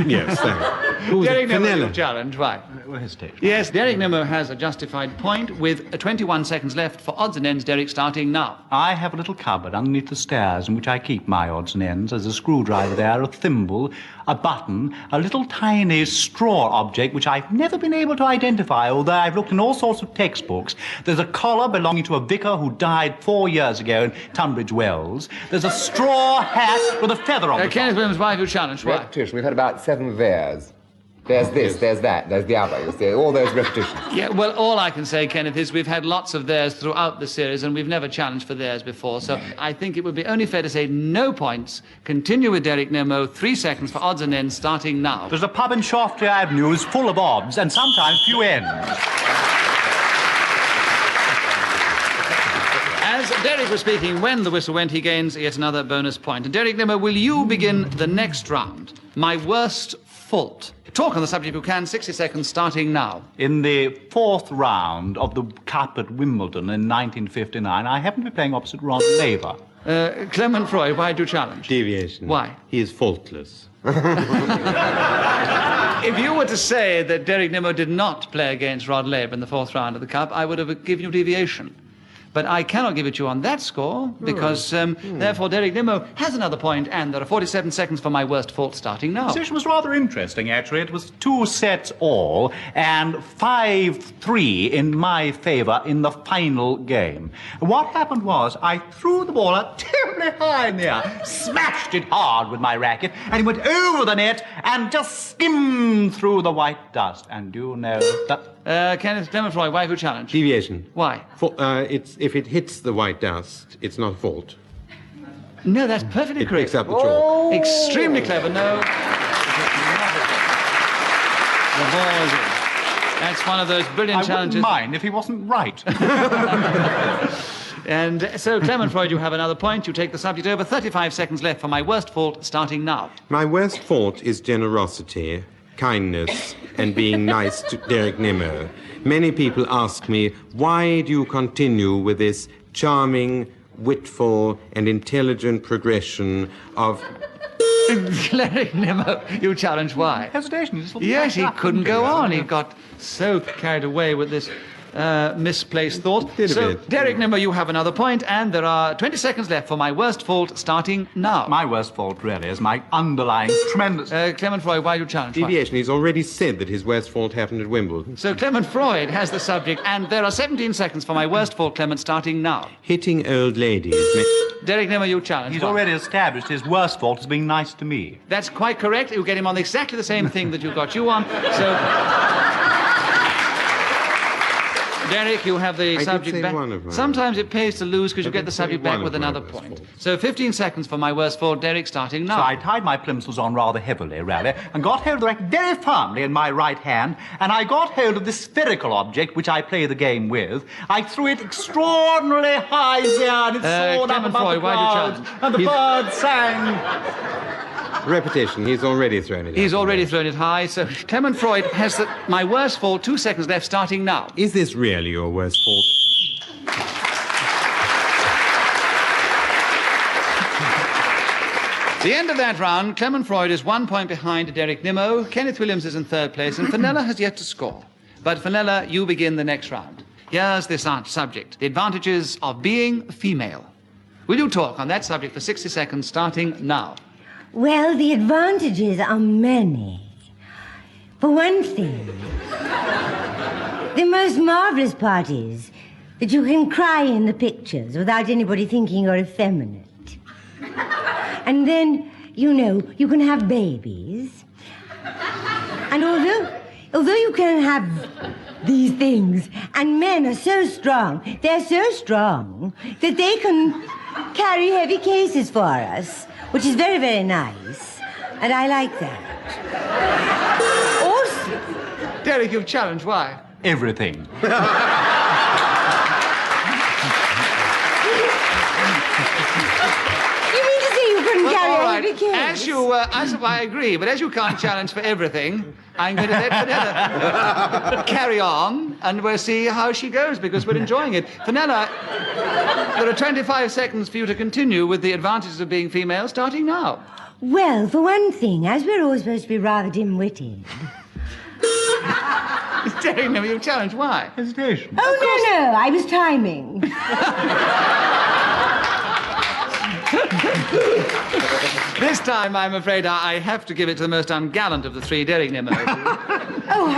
Yes, thanks. Who's Derek Nimmo, Vanilla? your challenge. Why? We'll hesitate. Yes, Derek Nimmo has a justified point with 21 seconds left for odds and ends. Derek, starting now. I have a little cupboard underneath the stairs in which I keep my odds and ends. There's a screwdriver there, a thimble, a button, a little tiny straw object which I've never been able to identify, although I've looked in all sorts of textbooks. There's a collar belonging to a vicar who died 4 years ago in Tunbridge Wells. There's a straw hat with a feather on the top. Kenneth Williams, why have you challenged? Why? Repetition. We've had about 7 theirs. There's this, there's that, there's the other. You see, all those repetitions. Yeah, well, all I can say, Kenneth, is we've had lots of theirs throughout the series, and we've never challenged for theirs before. So I think it would be only fair to say no points. Continue with Derek Nimmo. 3 seconds for odds and ends, starting now. There's a pub in Shaftesbury Avenue is full of odds and sometimes few ends. As Derek was speaking, when the whistle went, he gains yet another bonus point. And Derek Nimmo, will you begin the next round? My worst fault. Talk on the subject if you can. 60 seconds, starting now. In the 4th round of the Cup at Wimbledon in 1959, I happened to be playing opposite Rod Laver. Clement Freud, why do you challenge? Deviation. Why? He is faultless. If you were to say that Derek Nimmo did not play against Rod Laver in the 4th round of the Cup, I would have given you deviation. But I cannot give it to you on that score, because, therefore, Derek Nimmo has another point, and there are 47 seconds for my worst fault, starting now. The position was rather interesting, actually. It was 2 sets all, and 5-3 in my favour in the final game. What happened was, I threw the ball up terribly high in the air, smashed it hard with my racket, and it went over the net and just skimmed through the white dust. And do you know that... Kenneth Clement Freud, why have you challenged? Deviation. Why? If it hits the white dust, it's not fault. No, that's perfectly It correct. picks up the chalk. Extremely clever, no. The ball's in. That's one of those brilliant I challenges. wouldn't mind if he wasn't right. And so, Clement Freud, you have another point. You take the subject over. 35 seconds left for my worst fault, starting now. My worst fault is generosity, kindness, and being nice to Derek Nimmo. Many people ask me, why do you continue with this charming, witful, and intelligent progression of... Derek Nimmo, you challenge why? Hesitation. Yes, he couldn't go on. He got so carried away with this misplaced thought. So, Derek Nimmo, you have another point, and there are 20 seconds left for my worst fault, starting now. My worst fault, really, is my underlying tremendous... Clement Freud, why do you challenge? Deviation. He's already said that his worst fault happened at Wimbledon. So, Clement Freud has the subject, and there are 17 seconds for my worst fault, Clement, starting now. Hitting old ladies. Derek Nimmo, you challenge. He's why? already established his worst fault as being nice to me. That's quite correct. You get him on exactly the same thing that you got you on. So... Derek, you have the subject back. Sometimes it pays to lose because you get the subject back with another point. So 15 seconds for my worst fault. Derek, starting now. So I tied my plimsolls on rather heavily, really, and got hold of the racket very firmly in my right hand, and I got hold of this spherical object which I play the game with. I threw it extraordinarily high there, and it soared up above the clouds, and the birds sang. Repetition. He's already thrown it. He's already thrown it high. So Clement Freud has my worst fault. 2 seconds left, starting now. Is this really your worst fault? The end of that round, Clement Freud is 1 point behind Derek Nimmo. Kenneth Williams is in 3rd place, and Fenella has yet to score. But Fenella, you begin the next round. Here's this subject: the advantages of being female. Will you talk on that subject for 60 seconds, starting now? Well, the advantages are many. For one thing, the most marvelous part is that you can cry in the pictures without anybody thinking you're effeminate. And then, you know, you can have babies. And although you can have these things, and men are so strong, they're so strong that they can carry heavy cases for us, which is very, very nice, and I like that. Also... Derek, you've challenged. Why? Everything. I agree, but as you can't challenge for everything, I'm going to let Fenella carry on, and we'll see how she goes, because we're enjoying it. Fenella, there are 25 seconds for you to continue with the advantages of being female, starting now. Well, for one thing, as we're all supposed to be rather dim-witted... Derek Nimmo, you challenge. Why? Hesitation. Oh, no, I was timing. This time, I'm afraid I have to give it to the most ungallant of the three, Derek Nimmo. Oh,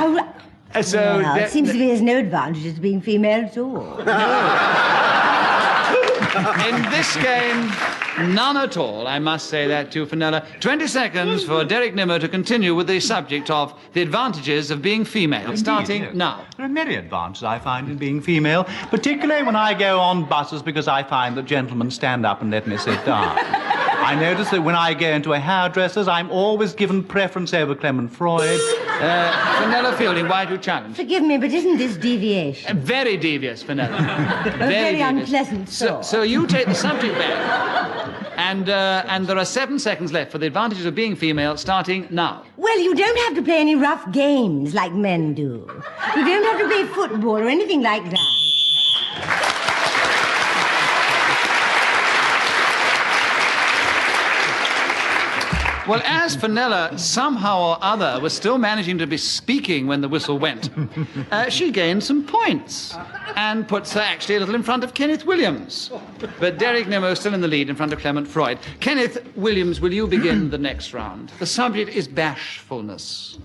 how... So... it seems to me there's no advantages to being female at all. In this game, none at all. I must say that to Fenella. 20 seconds for Derek Nimmo to continue with the subject of the advantages of being female, Indeed, starting yes. now. There are many advantages I find in being female, particularly when I go on buses because I find that gentlemen stand up and let me sit down. I notice that when I go into a hairdresser's, I'm always given preference over Clement Freud. Fenella Fielding, why do you challenge? Forgive me, but isn't this deviation? Very devious, Fenella. Very devious. unpleasant sort. So you take the subject back, and there are 7 seconds left for the advantages of being female, starting now. Well, you don't have to play any rough games like men do. You don't have to play football or anything like that. Well, as Fenella somehow or other was still managing to be speaking when the whistle went, she gained some points and puts her actually a little in front of Kenneth Williams. But Derek Nimmo is still in the lead in front of Clement Freud. Kenneth Williams, will you begin the next round? The subject is bashfulness.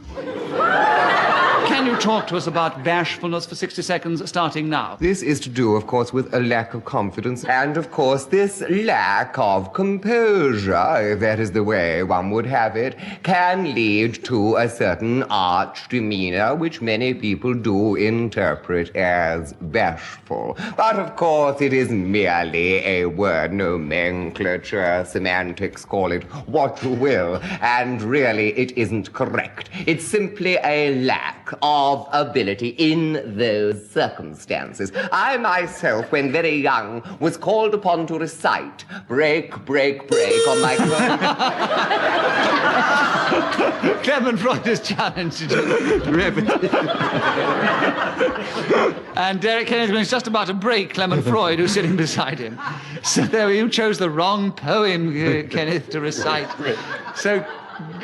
Can you talk to us about bashfulness for 60 seconds, starting now? This is to do, of course, with a lack of confidence, and, of course, this lack of composure, if that is the way one would have it, can lead to a certain arch demeanor, which many people do interpret as bashful. But, of course, it is merely a word nomenclature, semantics, call it what you will, and really it isn't correct. It's simply a lack of ability in those circumstances. I myself, when very young, was called upon to recite break, break, break on my Clement Freud is challenged to repetition. And Derek Kenneth is just about to break Clement Freud, who's sitting beside him. So there you chose the wrong poem, Kenneth, to recite. So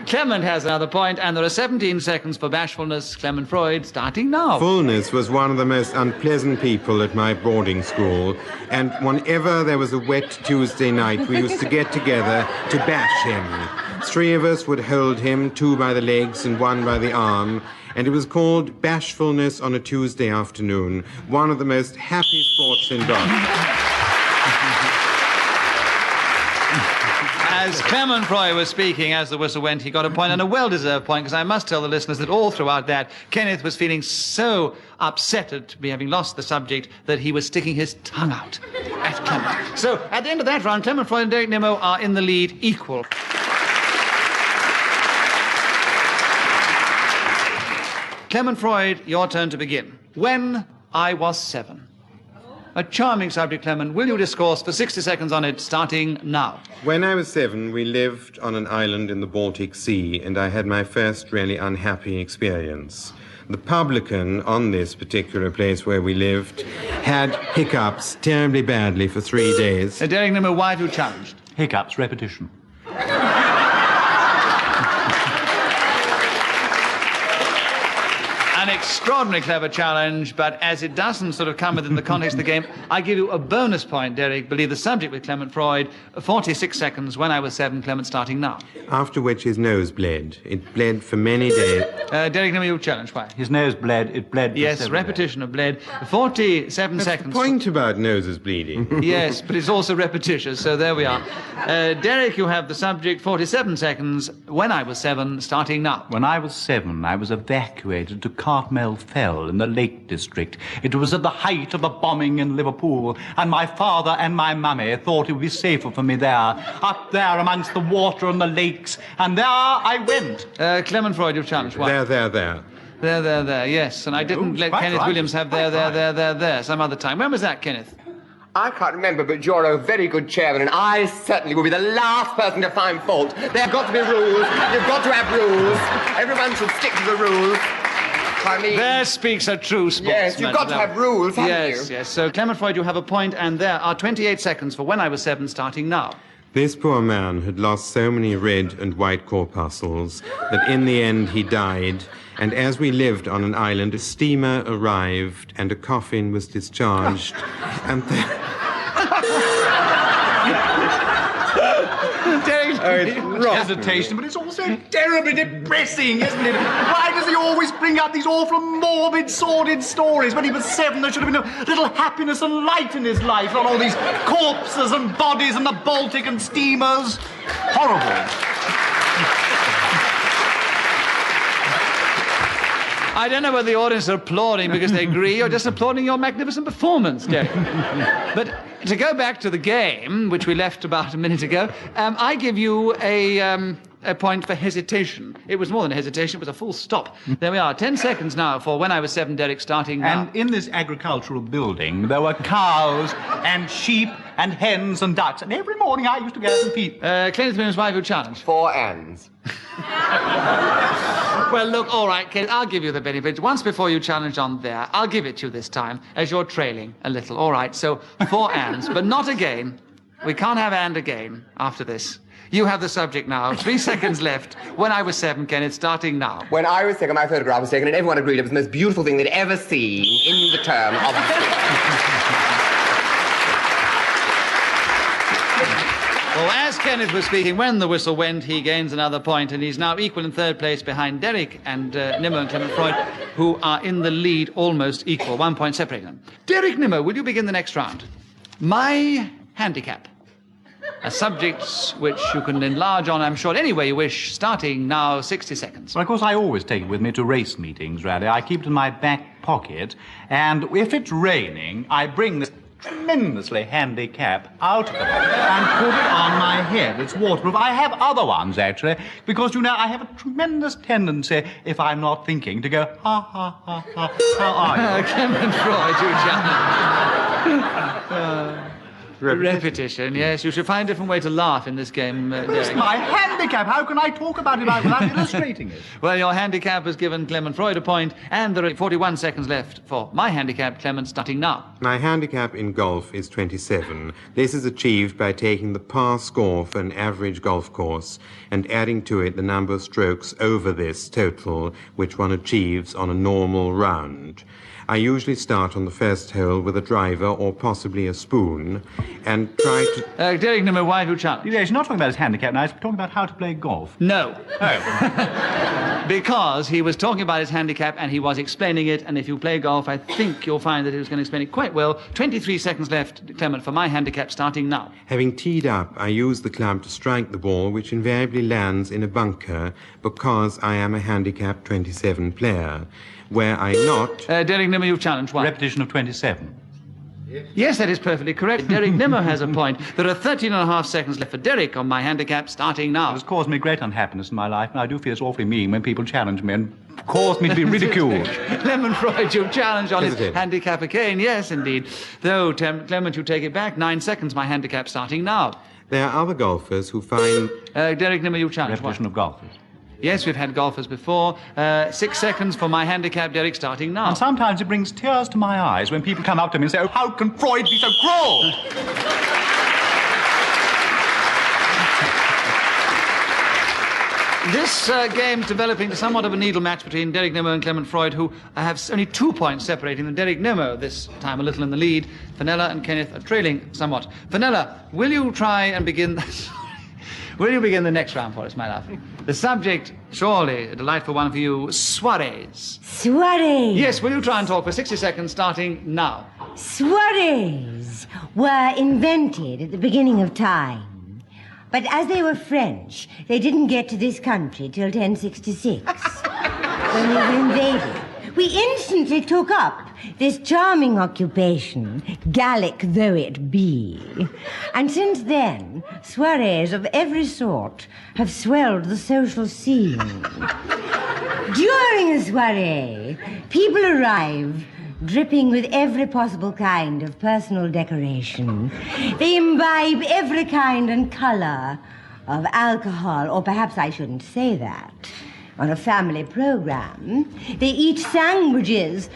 Clement has another point, and there are 17 seconds for bashfulness. Clement Freud, starting now. Fullness was one of the most unpleasant people at my boarding school, and whenever there was a wet Tuesday night, we used to get together to bash him. 3 of us would hold him, 2 by the legs and 1 by the arm, and it was called Bashfulness on a Tuesday afternoon, one of the most happy sports in Bath. As Clement Freud was speaking, as the whistle went, he got a point, and a well-deserved point, because I must tell the listeners that all throughout that, Kenneth was feeling so upset at having lost the subject that he was sticking his tongue out at Clement. So, at the end of that round, Clement Freud and Derek Nimmo are in the lead, equal. Clement Freud, your turn to begin. When I was 7. A charming subject, Clement. Will you discourse for 60 seconds on it, starting now? When I was 7, we lived on an island in the Baltic Sea, and I had my first really unhappy experience. The publican on this particular place where we lived had hiccups terribly badly for 3 days. Derek Nimmo, why have you challenged? Hiccups, repetition. An extraordinarily clever challenge, but as it doesn't sort of come within the context of the game, I give you a bonus point, Derek. Believe the subject with Clement Freud. 46 seconds, when I was 7, Clement, starting now. After which his nose bled. It bled for many days. Derek, give me your challenge. Why? His nose bled. It bled. Yes, repetition of bled. 47 That's seconds. The point about noses bleeding. Yes, but it's also repetitious, so there we are. Derek, you have the subject. 47 seconds, when I was 7, starting now. When I was 7, I was evacuated to Cartmel Fell in the Lake District. It was at the height of the bombing in Liverpool, and my father and my mummy thought it would be safer for me there, up there amongst the water and the lakes, and there I went. Clement Freud, you've challenged. Why? There. There, yes. And I didn't let Kenneth Williams have there some other time. When was that, Kenneth? I can't remember, but you're a very good chairman, and I certainly will be the last person to find fault. There have got to be rules. You've got to have rules. Everyone should stick to the rules. I mean... There speaks a true sportsman. Yes, you've got to have rules, haven't you? Yes. So, Clement Freud, you have a point, and there are 28 seconds for when I was 7, starting now. This poor man had lost so many red and white corpuscles that in the end he died, and as we lived on an island, a steamer arrived and a coffin was discharged, and hesitation, but it's also terribly depressing, isn't it? Why does he always bring up these awful, morbid, sordid stories? When he was 7, there should have been a little happiness and light in his life, not all these corpses and bodies and the Baltic and steamers. Horrible. I don't know whether the audience are applauding because they agree or just applauding your magnificent performance, Derek. But to go back to the game, which we left about a minute ago, I give you a point for hesitation. It was more than a hesitation, it was a full stop. There we are, 10 seconds now for When I Was 7, Derek, starting now. And in this agricultural building, there were cows and sheep and hens and ducks, and every morning I used to go out and feed. Kenneth Williams, why have you challenged? 4 ands. Well, look, all right, Kenneth, I'll give you the benefit. Once before you challenged on there, I'll give it to you this time, as you're trailing a little. All right, so 4 ands, but not again. We can't have and again after this. You have the subject now. 3 seconds left. When I Was 7, Kenneth, starting now. When I was 7, my photograph was taken, and everyone agreed it was the most beautiful thing they'd ever seen in the term of the Well, as Kenneth was speaking, when the whistle went, he gains another point, and he's now equal in third place behind Derek and Nimmo and Clement Freud, who are in the lead almost equal, 1 point separating them. Derek Nimmo, will you begin the next round? My handicap. A subject which you can enlarge on, I'm sure, any way you wish, starting now, 60 seconds. Well, of course, I always take it with me to race meetings, really. I keep it in my back pocket, and if it's raining, I bring this tremendously handy cap out of it and put it on my head. It's waterproof. I have other ones, actually, because, you know, I have a tremendous tendency, if I'm not thinking, to go, ha, ha, ha, ha, how are you? Clement Freud, you challenge. Repetition, yes. You should find a different way to laugh in this game, It's Derek. my handicap. How can I talk about it without illustrating it? Well, your handicap has given Clement Freud a point, and there are 41 seconds left for my handicap, Clement, starting now. My handicap in golf is 27. This is achieved by taking the par score for an average golf course and adding to it the number of strokes over this total which one achieves on a normal round. I usually start on the first hole with a driver or possibly a spoon and try to... Derek Nimmo, why have you challenged? Yeah, he's not talking about his handicap now. He's talking about how to play golf. No. Oh. Because he was talking about his handicap and he was explaining it, and if you play golf, I think you'll find that he was going to explain it quite well. 23 seconds left, Clement, for my handicap, starting now. Having teed up, I use the club to strike the ball, which invariably lands in a bunker because I am a handicap 27 player. Where I not... Derek Nimmo, you've challenged. Why? Repetition of 27. Yes, that is perfectly correct. Derek Nimmo has a point. There are 13 and a half seconds left for Derek on my handicap, starting now. It has caused me great unhappiness in my life, and I do feel it's awfully mean when people challenge me and cause me to be ridiculed. Clement Freud, you've challenged on his handicap again. Yes, indeed. Though, Clement, you take it back. 9 seconds, my handicap, starting now. There are other golfers who find... Derek Nimmo, you've challenged. Repetition of golfers. Yes, we've had golfers before. 6 seconds for my handicap, Derek, starting now. And sometimes it brings tears to my eyes when people come up to me and say, oh, how can Freud be so cruel? This game's developing to somewhat of a needle match between Derek Nimmo and Clement Freud, who have only 2 points separating them. Derek Nimmo, this time a little in the lead. Fenella and Kenneth are trailing somewhat. Fenella, will you try and begin... Will you begin the next round for us, my love? The subject, surely a delightful one for you, soirees. Soirees? Yes, will you try and talk for 60 seconds, starting now? Soirees were invented at the beginning of time. But as they were French, they didn't get to this country till 1066, when we were invaded. We instantly took up this charming occupation, Gallic though it be. And since then, soirees of every sort have swelled the social scene. During a soiree, people arrive dripping with every possible kind of personal decoration. They imbibe every kind and color of alcohol, or perhaps I shouldn't say that. On a family program, they eat sandwiches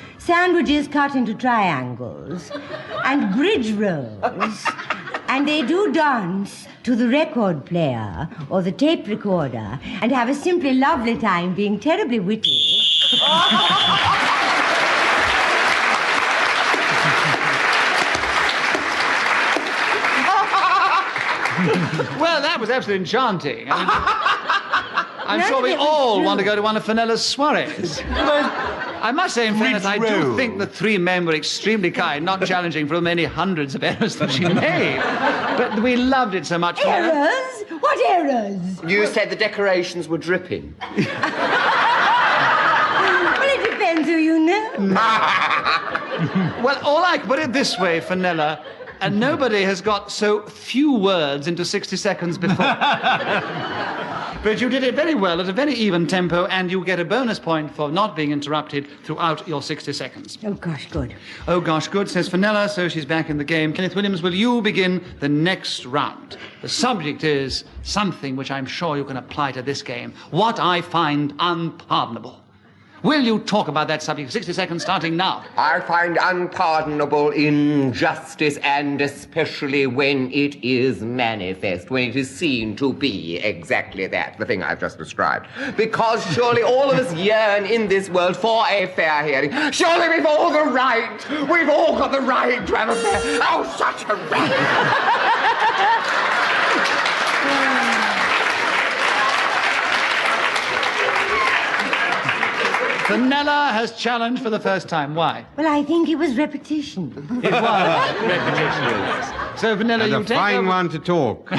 cut into triangles, and bridge rolls, and they do dance to the record player or the tape recorder and have a simply lovely time being terribly witty. Well, that was absolutely enchanting. I'm sure we all want to go to one of Fenella's soirees. I must say, in fairness, I do think the three men were extremely kind, not challenging for the many hundreds of errors that she made. But we loved it so much. Errors? What errors? You said the decorations were dripping. Well, it depends who you know. Well, all I can put it this way, Fenella, and nobody has got so few words into 60 seconds before. But you did it very well at a very even tempo, and you get a bonus point for not being interrupted throughout your 60 seconds. Oh, gosh, good. Oh, gosh, good, says Fenella, so she's back in the game. Kenneth Williams, will you begin the next round? The subject is something which I'm sure you can apply to this game. What I find unpardonable. Will you talk about that subject? 60 seconds starting now. I find unpardonable injustice, and especially when it is manifest, when it is seen to be exactly that, the thing I've just described. Because surely all of us yearn in this world for a fair hearing. Surely we've all got the right to have a fair... Oh, such a right! Fenella has challenged for the first time. Why? Well, I think it was repetition. It was repetition. So, Fenella, you take fine over... one to talk.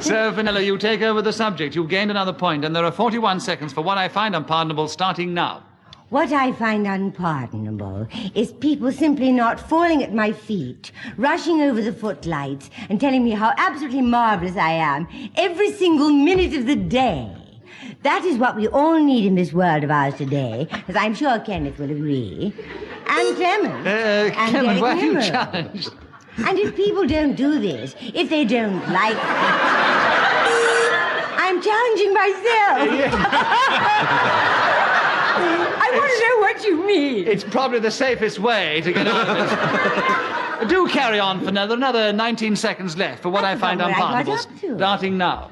So, Fenella, you take over the subject. You've gained another point, and there are 41 seconds for what I find unpardonable starting now. What I find unpardonable is people simply not falling at my feet, rushing over the footlights, and telling me how absolutely marvelous I am every single minute of the day. That is what we all need in this world of ours today, as I'm sure Kenneth will agree. And Clement. And Clement, why are you Nimmo. challenged? And if people don't do this, if they don't like... I'm challenging myself. I want to know what you mean. It's probably the safest way to get out of it. Do carry on, Fenella. Another 19 seconds left for what I find not where I got unpardonable. up to. Starting now.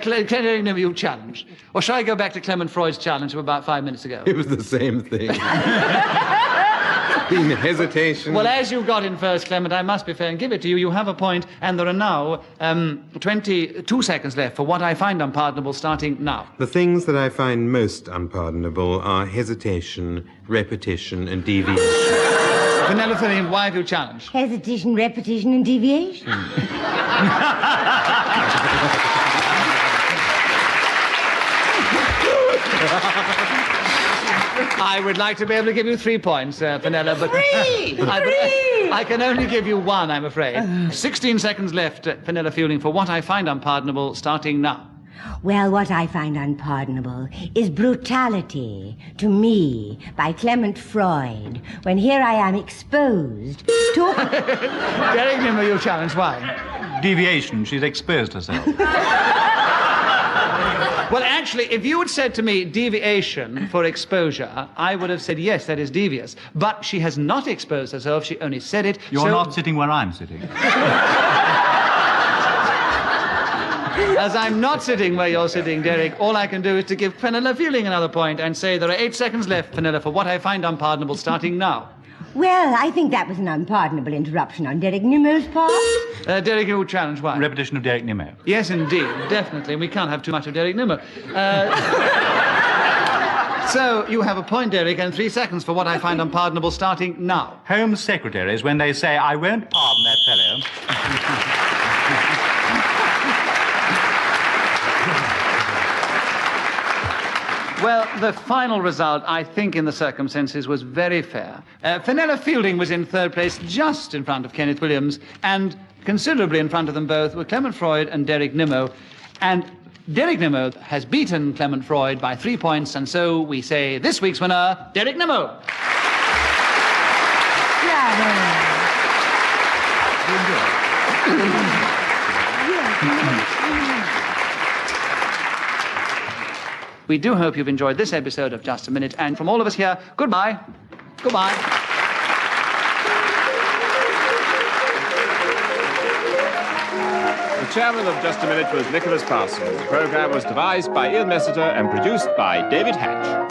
Clement, you challenge. Or shall I go back to Clement Freud's challenge from about 5 minutes ago? It was the same thing. In hesitation. Well, as you got in first, Clement, I must be fair and give it to you. You have a point, and there are now 22 seconds left for what I find unpardonable starting now. The things that I find most unpardonable are hesitation, repetition, and deviation. Fenella Fillion, why have you challenged? Hesitation, repetition, and deviation. I would like to be able to give you 3 points, Fenella, but... Three! I can only give you 1, I'm afraid. 16 seconds left, Fenella Fielding, for what I find unpardonable, starting now. Well, what I find unpardonable is brutality to me by Clement Freud, when here I am exposed to... Derek Nimmo, you challenge, why? Deviation. She's exposed herself. Well, actually, if you had said to me deviation for exposure, I would have said, yes, that is devious. But she has not exposed herself, she only said it. You're not sitting where I'm sitting. As I'm not sitting where you're sitting, Derek, all I can do is to give Fenella Fielding another point and say there are 8 seconds left, Fenella, for what I find unpardonable starting now. Well, I think that was an unpardonable interruption on Derek Nimmo's part. Derek, you challenge why? Repetition of Derek Nimmo. Yes, indeed, definitely. We can't have too much of Derek Nimmo. So, you have a point, Derek, and 3 seconds for what I find unpardonable starting now. Home secretaries, when they say, I won't pardon that fellow. Well, the final result, I think, in the circumstances, was very fair. Fenella Fielding was in 3rd place, just in front of Kenneth Williams, and considerably in front of them both were Clement Freud and Derek Nimmo. And Derek Nimmo has beaten Clement Freud by 3 points, and so we say this week's winner, Derek Nimmo. We do hope you've enjoyed this episode of Just a Minute, and from all of us here, goodbye. Goodbye. chairman of Just a Minute was Nicholas Parsons. The program was devised by Ian Messiter and produced by David Hatch.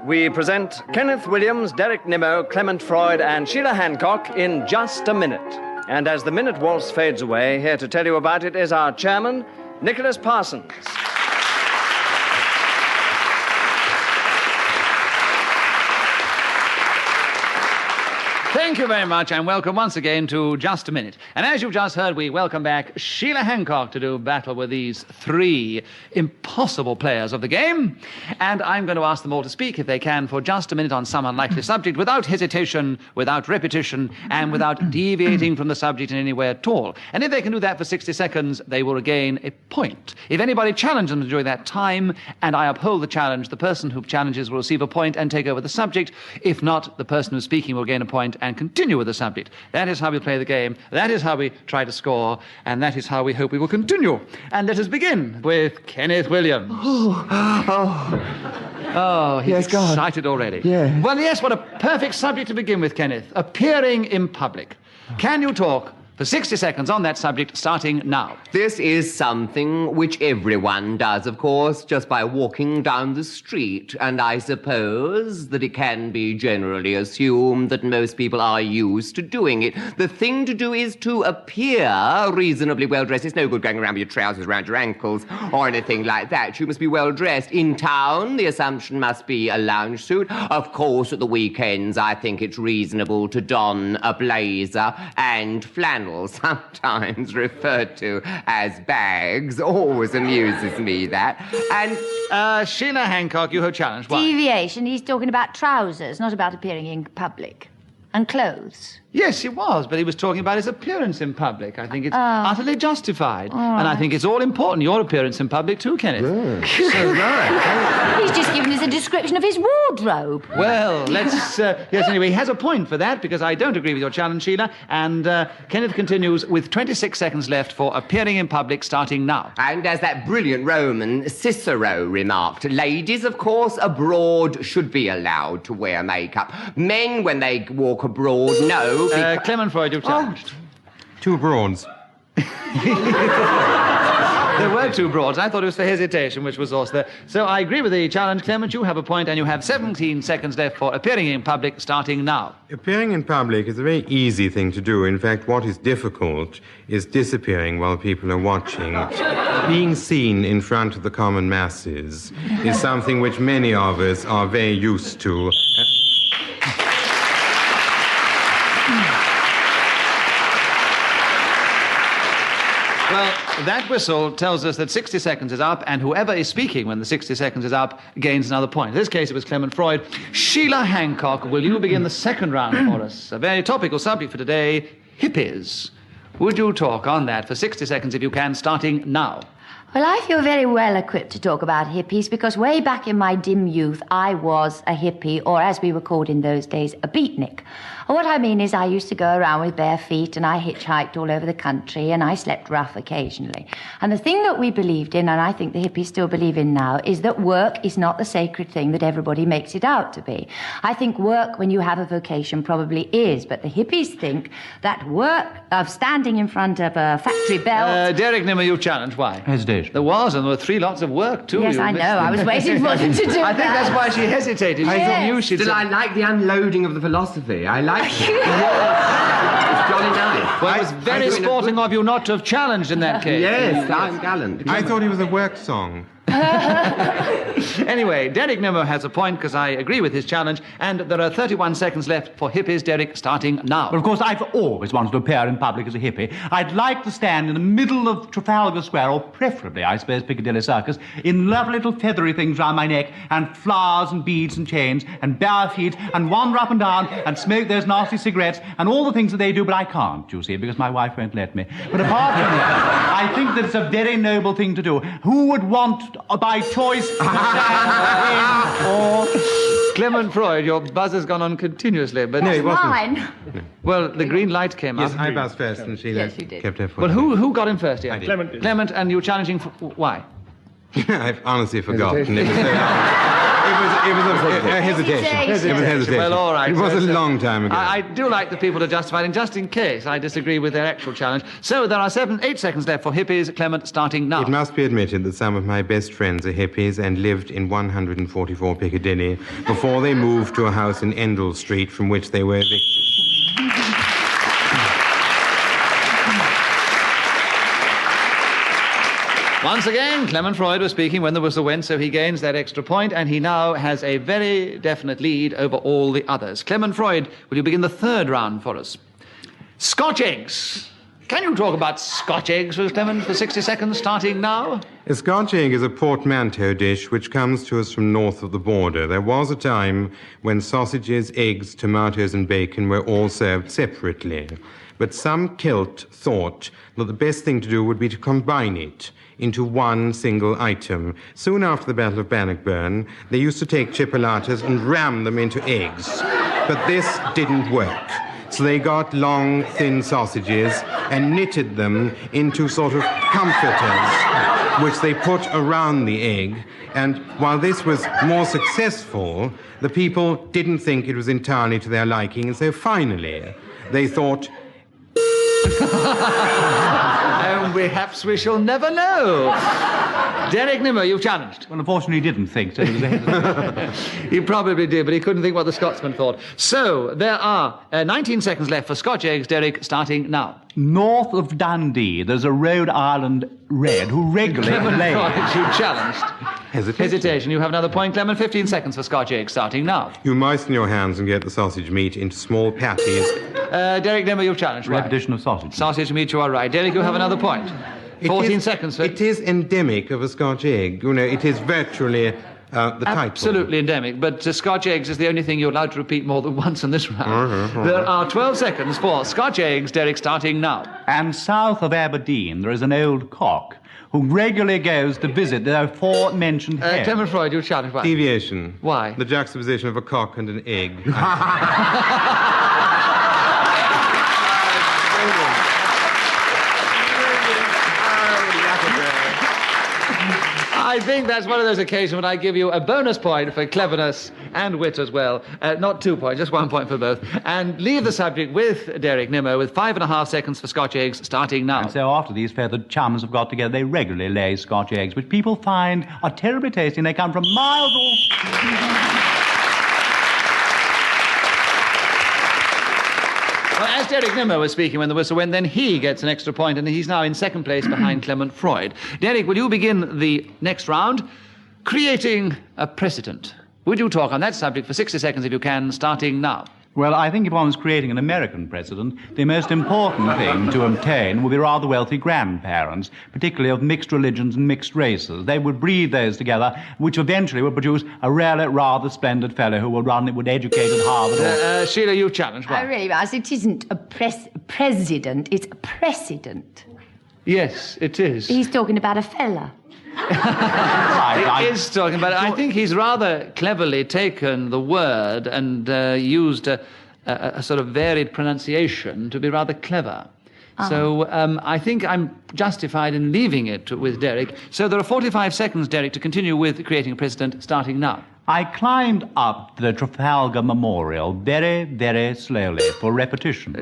We present Kenneth Williams, Derek Nimmo, Clement Freud, and Sheila Hancock in Just a Minute. And as the minute waltz fades away, here to tell you about it is our chairman, Nicholas Parsons. Thank you very much, and welcome once again to Just a Minute. And as you've just heard, we welcome back Sheila Hancock to do battle with these three impossible players of the game. And I'm going to ask them all to speak, if they can, for just a minute on some unlikely subject, without hesitation, without repetition, and without deviating from the subject in any way at all. And if they can do that for 60 seconds, they will regain a point. If anybody challenges them during that time, and I uphold the challenge, the person who challenges will receive a point and take over the subject. If not, the person who's speaking will gain a point and continue with the subject. That is how we play the game. That is how we try to score. And that is how we hope we will continue. And let us begin with Kenneth Williams. Oh, he's excited already. Yeah. Well, yes, what a perfect subject to begin with, Kenneth. Appearing in public. Can you talk for 60 seconds on that subject, starting now? This is something which everyone does, of course, just by walking down the street, and I suppose that it can be generally assumed that most people are used to doing it. The thing to do is to appear reasonably well-dressed. It's no good going around with your trousers around your ankles or anything like that. You must be well-dressed. In town, the assumption must be a lounge suit. Of course, at the weekends, I think it's reasonable to don a blazer and flannel, sometimes referred to as bags. Always amuses me, that. And Sheila Hancock, you have challenged. Why? Deviation. He's talking about trousers, not about appearing in public. And clothes. Yes, he was, but he was talking about his appearance in public. I think it's utterly justified. And I think it's all important, your appearance in public too, Kenneth. Yeah. So right. He's just given us a description of his wardrobe. Well, let's... yes, anyway, he has a point for that, because I don't agree with your challenge, Sheila. And Kenneth continues with 26 seconds left for appearing in public, starting now. And as that brilliant Roman Cicero remarked, ladies, of course, abroad should be allowed to wear makeup. Men, when they walk abroad, no. Clement Freud, you've challenged. Two Broads. There were two Broads. I thought it was for hesitation, which was also there. So I agree with the challenge, Clement. You have a point, and you have 17 seconds left for appearing in public, starting now. Appearing in public is a very easy thing to do. In fact, what is difficult is disappearing while people are watching. Being seen in front of the common masses is something which many of us are very used to. Well, that whistle tells us that 60 seconds is up, and whoever is speaking when the 60 seconds is up gains another point. In this case, it was Clement Freud. Sheila Hancock, will you begin the second round for us? A very topical subject for today, hippies. Would you talk on that for 60 seconds, if you can, starting now? Well, I feel very well equipped to talk about hippies because way back in my dim youth, I was a hippie, or as we were called in those days, a beatnik. And what I mean is I used to go around with bare feet and I hitchhiked all over the country and I slept rough occasionally. And the thing that we believed in, and I think the hippies still believe in now, is that work is not the sacred thing that everybody makes it out to be. I think work, when you have a vocation, probably is, but the hippies think that work of standing in front of a factory belt... Derek Nimmo, you challenged. Why? Hesitation. There was, and there were 3 lots of work, too. Yes, You I missed know. them. I was waiting for them to do I think that's why she hesitated. She Yes. knew she'd... Still, I like the unloading of the philosophy. I like it. It's jolly nice. Well, it was very sporting of you not to have challenged in that case. Yes, I'm gallant. I thought it was a work song. Anyway, Derek Nimmo has a point because I agree with his challenge, and there are 31 seconds left for hippies. Derek, starting now. But of course, I've always wanted to appear in public as a hippie. I'd like to stand in the middle of Trafalgar Square, or preferably, I suppose, Piccadilly Circus, in lovely little feathery things round my neck, and flowers and beads and chains, and bare feet, and wander up and down, and smoke those nasty cigarettes, and all the things that they do, but I can't, you see, because my wife won't let me. But apart from that, I think that it's a very noble thing to do. Who would want, by choice, to stand in or... Clement Freud, your buzzer's gone on continuously, but... No, it wasn't. Mine. Well, the green light came up. Yes, I buzzed first, and Sheila Yes, you did. kept her foot. Well, who got in first here? I did. Clement did. Clement, and you were challenging for... Why? I've honestly forgotten. It was so long. It was a hesitation. It was hesitation. Well, all right. It was So- a long time ago. I do like the people to justify it, and just in case I disagree with their actual challenge. So there are 8 seconds left for hippies. Clement, starting now. It must be admitted that some of my best friends are hippies and lived in 144 Piccadilly before they moved to a house in Endell Street from which they were evicted. Once again, Clement Freud was speaking when the whistle went, so he gains that extra point, and he now has a very definite lead over all the others. Clement Freud, will you begin the third round for us? Scotch eggs. Can you talk about Scotch eggs with Clement for 60 seconds, starting now? A Scotch egg is a portmanteau dish which comes to us from north of the border. There was a time when sausages, eggs, tomatoes, and bacon were all served separately. But some Celt thought that the best thing to do would be to combine it into one single item. Soon after the Battle of Bannockburn, they used to take chipolatas and ram them into eggs. But this didn't work. So they got long, thin sausages and knitted them into sort of comforters, which they put around the egg. And while this was more successful, the people didn't think it was entirely to their liking. And so finally, they thought... And perhaps we shall never know. Derek Nimmo, you've challenged. Well, unfortunately, he didn't think, so it was a hesitation. He probably did, but he couldn't think what the Scotsman thought. So, there are 19 seconds left for Scotch eggs. Derek, starting now. North of Dundee, there's a Rhode Island Red who regularly Clement lays... Freud, you challenged. Hesitation. You have another point, Clement. 15 seconds for Scotch eggs, starting now. You moisten your hands and get the sausage meat into small patties. Derek Nimmo, you've challenged. Right. Repetition of sausage. Sausage meat, you are right. Derek, you have another point. 14 seconds. It is endemic of a Scotch egg. You know, it is virtually the title. Absolutely endemic, but Scotch eggs is the only thing you're allowed to repeat more than once in this round. There are 12 seconds for Scotch eggs. Derek, starting now. And south of Aberdeen, there is an old cock who regularly goes to visit the aforementioned hen. Clement Freud, you challenge. Why? Deviation. Why? The juxtaposition of a cock and an egg. I think that's one of those occasions when I give you a bonus point for cleverness and wit as well. Not 2 points, just 1 point for both. And leave the subject with Derek Nimmo with 5.5 seconds for Scotch eggs, starting now. And so after these feathered chums have got together, they regularly lay Scotch eggs, which people find are terribly tasty, and they come from miles off. Well, as Derek Nimmo was speaking when the whistle went, then he gets an extra point, and he's now in second place behind Clement Freud. Derek, will you begin the next round? Creating a precedent. Would you talk on that subject for 60 seconds if you can, starting now? Well, I think if one was creating an American president, the most important thing to obtain would be rather wealthy grandparents, particularly of mixed religions and mixed races. They would breed those together, which eventually would produce a really rather splendid fellow who would educate at Harvard. Sheila, you challenge. I really was. It isn't a president, it's a precedent. Yes, it is. He's talking about a fella. He is talking about it. I think he's rather cleverly taken the word and used a sort of varied pronunciation to be rather clever. So I think I'm justified in leaving it with Derek. So there are 45 seconds, Derek, to continue with creating a precedent, starting now. I climbed up the Trafalgar Memorial very, very slowly for repetition.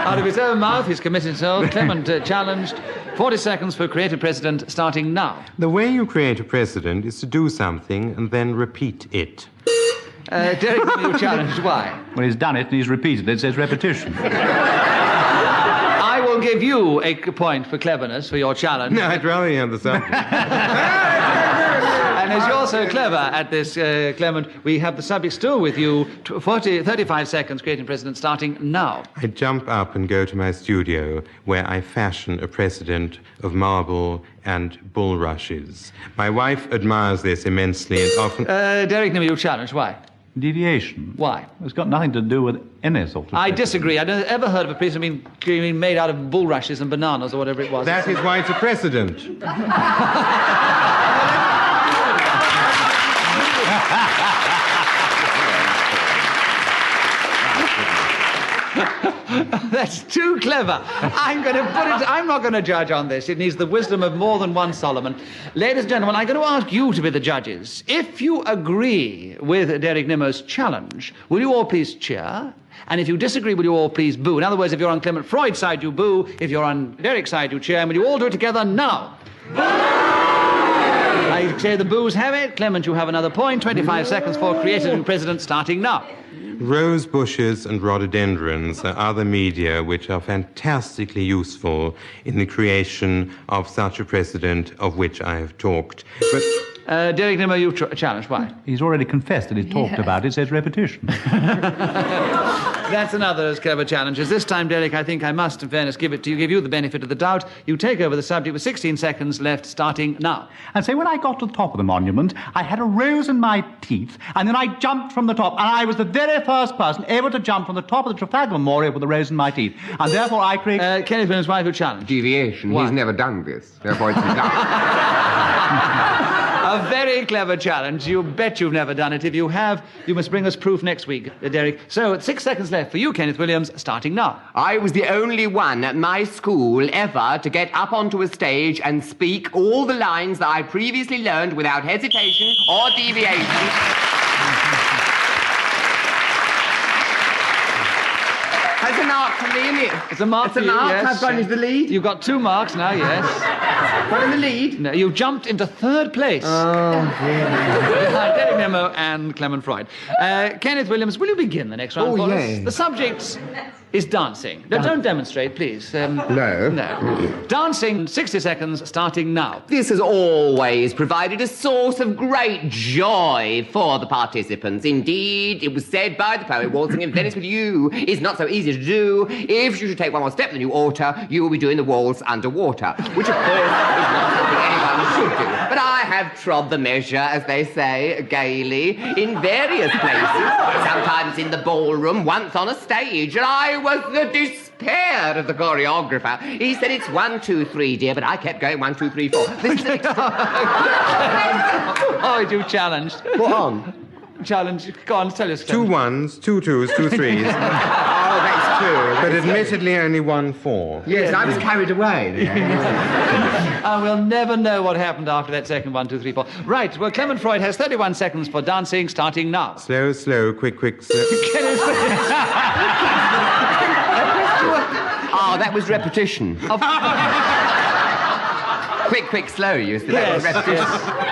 Out of his own mouth, he's committed himself. Clement challenged. 40 seconds for create a precedent, starting now. The way you create a precedent is to do something and then repeat it. Derek, you challenged. Why? Well, he's done it and he's repeated it. It says repetition. I will will give you a point for cleverness for your challenge. No, I'd rather you have the subject. And as you're so clever at this, Clement, we have the subject still with you. 35 seconds, creating president, starting now. I jump up and go to my studio, where I fashion a precedent of marble and bulrushes. My wife admires this immensely and often... Derek Nimmo, you challenge. Why? Deviation. Why? It's got nothing to do with any sort of... I disagree. I've never ever heard of a piece being made out of bulrushes and bananas or whatever it was. That is why it's a precedent. That's too clever. I'm not going to judge on this. It needs the wisdom of more than one Solomon. Ladies and gentlemen, I'm going to ask you to be the judges. If you agree with Derek Nimmo's challenge, will you all please cheer? And if you disagree, will you all please boo? In other words, if you're on Clement Freud's side, you boo. If you're on Derek's side, you cheer. And will you all do it together now? I say the boos have it. Clement, you have another point. 25 seconds for creative president, starting now. Rose bushes and rhododendrons are other media which are fantastically useful in the creation of such a precedent of which I have talked. But Derek Nimmo, you challenge. Why? He's already confessed that he's talked about it. It says repetition. That's another as clever challenge. As this time, Derek, I think I must, in fairness, give you the benefit of the doubt. You take over the subject with 16 seconds left, starting now. And say, when I got to the top of the monument, I had a rose in my teeth, and then I jumped from the top, and I was the very first person ever to jump from the top of the Trafalgar Memorial with a rose in my teeth. And therefore I create... Kenneth Williams, why have you challenged? Deviation. Why? He's never done this. Therefore it's done. A very clever challenge. You bet you've never done it. If you have, you must bring us proof next week, Derek. So, 6 seconds left for you, Kenneth Williams, starting now. I was the only one at my school ever to get up onto a stage and speak all the lines that I previously learned without hesitation or deviation. That's a mark for me, isn't it? It's a mark for you, yes. I've gone into the lead. You've got 2 marks now, yes. Got in the lead? No, you jumped into 3rd place. Oh, dear. Behind Derek Nimmo and Clement Freud. Kenneth Williams, will you begin the next round for us? The subject is dancing. No, don't demonstrate, please. No. No. Dancing, 60 seconds, starting now. This has always provided a source of great joy for the participants. Indeed, it was said by the poet, waltzing in Venice with you is not so easy to do. If you should take one more step than you oughter, you will be doing the waltz underwater, which, of course, is not something anyone should do. But I have trod the measure, as they say, gaily, in various places, sometimes in the ballroom, once on a stage, and I was the despair of the choreographer. He said it's 1, 2, 3, dear, but I kept going 1, 2, 3, 4. This is an Oh, you challenged. Go on. Challenge. Go on, tell us. 2 1s, 2 2s, 2 3s. Oh, that's true. But admittedly only 1 4. Yes, I was carried away. We'll never know what happened after that second 1, 2, 3, 4. Right, well, Clement Freud has 31 seconds for dancing, starting now. Slow, slow, quick, quick, slow. Oh, that was repetition. Quick, slow, you said. That was repetition.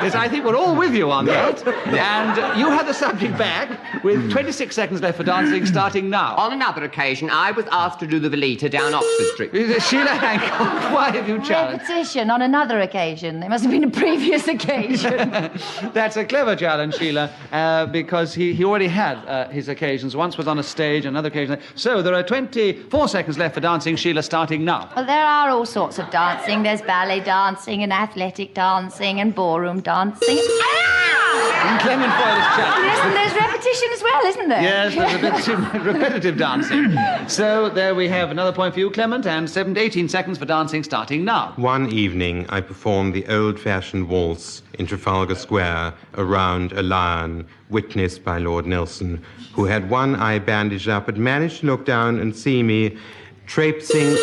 Yes, I think we're all with you on that. And you have the subject back with 26 seconds left for dancing, starting now. On another occasion, I was asked to do the Velita down Oxford Street. Sheila Hancock, why have you challenged? Repetition on another occasion. There must have been a previous occasion. That's a clever challenge, Sheila, because he already had his occasions. Once was on a stage, another occasion. So there are 24 seconds left for dancing, Sheila, starting now. Well, there are all sorts of dancing. There's ballet dancing and athletic dancing and ballroom dancing. And Clement Freud is challenged. Yes, and there's repetition as well, isn't there? Yes, there's a bit too repetitive dancing. So there we have another point for you, Clement, and 18 seconds for dancing, starting now. One evening, I performed the old-fashioned waltz in Trafalgar Square around a lion, witnessed by Lord Nelson, who had one eye bandaged up but managed to look down and see me traipsing...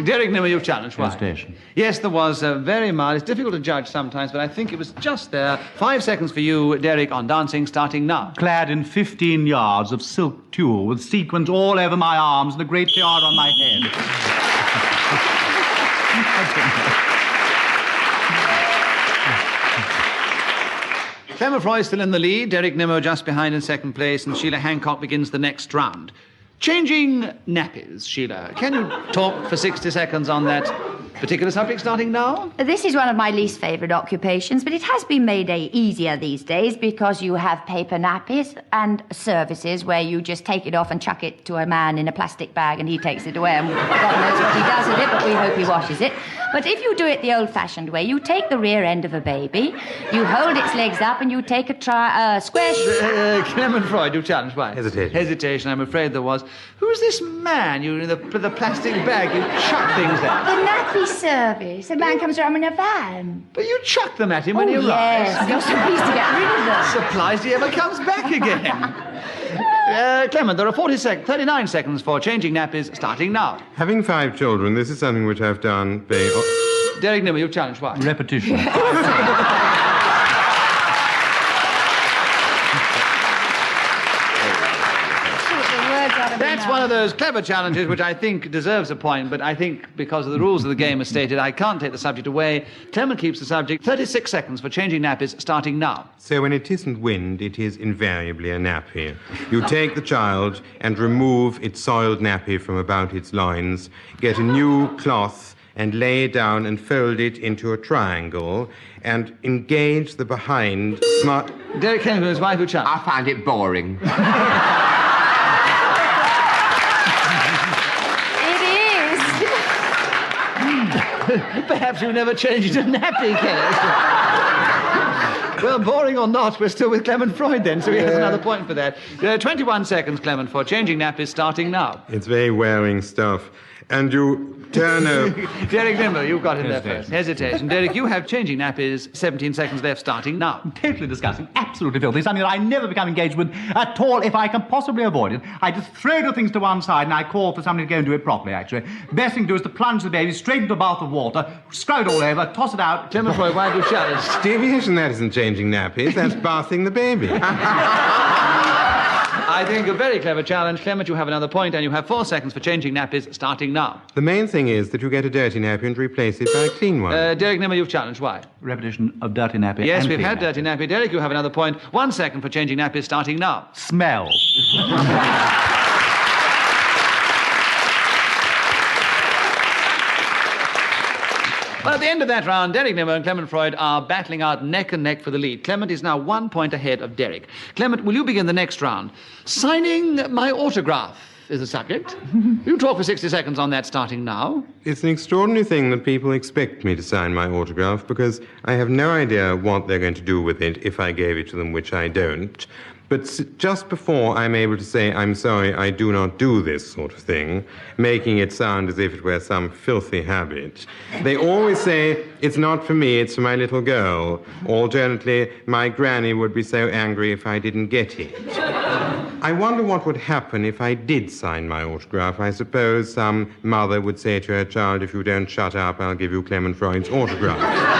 Derek Nimmo, you've challenged. Why? Hesitation. Yes, there was very mild. It's difficult to judge sometimes, but I think it was just there. 5 seconds for you, Derek, on dancing, starting now. Clad in 15 yards of silk tulle with sequins all over my arms and a great tiara on my head. Clement Freud still in the lead, Derek Nimmo just behind in second place, and Sheila Hancock begins the next round. Changing nappies, Sheila. Can you talk for 60 seconds on that particular subject starting now? This is one of my least favourite occupations, but it has been made easier these days because you have paper nappies and services where you just take it off and chuck it to a man in a plastic bag and he takes it away and God knows what he does with it, but we hope he washes it. But if you do it the old-fashioned way, you take the rear end of a baby, you hold its legs up and you take a squash... Clement Freud, you challenge. Why? Hesitation. Hesitation, I'm afraid there was. Who's this man you in the plastic bag you chuck things at? The nappy service. The man comes around in a van. But you chuck them at him when he arrives. Yes, you're so pleased to get rid of them. Surprised he ever comes back again. Clement, there are 39 seconds for changing nappies starting now. Having 5 children, this is something which I've done very... Derek Nimmer, you challenge. Why? Repetition. That's one of those clever challenges which I think deserves a point, but I think because of the rules of the game as stated, I can't take the subject away. Clement keeps the subject. 36 seconds for changing nappies starting now. So when it isn't wind, it is invariably a nappy. You take the child and remove its soiled nappy from about its loins, get a new cloth and lay it down and fold it into a triangle and engage the behind smart... Derek came with his wife who challenged. I find it boring. Perhaps you never changed a nappy, Kenneth. Well, boring or not, we're still with Clement Freud then, so he has another point for that. 21 seconds, Clement, for changing nappies starting now. It's very wearing stuff. And you turn over... Derek Nimmer, you've got him there first. Hesitation. Derek, you have changing nappies, 17 seconds left starting now. Totally disgusting, absolutely filthy, something that I never become engaged with at all if I can possibly avoid it. I just throw the things to one side and I call for somebody to go and do it properly, actually. Best thing to do is to plunge the baby straight into a bath of water, scrub it all over, toss it out. Clement Freud, why do you challenge? Deviation, that isn't changing nappies, that's bathing the baby. I think a very clever challenge. Clement, you have another point, and you have 4 seconds for changing nappies starting now. The main thing is that you get a dirty nappy and replace it by a clean one. Derek Nimmer, you've challenged. Why? Repetition of dirty nappy. Yes, and we've clean had dirty nappy. Derek, you have another point. 1 second for changing nappies starting now. Smell. Well, at the end of that round, Derek Nimmer and Clement Freud are battling out neck and neck for the lead. Clement is now 1 point ahead of Derek. Clement, will you begin the next round? Signing my autograph is the subject. You talk for 60 seconds on that starting now. It's an extraordinary thing that people expect me to sign my autograph because I have no idea what they're going to do with it if I gave it to them, which I don't. But just before I'm able to say, I'm sorry, I do not do this sort of thing, making it sound as if it were some filthy habit, they always say, it's not for me, it's for my little girl. Alternately, my granny would be so angry if I didn't get it. I wonder what would happen if I did sign my autograph. I suppose some mother would say to her child, if you don't shut up, I'll give you Clement Freud's autograph.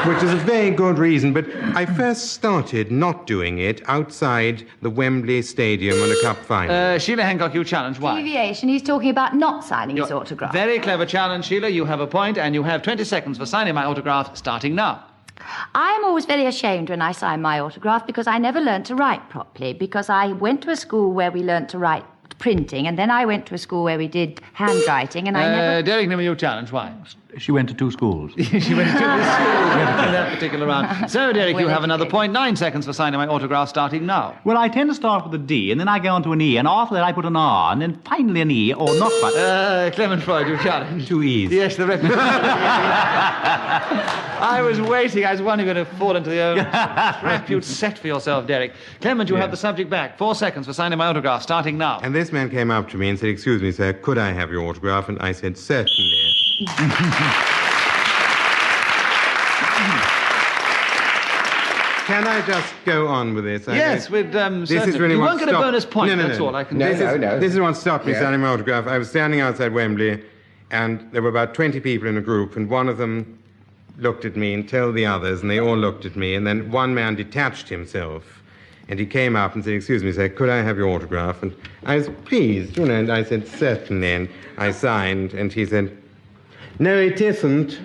Which is a very good reason, but I first started not doing it outside the Wembley Stadium in a cup final. Sheila Hancock, you challenge. Why? Deviation. He's talking about not signing his autograph. Very clever challenge, Sheila. You have a point, and you have 20 seconds for signing my autograph starting now. I'm always very ashamed when I sign my autograph because I never learned to write properly, because I went to a school where we learned to write printing, and then I went to a school where we did handwriting, and I never... Derek Nimmer, you challenge. Why? She went to 2 schools. She went to 2 schools in that particular round. So, Derek, you have another point. 9 seconds for signing my autograph starting now. Well, I tend to start with a D, and then I go on to an E, and after that I put an R, and then finally an E, or not quite. Clement Freud, you challenge. 2 E's. Yes, the repetition. I was waiting. I was wondering if you're going to fall into the old trap you'd set for yourself, Derek. Clement, you have the subject back. 4 seconds for signing my autograph starting now. And this man came up to me and said, excuse me, sir, could I have your autograph? And I said, certainly. Can I just go on with this? Yes, with this is really you what won't get a bonus point, no, that's all I can do. do. This is what stopped me signing my autograph. I was standing outside Wembley, and there were about 20 people in a group, and one of them looked at me and told the others, and they all looked at me, and then one man detached himself, and he came up and said, excuse me, sir, could I have your autograph? And I was pleased, and I said, certainly, and I signed, and he said, no, it isn't.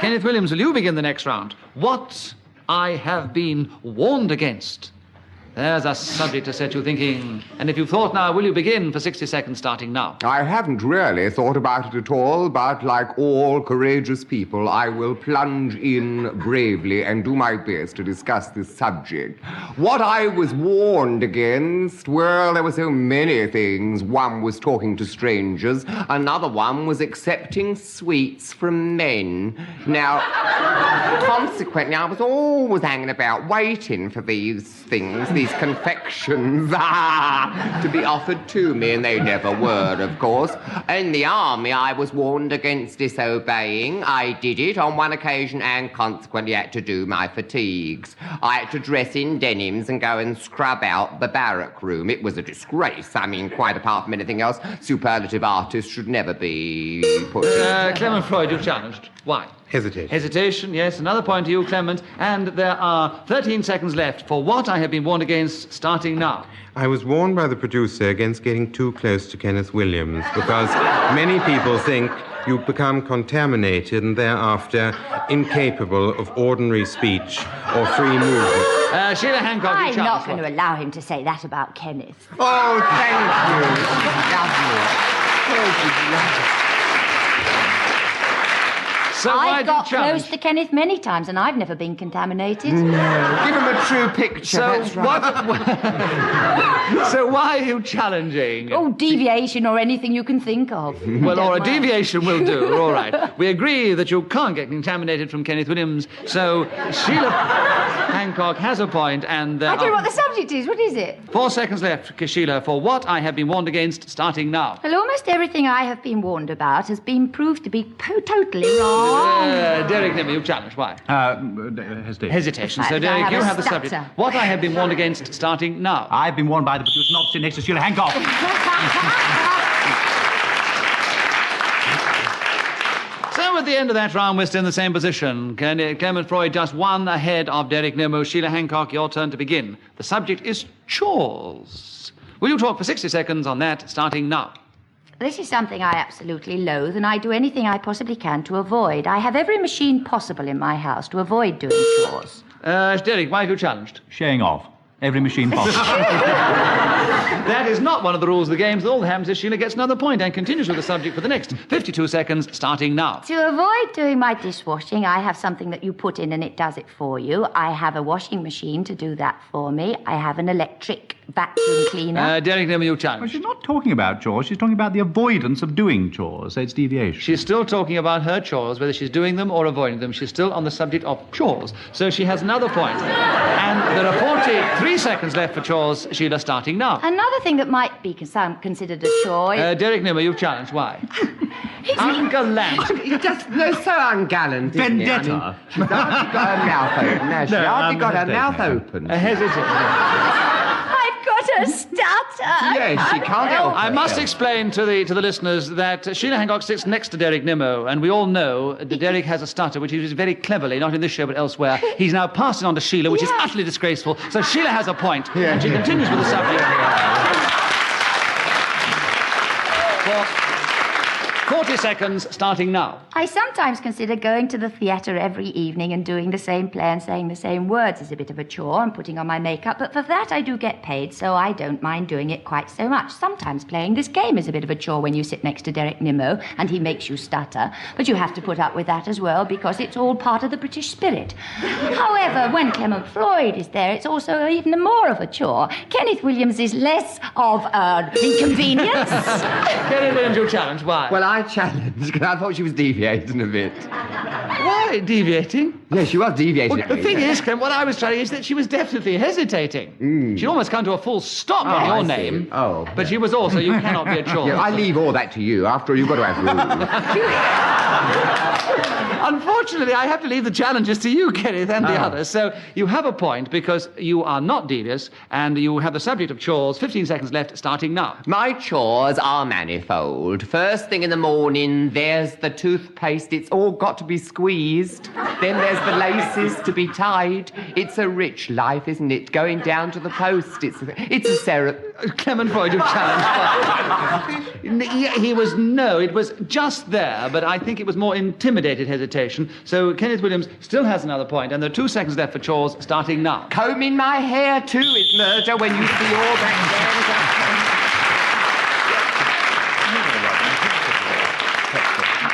Kenneth Williams, will you begin the next round? What I have been warned against. There's a subject to set you thinking. And if you've thought now, will you begin for 60 seconds starting now? I haven't really thought about it at all, but like all courageous people, I will plunge in bravely and do my best to discuss this subject. What I was warned against, well, there were so many things. One was talking to strangers. Another one was accepting sweets from men. Now, consequently, I was always hanging about waiting for these things, these confections to be offered to me, and they never were, of course. In the army, I was warned against disobeying. I did it on one occasion and consequently had to do my fatigues. I had to dress in denims and go and scrub out the barrack room. It was a disgrace. I mean, quite apart from anything else, superlative artists should never be put in. Clement Freud, you've challenged. Why? Hesitation. Hesitation, yes. Another point to you, Clement. And there are 13 seconds left for what I have been warned against starting now. I was warned by the producer against getting too close to Kenneth Williams because many people think you become contaminated and thereafter incapable of ordinary speech or free movement. Sheila Hancock, you I'm challenge. not going to allow him to say that about Kenneth. Oh, thank you. Lovely. So why I've do you got challenge? close to Kenneth many times, and I've never been contaminated. Give him a true picture, So that's right. So why are you challenging? Oh, deviation or anything you can think of. Well, or a Don't mind. deviation will do. All right. We agree that you can't get contaminated from Kenneth Williams, so Sheila Hancock has a point, and there I don't know are what the subject is. What is it? 4 seconds left, Sheila, for what I have been warned against starting now. Well, almost everything I have been warned about has been proved to be totally wrong. Derek Nimmer, you challenge. Why? Hesitation. Hesitation. Right, So, I Derek, have you a have the stutter. subject. What I have been warned against starting now. I've been warned by the producer not to sit next to Sheila Hancock. So at the end of that round, we're still in the same position. Clement Freud just one ahead of Derek Nimmo. Sheila Hancock, your turn to begin. The subject is chores. Will you talk for 60 seconds on that, starting now? This is something I absolutely loathe, and I do anything I possibly can to avoid. I have every machine possible in my house to avoid doing chores. Derek, why have you challenged? Shaying off. Every machine possible. That is not one of the rules of the game. All that happens is Sheila gets another point and continues with the subject for the next 52 seconds, starting now. To avoid doing my dishwashing, I have something that you put in and it does it for you. I have a washing machine to do that for me. I have an electric vacuum cleaner. Derek Nimmo, you Well, challenge. she's not talking about chores. She's talking about the avoidance of doing chores. So it's deviation. She's still talking about her chores, whether she's doing them or avoiding them. She's still on the subject of chores. So she has another point. And there are 43 seconds left for chores. Sheila, starting now. Another thing that might be considered a chore is... Derek Nimmo, you've challenged. Why? Ungallant. You're just so ungallant, isn't it? I Vendetta. mean, she's hardly got her mouth open, has she? No, Hardly got her hesitation. mouth open. Hesitant. I've got a stutter. Yes, she can't help I must herself. explain to the listeners that Sheila Hancock sits next to Derek Nimmo, and we all know that Derek has a stutter, which he uses very cleverly, not in this show but elsewhere. He's now passed it on to Sheila, which is utterly disgraceful. So Sheila has a point, and she continues with the subject. For 40 seconds, starting now. I sometimes consider going to the theatre every evening and doing the same play and saying the same words is a bit of a chore and putting on my makeup, but for that I do get paid, so I don't mind doing it quite so much. Sometimes playing this game is a bit of a chore when you sit next to Derek Nimmo and he makes you stutter, but you have to put up with that as well because it's all part of the British spirit. However, when Clement Freud is there, it's also even more of a chore. Kenneth Williams is less of an inconvenience. Kenneth Williams, your challenge. Why? Well, I challenged because I thought she was deviating a bit. Why deviating? Yes, she was deviating. Well, the thing is, Clem, what I was trying is that she was definitely hesitating. She'd almost come to a full stop on your I see. name. Oh. But she was also, you cannot be a chore. Yeah, I leave all that to you. After all, you've got to have rules. Unfortunately, I have to leave the challenges to you, Kenneth, and the others. So you have a point because you are not devious, and you have the subject of chores. 15 seconds left, starting now. My chores are manifold. First thing in the morning, there's the toothpaste. It's all got to be squeezed. Then there's the laces to be tied. It's a rich life, isn't it? Going down to the post. It's a ceremony. Clement Freud, you've challenged. It was just there, but I think it was more intimidated hesitation invitation. So Kenneth Williams still has another point, and there are 2 seconds left for chores, starting now. Combing my hair too is murder when you see all that.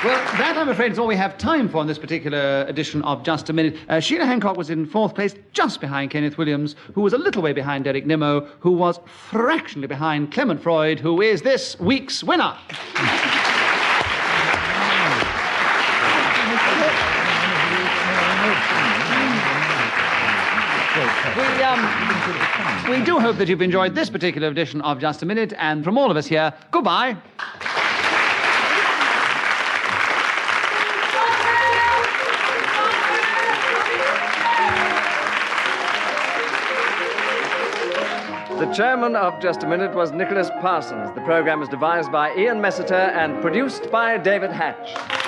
Well, that, I'm afraid, is all we have time for in this particular edition of Just a Minute. Sheila Hancock was in 4th place, just behind Kenneth Williams, who was a little way behind Derek Nimmo, who was fractionally behind Clement Freud, who is this week's winner. We do hope that you've enjoyed this particular edition of Just a Minute, and from all of us here, goodbye. The chairman of Just a Minute was Nicholas Parsons. The program was devised by Ian Messiter and produced by David Hatch.